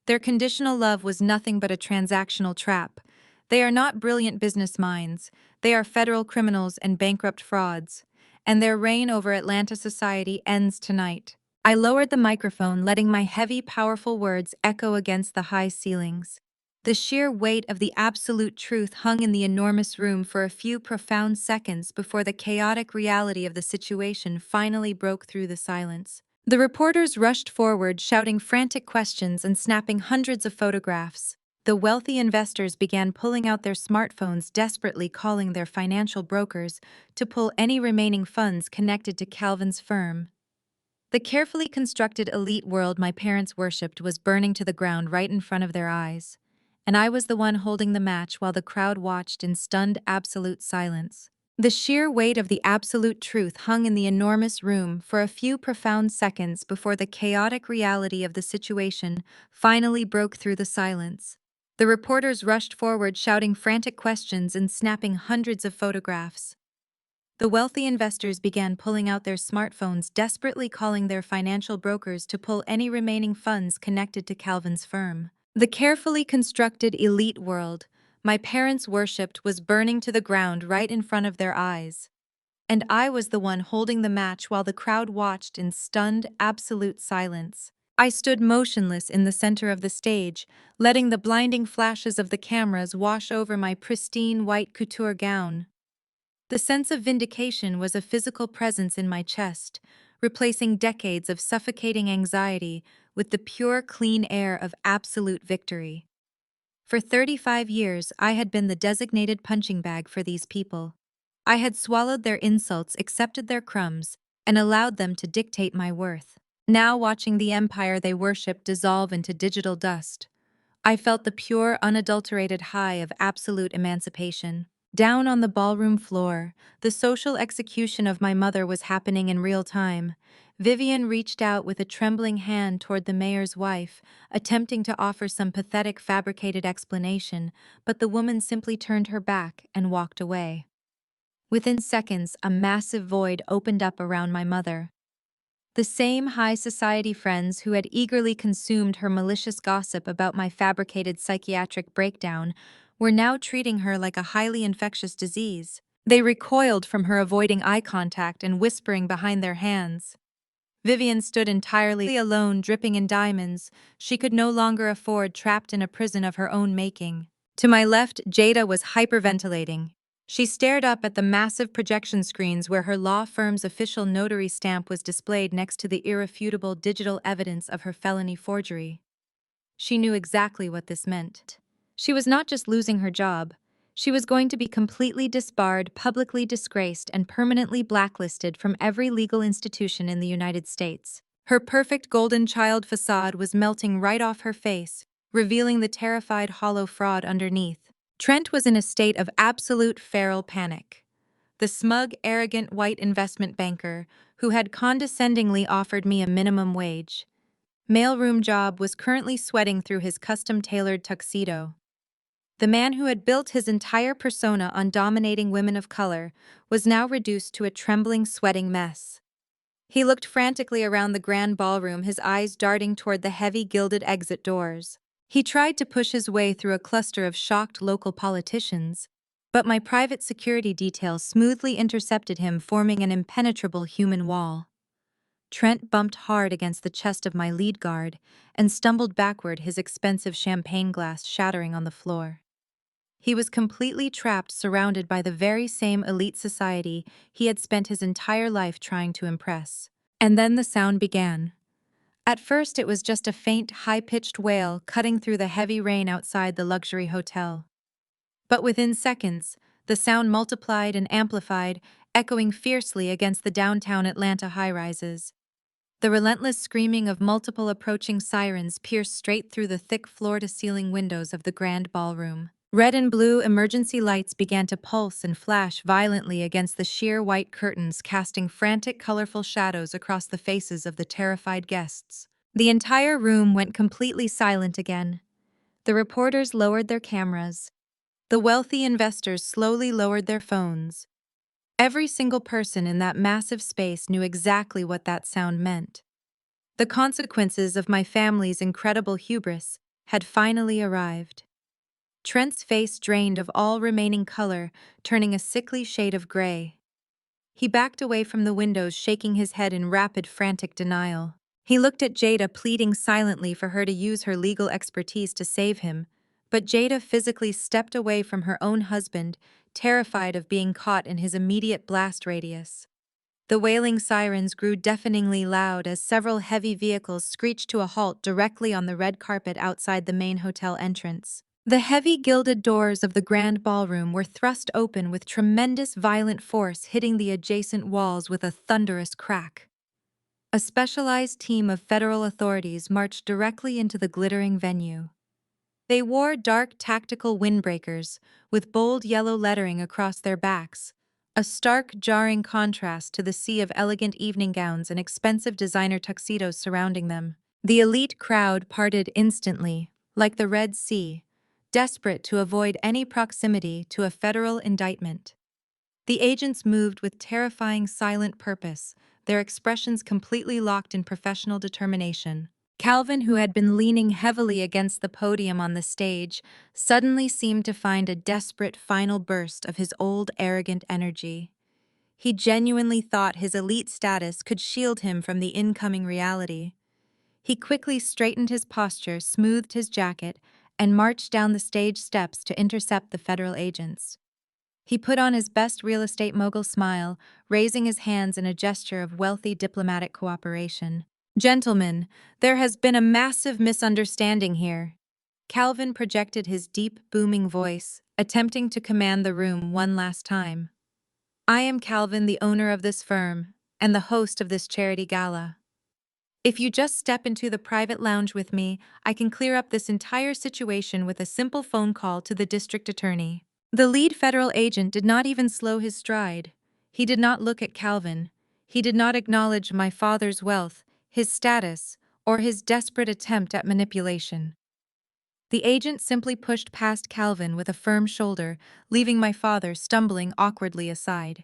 Speaker 1: Their conditional love was nothing but a transactional trap. They are not brilliant business minds. They are federal criminals and bankrupt frauds. And their reign over Atlanta society ends tonight. I lowered the microphone, letting my heavy, powerful words echo against the high ceilings. The sheer weight of the absolute truth hung in the enormous room for a few profound seconds before the chaotic reality of the situation finally broke through the silence. The reporters rushed forward, shouting frantic questions and snapping hundreds of photographs. The wealthy investors began pulling out their smartphones, desperately calling their financial brokers to pull any remaining funds connected to Calvin's firm. The carefully constructed elite world my parents worshipped was burning to the ground right in front of their eyes, and I was the one holding the match while the crowd watched in stunned, absolute silence. The sheer weight of the absolute truth hung in the enormous room for a few profound seconds before the chaotic reality of the situation finally broke through the silence. The reporters rushed forward, shouting frantic questions and snapping hundreds of photographs. The wealthy investors began pulling out their smartphones, desperately calling their financial brokers to pull any remaining funds connected to Calvin's firm. The carefully constructed elite world my parents worshipped was burning to the ground right in front of their eyes. And I was the one holding the match while the crowd watched in stunned, absolute silence. I stood motionless in the center of the stage, letting the blinding flashes of the cameras wash over my pristine white couture gown. The sense of vindication was a physical presence in my chest, replacing decades of suffocating anxiety with the pure, clean air of absolute victory. For 35 years, I had been the designated punching bag for these people. I had swallowed their insults, accepted their crumbs, and allowed them to dictate my worth. Now, watching the empire they worshipped dissolve into digital dust, I felt the pure, unadulterated high of absolute emancipation. Down on the ballroom floor, the social execution of my mother was happening in real time. Vivian reached out with a trembling hand toward the mayor's wife, attempting to offer some pathetic fabricated explanation, but the woman simply turned her back and walked away. Within seconds, a massive void opened up around my mother. The same high society friends who had eagerly consumed her malicious gossip about my fabricated psychiatric breakdown were now treating her like a highly infectious disease. They recoiled from her, avoiding eye contact and whispering behind their hands. Vivian stood entirely alone, dripping in diamonds. She could no longer afford, trapped in a prison of her own making. To my left, Jada was hyperventilating. She stared up at the massive projection screens where her law firm's official notary stamp was displayed next to the irrefutable digital evidence of her felony forgery. She knew exactly what this meant. She was not just losing her job. She was going to be completely disbarred, publicly disgraced, and permanently blacklisted from every legal institution in the United States. Her perfect golden child facade was melting right off her face, revealing the terrified hollow fraud underneath. Trent was in a state of absolute feral panic. The smug, arrogant white investment banker, who had condescendingly offered me a minimum wage mailroom job, was currently sweating through his custom-tailored tuxedo. The man who had built his entire persona on dominating women of color was now reduced to a trembling, sweating mess. He looked frantically around the grand ballroom, his eyes darting toward the heavy gilded exit doors. He tried to push his way through a cluster of shocked local politicians, but my private security detail smoothly intercepted him, forming an impenetrable human wall. Trent bumped hard against the chest of my lead guard and stumbled backward, his expensive champagne glass shattering on the floor. He was completely trapped, surrounded by the very same elite society he had spent his entire life trying to impress. And then the sound began. At first, it was just a faint, high-pitched wail cutting through the heavy rain outside the luxury hotel. But within seconds, the sound multiplied and amplified, echoing fiercely against the downtown Atlanta high-rises. The relentless screaming of multiple approaching sirens pierced straight through the thick floor-to-ceiling windows of the grand ballroom. Red and blue emergency lights began to pulse and flash violently against the sheer white curtains, casting frantic, colorful shadows across the faces of the terrified guests. The entire room went completely silent again. The reporters lowered their cameras. The wealthy investors slowly lowered their phones. Every single person in that massive space knew exactly what that sound meant. The consequences of my family's incredible hubris had finally arrived. Trent's face drained of all remaining color, turning a sickly shade of gray. He backed away from the windows, shaking his head in rapid, frantic denial. He looked at Jada, pleading silently for her to use her legal expertise to save him, but Jada physically stepped away from her own husband, terrified of being caught in his immediate blast radius. The wailing sirens grew deafeningly loud as several heavy vehicles screeched to a halt directly on the red carpet outside the main hotel entrance. The heavy gilded doors of the grand ballroom were thrust open with tremendous violent force, hitting the adjacent walls with a thunderous crack. A specialized team of federal authorities marched directly into the glittering venue. They wore dark tactical windbreakers with bold yellow lettering across their backs, a stark, jarring contrast to the sea of elegant evening gowns and expensive designer tuxedos surrounding them. The elite crowd parted instantly, like the Red Sea, desperate to avoid any proximity to a federal indictment. The agents moved with terrifying silent purpose, their expressions completely locked in professional determination. Calvin, who had been leaning heavily against the podium on the stage, suddenly seemed to find a desperate final burst of his old arrogant energy. He genuinely thought his elite status could shield him from the incoming reality. He quickly straightened his posture, smoothed his jacket, and marched down the stage steps to intercept the federal agents. He put on his best real estate mogul smile, raising his hands in a gesture of wealthy diplomatic cooperation. "Gentlemen, there has been a massive misunderstanding here." Calvin projected his deep, booming voice, attempting to command the room one last time. "I am Calvin, the owner of this firm, and the host of this charity gala. If you just step into the private lounge with me, I can clear up this entire situation with a simple phone call to the district attorney." The lead federal agent did not even slow his stride. He did not look at Calvin. He did not acknowledge my father's wealth, his status, or his desperate attempt at manipulation. The agent simply pushed past Calvin with a firm shoulder, leaving my father stumbling awkwardly aside.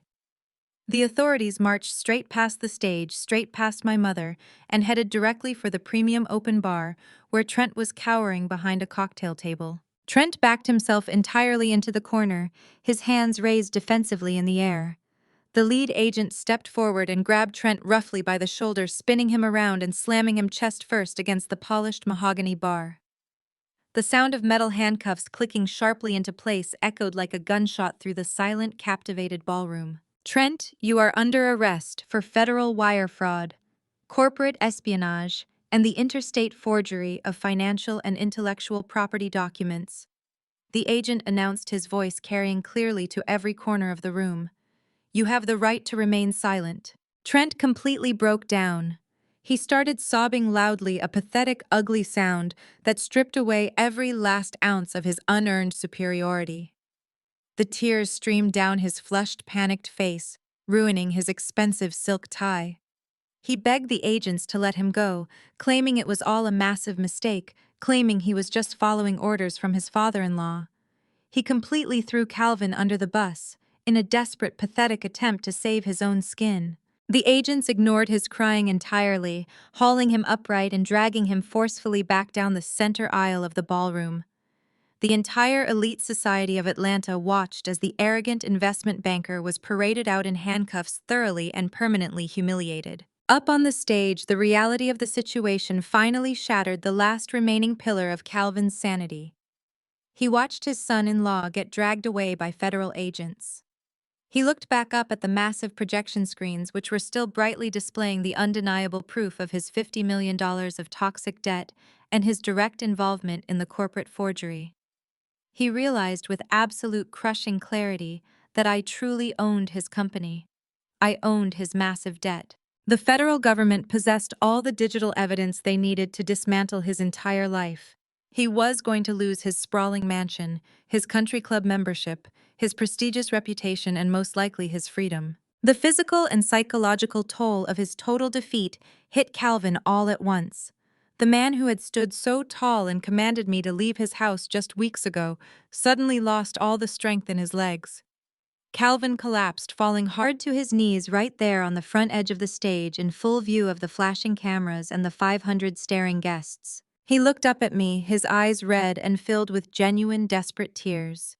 Speaker 1: The authorities marched straight past the stage, straight past my mother, and headed directly for the premium open bar, where Trent was cowering behind a cocktail table. Trent backed himself entirely into the corner, his hands raised defensively in the air. The lead agent stepped forward and grabbed Trent roughly by the shoulder, spinning him around and slamming him chest first against the polished mahogany bar. The sound of metal handcuffs clicking sharply into place echoed like a gunshot through the silent, captivated ballroom. "Trent, you are under arrest for federal wire fraud, corporate espionage, and the interstate forgery of financial and intellectual property documents," the agent announced, his voice carrying clearly to every corner of the room. "You have the right to remain silent." Trent completely broke down. He started sobbing loudly, a pathetic, ugly sound that stripped away every last ounce of his unearned superiority. The tears streamed down his flushed, panicked face, ruining his expensive silk tie. He begged the agents to let him go, claiming it was all a massive mistake, claiming he was just following orders from his father-in-law. He completely threw Calvin under the bus, in a desperate, pathetic attempt to save his own skin. The agents ignored his crying entirely, hauling him upright and dragging him forcefully back down the center aisle of the ballroom. The entire elite society of Atlanta watched as the arrogant investment banker was paraded out in handcuffs, thoroughly and permanently humiliated. Up on the stage, the reality of the situation finally shattered the last remaining pillar of Calvin's sanity. He watched his son-in-law get dragged away by federal agents. He looked back up at the massive projection screens, which were still brightly displaying the undeniable proof of his $50 million of toxic debt and his direct involvement in the corporate forgery. He realized with absolute crushing clarity that I truly owned his company. I owned his massive debt. The federal government possessed all the digital evidence they needed to dismantle his entire life. He was going to lose his sprawling mansion, his country club membership, his prestigious reputation, and most likely his freedom. The physical and psychological toll of his total defeat hit Calvin all at once. The man who had stood so tall and commanded me to leave his house just weeks ago suddenly lost all the strength in his legs. Calvin collapsed, falling hard to his knees right there on the front edge of the stage in full view of the flashing cameras and the 500 staring guests. He looked up at me, his eyes red and filled with genuine, desperate tears.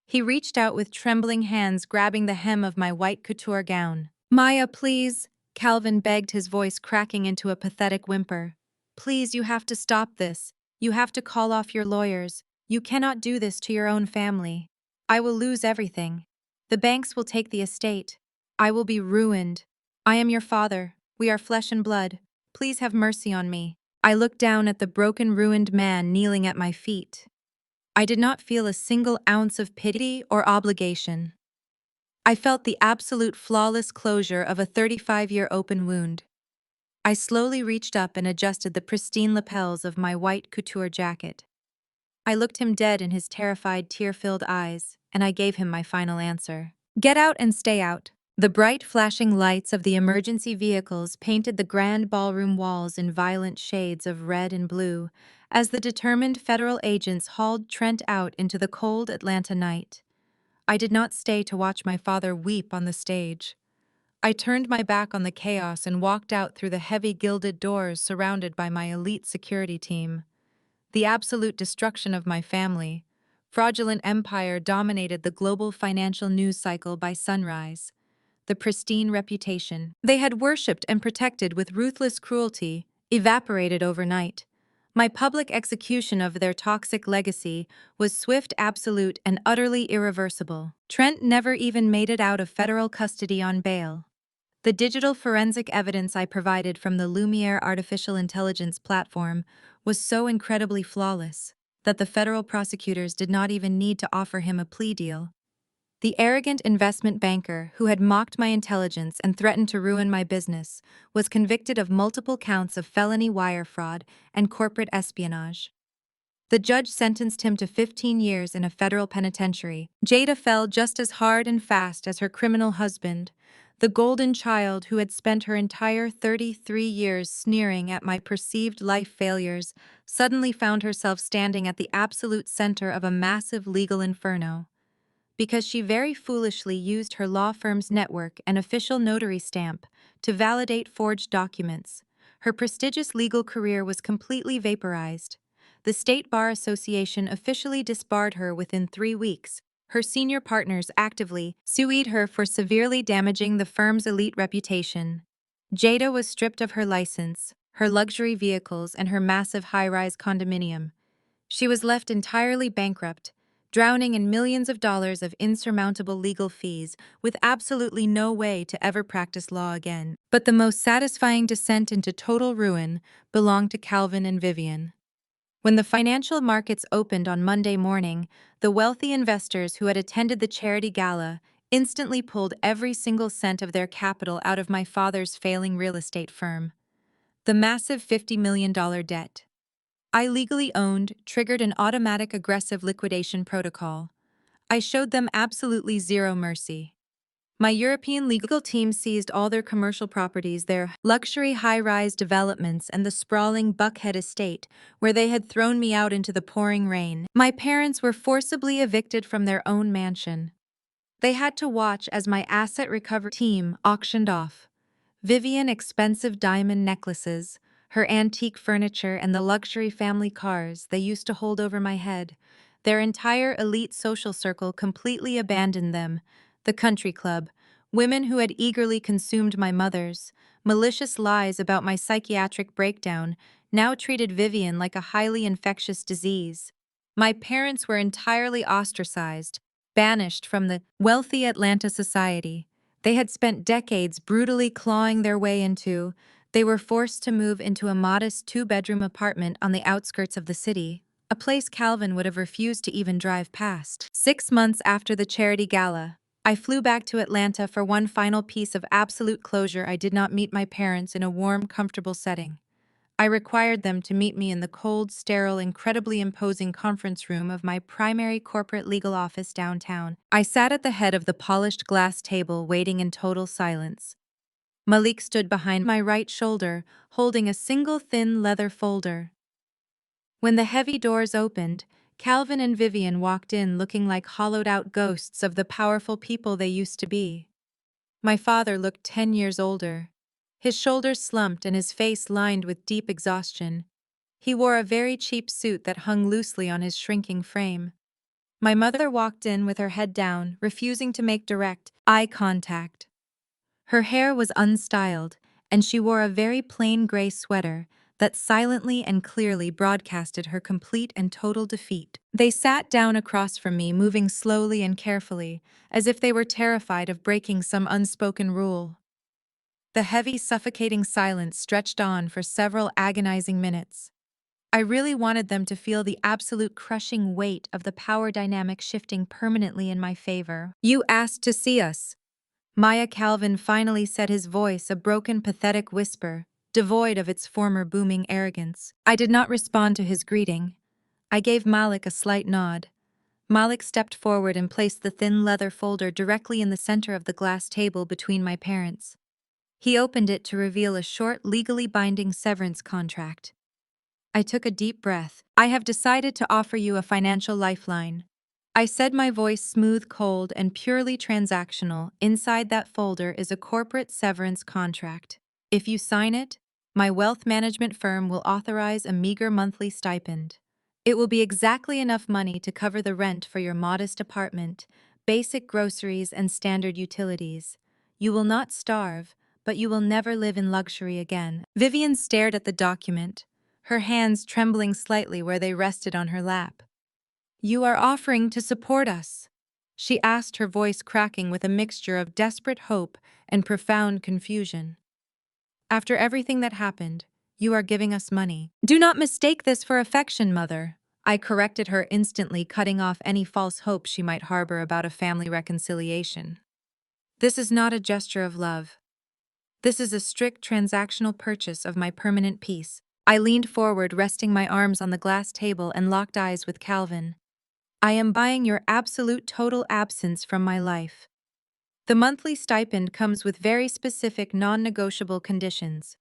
Speaker 1: He reached out with trembling hands, grabbing the hem of my white couture gown. "Maya, please," Calvin begged, his voice cracking into a pathetic whimper. "Please, you have to stop this. You have to call off your lawyers. You cannot do this to your own family. I will lose everything. The banks will take the estate. I will be ruined. I am your father. We are flesh and blood. Please have mercy on me." I looked down at the broken, ruined man kneeling at my feet. I did not feel a single ounce of pity or obligation. I felt the absolute flawless closure of a 35-year open wound. I slowly reached up and adjusted the pristine lapels of my white couture jacket. I looked him dead in his terrified, tear-filled eyes, and I gave him my final answer. "Get out and stay out." The bright flashing lights of the emergency vehicles painted the grand ballroom walls in violent shades of red and blue as the determined federal agents hauled Trent out into the cold Atlanta night. I did not stay to watch my father weep on the stage. I turned my back on the chaos and walked out through the heavy gilded doors surrounded by my elite security team. The absolute destruction of my family, fraudulent empire dominated the global financial news cycle by sunrise. The pristine reputation they had worshipped and protected with ruthless cruelty evaporated overnight. My public execution of their toxic legacy was swift, absolute, and utterly irreversible. Trent never even made it out of federal custody on bail. The digital forensic evidence I provided from the Lumiere artificial intelligence platform was so incredibly flawless that the federal prosecutors did not even need to offer him a plea deal. The arrogant investment banker who had mocked my intelligence and threatened to ruin my business was convicted of multiple counts of felony wire fraud and corporate espionage. The judge sentenced him to 15 years in a federal penitentiary. Jada fell just as hard and fast as her criminal husband, the golden child who had spent her entire 33 years sneering at my perceived life failures, suddenly found herself standing at the absolute center of a massive legal inferno. Because she very foolishly used her law firm's network and official notary stamp to validate forged documents, her prestigious legal career was completely vaporized. The State Bar Association officially disbarred her within 3 weeks. Her senior partners actively sued her for severely damaging the firm's elite reputation. Jada was stripped of her license, her luxury vehicles, and her massive high-rise condominium. She was left entirely bankrupt, drowning in millions of dollars of insurmountable legal fees, with absolutely no way to ever practice law again. But the most satisfying descent into total ruin belonged to Calvin and Vivian. When the financial markets opened on Monday morning, the wealthy investors who had attended the charity gala instantly pulled every single cent of their capital out of my father's failing real estate firm. The massive $50 million debt I legally owned triggered an automatic aggressive liquidation protocol. I showed them absolutely zero mercy. My European legal team seized all their commercial properties, their luxury high-rise developments, and the sprawling Buckhead estate, where they had thrown me out into the pouring rain. My parents were forcibly evicted from their own mansion. They had to watch as my asset recovery team auctioned off Vivian expensive diamond necklaces, her antique furniture, and the luxury family cars they used to hold over my head. Their entire elite social circle completely abandoned them. The country club, women who had eagerly consumed my mother's, malicious lies about my psychiatric breakdown, now treated Vivian like a highly infectious disease. My parents were entirely ostracized, banished from the wealthy Atlanta society they had spent decades brutally clawing their way into. They were forced to move into a modest 2-bedroom apartment on the outskirts of the city, a place Calvin would have refused to even drive past. 6 months after the charity gala, I flew back to Atlanta for one final piece of absolute closure. I did not meet my parents in a warm, comfortable setting. I required them to meet me in the cold, sterile, incredibly imposing conference room of my primary corporate legal office downtown. I sat at the head of the polished glass table, waiting in total silence. Malik stood behind my right shoulder, holding a single thin leather folder. When the heavy doors opened, Calvin and Vivian walked in looking like hollowed-out ghosts of the powerful people they used to be. My father looked 10 years older. His shoulders slumped and his face lined with deep exhaustion. He wore a very cheap suit that hung loosely on his shrinking frame. My mother walked in with her head down, refusing to make direct eye contact. Her hair was unstyled, and she wore a very plain gray sweater that silently and clearly broadcasted her complete and total defeat. They sat down across from me, moving slowly and carefully, as if they were terrified of breaking some unspoken rule. The heavy, suffocating silence stretched on for several agonizing minutes. I really wanted them to feel the absolute crushing weight of the power dynamic shifting permanently in my favor. "You asked to see us." Maya Calvin finally said, his voice a broken, pathetic whisper, devoid of its former booming arrogance. I did not respond to his greeting. I gave Malik a slight nod. Malik stepped forward and placed the thin leather folder directly in the center of the glass table between my parents. He opened it to reveal a short, legally binding severance contract. I took a deep breath. "I have decided to offer you a financial lifeline. I said, my voice smooth, cold, and purely transactional. Inside that folder is a corporate severance contract. If you sign it, my wealth management firm will authorize a meager monthly stipend. It will be exactly enough money to cover the rent for your modest apartment, basic groceries, and standard utilities. You will not starve, but you will never live in luxury again. Vivian stared at the document, her hands trembling slightly where they rested on her lap. You are offering to support us? She asked, her voice cracking with a mixture of desperate hope and profound confusion. After everything that happened, you are giving us money. Do not mistake this for affection, Mother. I corrected her instantly, cutting off any false hope she might harbor about a family reconciliation. This is not a gesture of love. This is a strict transactional purchase of my permanent peace. I leaned forward, resting my arms on the glass table, and locked eyes with Calvin. I am buying your absolute total absence from my life. The monthly stipend comes with very specific non-negotiable conditions.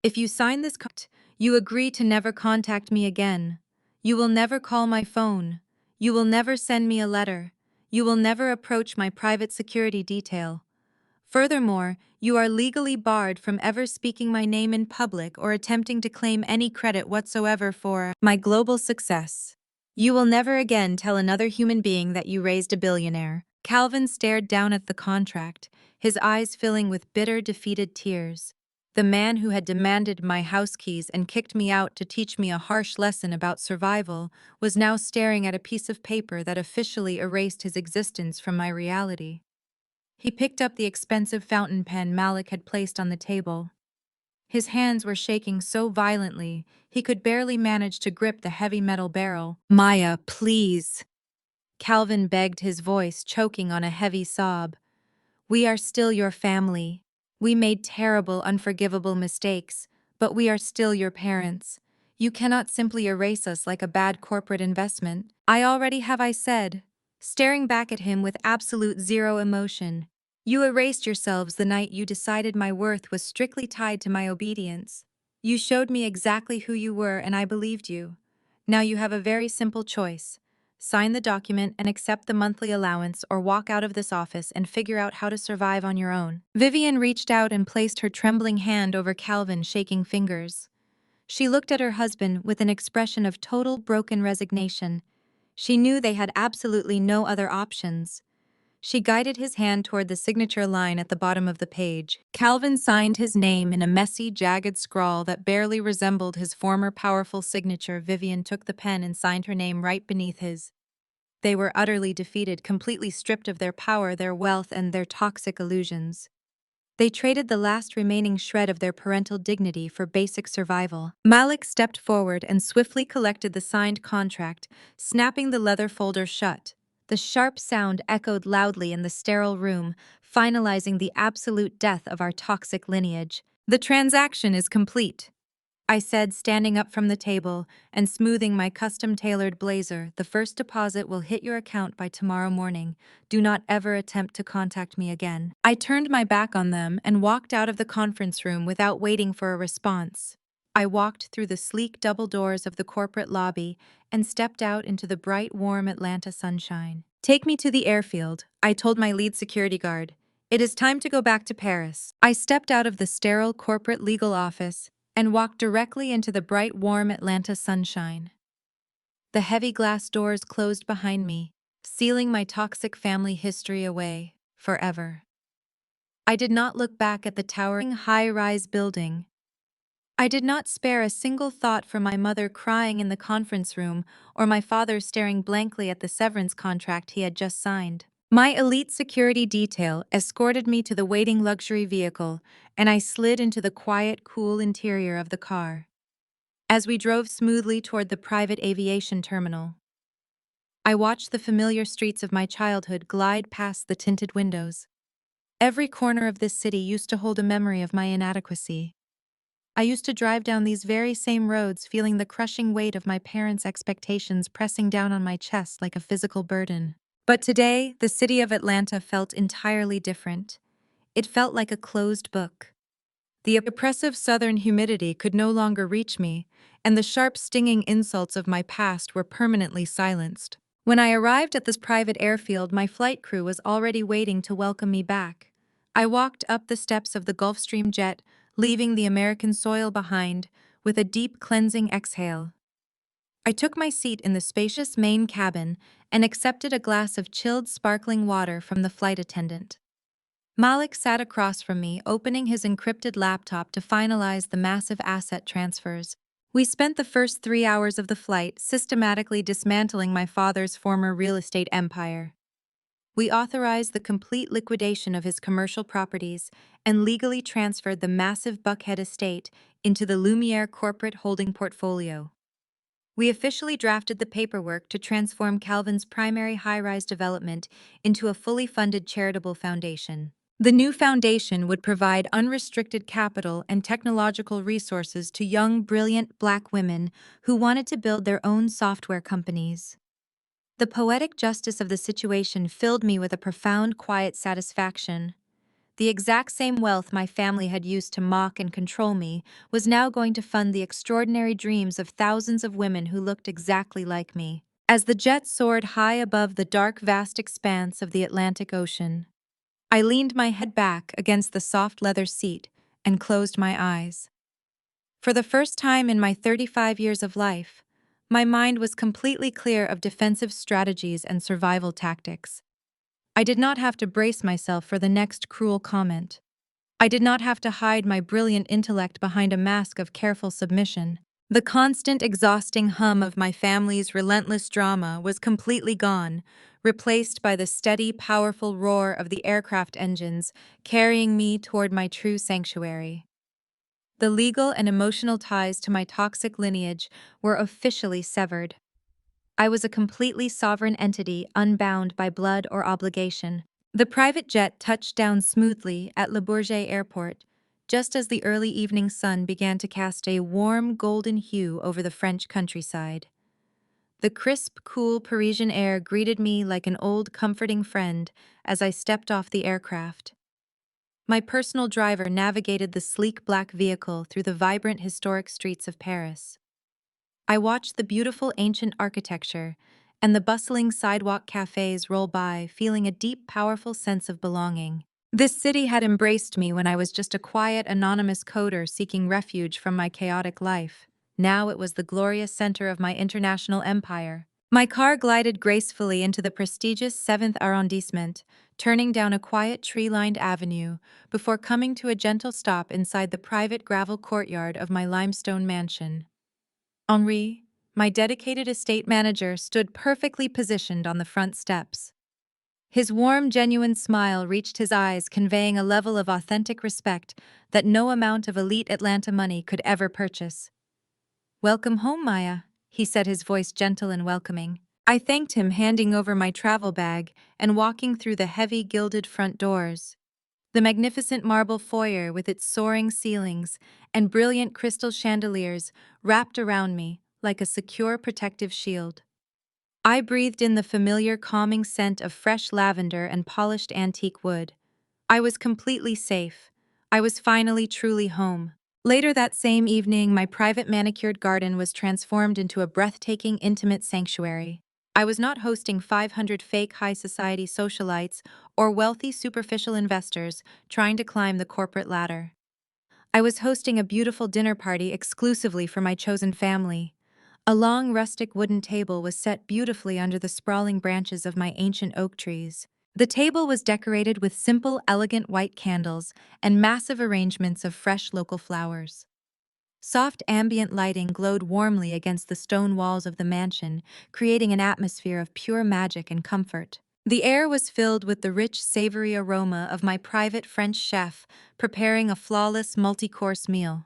Speaker 1: If you sign this contract, you agree to never contact me again. You will never call my phone. You will never send me a letter. You will never approach my private security detail. Furthermore, you are legally barred from ever speaking my name in public or attempting to claim any credit whatsoever for my global success. You will never again tell another human being that you raised a billionaire. Calvin stared down at the contract, his eyes filling with bitter, defeated tears. The man who had demanded my house keys and kicked me out to teach me a harsh lesson about survival was now staring at a piece of paper that officially erased his existence from my reality. He picked up the expensive fountain pen Malik had placed on the table. His hands were shaking so violently, he could barely manage to grip the heavy metal barrel. Maya, please, Calvin begged, his voice choking on a heavy sob. We are still your family. We made terrible, unforgivable mistakes, but we are still your parents. You cannot simply erase us like a bad corporate investment. I already have, I said, staring back at him with absolute zero emotion. You erased yourselves the night you decided my worth was strictly tied to my obedience. You showed me exactly who you were and I believed you. Now you have a very simple choice. Sign the document and accept the monthly allowance, or walk out of this office and figure out how to survive on your own. Vivian reached out and placed her trembling hand over Calvin's shaking fingers. She looked at her husband with an expression of total broken resignation. She knew they had absolutely no other options. She guided his hand toward the signature line at the bottom of the page. Calvin signed his name in a messy, jagged scrawl that barely resembled his former powerful signature. Vivian took the pen and signed her name right beneath his. They were utterly defeated, completely stripped of their power, their wealth, and their toxic illusions. They traded the last remaining shred of their parental dignity for basic survival. Malik stepped forward and swiftly collected the signed contract, snapping the leather folder shut. The sharp sound echoed loudly in the sterile room, finalizing the absolute death of our toxic lineage. The transaction is complete, I said, standing up from the table and smoothing my custom-tailored blazer. The first deposit will hit your account by tomorrow morning. Do not ever attempt to contact me again. I turned my back on them and walked out of the conference room without waiting for a response. I walked through the sleek double doors of the corporate lobby and stepped out into the bright, warm Atlanta sunshine. Take me to the airfield, I told my lead security guard. It is time to go back to Paris. I stepped out of the sterile corporate legal office and walked directly into the bright, warm Atlanta sunshine. The heavy glass doors closed behind me, sealing my toxic family history away forever. I did not look back at the towering high-rise building. I did not spare a single thought for my mother crying in the conference room or my father staring blankly at the severance contract he had just signed. My elite security detail escorted me to the waiting luxury vehicle, and I slid into the quiet, cool interior of the car. As we drove smoothly toward the private aviation terminal, I watched the familiar streets of my childhood glide past the tinted windows. Every corner of this city used to hold a memory of my inadequacy. I used to drive down these very same roads feeling the crushing weight of my parents' expectations pressing down on my chest like a physical burden. But today, the city of Atlanta felt entirely different. It felt like a closed book. The oppressive southern humidity could no longer reach me, and the sharp, stinging insults of my past were permanently silenced. When I arrived at this private airfield, my flight crew was already waiting to welcome me back. I walked up the steps of the Gulfstream jet, leaving the American soil behind, with a deep cleansing exhale. I took my seat in the spacious main cabin and accepted a glass of chilled sparkling water from the flight attendant. Malik sat across from me, opening his encrypted laptop to finalize the massive asset transfers. We spent the first 3 hours of the flight systematically dismantling my father's former real estate empire. We authorized the complete liquidation of his commercial properties and legally transferred the massive Buckhead estate into the Lumiere corporate holding portfolio. We officially drafted the paperwork to transform Calvin's primary high-rise development into a fully funded charitable foundation. The new foundation would provide unrestricted capital and technological resources to young, brilliant Black women who wanted to build their own software companies. The poetic justice of the situation filled me with a profound, quiet satisfaction. The exact same wealth my family had used to mock and control me was now going to fund the extraordinary dreams of thousands of women who looked exactly like me. As the jet soared high above the dark, vast expanse of the Atlantic Ocean, I leaned my head back against the soft leather seat and closed my eyes. For the first time in my 35 years of life, my mind was completely clear of defensive strategies and survival tactics. I did not have to brace myself for the next cruel comment. I did not have to hide my brilliant intellect behind a mask of careful submission. The constant, exhausting hum of my family's relentless drama was completely gone, replaced by the steady, powerful roar of the aircraft engines carrying me toward my true sanctuary. The legal and emotional ties to my toxic lineage were officially severed. I was a completely sovereign entity, unbound by blood or obligation. The private jet touched down smoothly at Le Bourget Airport, just as the early evening sun began to cast a warm, golden hue over the French countryside. The crisp, cool Parisian air greeted me like an old, comforting friend as I stepped off the aircraft. My personal driver navigated the sleek black vehicle through the vibrant, historic streets of Paris. I watched the beautiful ancient architecture and the bustling sidewalk cafes roll by, feeling a deep, powerful sense of belonging. This city had embraced me when I was just a quiet, anonymous coder seeking refuge from my chaotic life. Now it was the glorious center of my international empire. My car glided gracefully into the prestigious 7th arrondissement, turning down a quiet tree-lined avenue before coming to a gentle stop inside the private gravel courtyard of my limestone mansion. Henri, my dedicated estate manager, stood perfectly positioned on the front steps. His warm, genuine smile reached his eyes, conveying a level of authentic respect that no amount of elite Atlanta money could ever purchase. "Welcome home, Maya," he said, his voice gentle and welcoming. I thanked him, handing over my travel bag and walking through the heavy, gilded front doors. The magnificent marble foyer with its soaring ceilings and brilliant crystal chandeliers wrapped around me like a secure protective shield. I breathed in the familiar calming scent of fresh lavender and polished antique wood. I was completely safe. I was finally truly home. Later that same evening, my private manicured garden was transformed into a breathtaking, intimate sanctuary. I was not hosting 500 fake high society socialites or wealthy superficial investors trying to climb the corporate ladder. I was hosting a beautiful dinner party exclusively for my chosen family. A long, rustic wooden table was set beautifully under the sprawling branches of my ancient oak trees. The table was decorated with simple, elegant white candles and massive arrangements of fresh local flowers. Soft ambient lighting glowed warmly against the stone walls of the mansion, creating an atmosphere of pure magic and comfort. The air was filled with the rich, savory aroma of my private French chef preparing a flawless multi-course meal.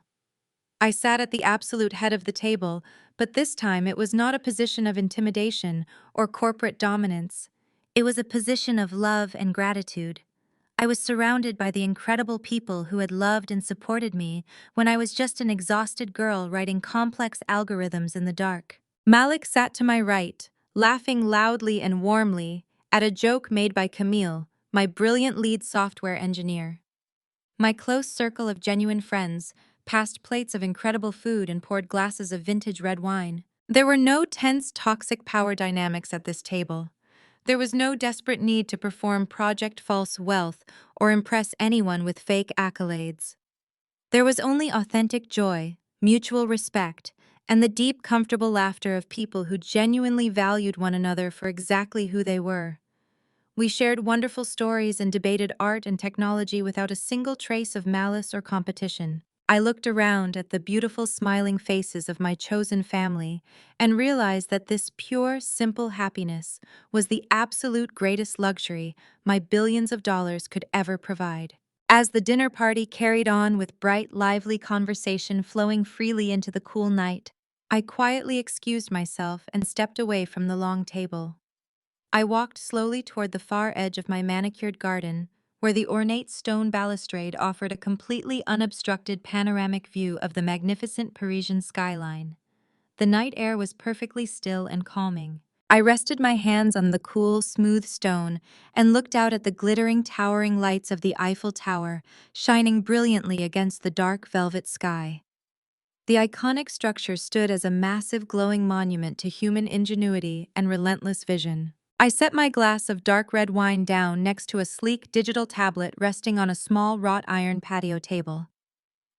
Speaker 1: I sat at the absolute head of the table, but this time it was not a position of intimidation or corporate dominance. It was a position of love and gratitude. I was surrounded by the incredible people who had loved and supported me when I was just an exhausted girl writing complex algorithms in the dark. Malik sat to my right, laughing loudly and warmly at a joke made by Camille, my brilliant lead software engineer. My close circle of genuine friends passed plates of incredible food and poured glasses of vintage red wine. There were no tense, toxic power dynamics at this table. There was no desperate need to perform Project False Wealth or impress anyone with fake accolades. There was only authentic joy, mutual respect, and the deep, comfortable laughter of people who genuinely valued one another for exactly who they were. We shared wonderful stories and debated art and technology without a single trace of malice or competition. I looked around at the beautiful, smiling faces of my chosen family and realized that this pure, simple happiness was the absolute greatest luxury my billions of dollars could ever provide. As the dinner party carried on with bright, lively conversation flowing freely into the cool night, I quietly excused myself and stepped away from the long table. I walked slowly toward the far edge of my manicured garden, where the ornate stone balustrade offered a completely unobstructed panoramic view of the magnificent Parisian skyline. The night air was perfectly still and calming. I rested my hands on the cool, smooth stone and looked out at the glittering, towering lights of the Eiffel Tower, shining brilliantly against the dark velvet sky. The iconic structure stood as a massive glowing monument to human ingenuity and relentless vision. I set my glass of dark red wine down next to a sleek digital tablet resting on a small wrought iron patio table.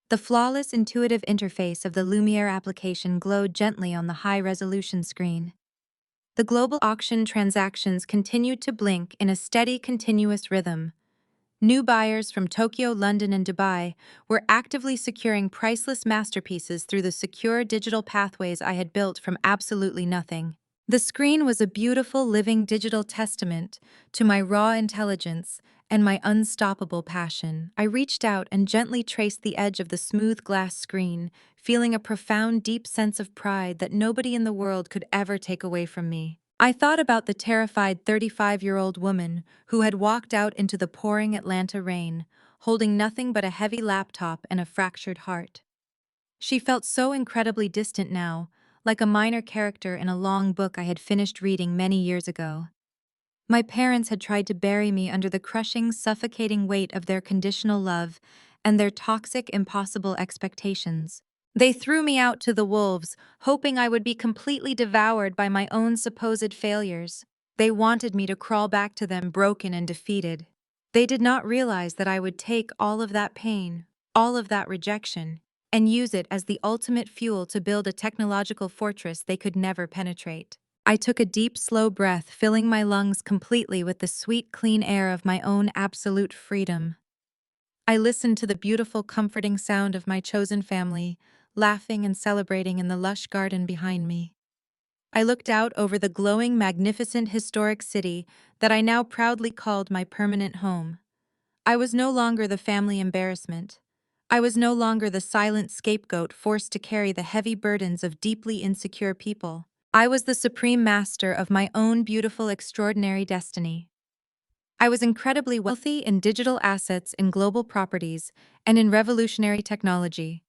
Speaker 1: The flawless, intuitive interface of the Lumiere application glowed gently on the high-resolution screen. The global auction transactions continued to blink in a steady, continuous rhythm. New buyers from Tokyo, London, and Dubai were actively securing priceless masterpieces through the secure digital pathways I had built from absolutely nothing. The screen was a beautiful, living digital testament to my raw intelligence and my unstoppable passion. I reached out and gently traced the edge of the smooth glass screen, feeling a profound, deep sense of pride that nobody in the world could ever take away from me. I thought about the terrified 35-year-old woman who had walked out into the pouring Atlanta rain, holding nothing but a heavy laptop and a fractured heart. She felt so incredibly distant now, like a minor character in a long book I had finished reading many years ago. My parents had tried to bury me under the crushing, suffocating weight of their conditional love and their toxic, impossible expectations. They threw me out to the wolves, hoping I would be completely devoured by my own supposed failures. They wanted me to crawl back to them broken and defeated. They did not realize that I would take all of that pain, all of that rejection, and use it as the ultimate fuel to build a technological fortress they could never penetrate. I took a deep, slow breath, filling my lungs completely with the sweet, clean air of my own absolute freedom. I listened to the beautiful, comforting sound of my chosen family, laughing and celebrating in the lush garden behind me. I looked out over the glowing, magnificent, historic city that I now proudly called my permanent home. I was no longer the family embarrassment. I was no longer the silent scapegoat forced to carry the heavy burdens of deeply insecure people. I was the supreme master of my own beautiful, extraordinary destiny. I was incredibly wealthy in digital assets, in global properties, and in revolutionary technology.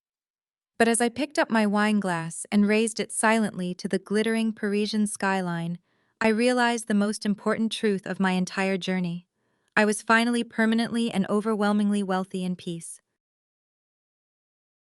Speaker 1: But as I picked up my wine glass and raised it silently to the glittering Parisian skyline, I realized the most important truth of my entire journey. I was finally permanently and overwhelmingly wealthy in peace.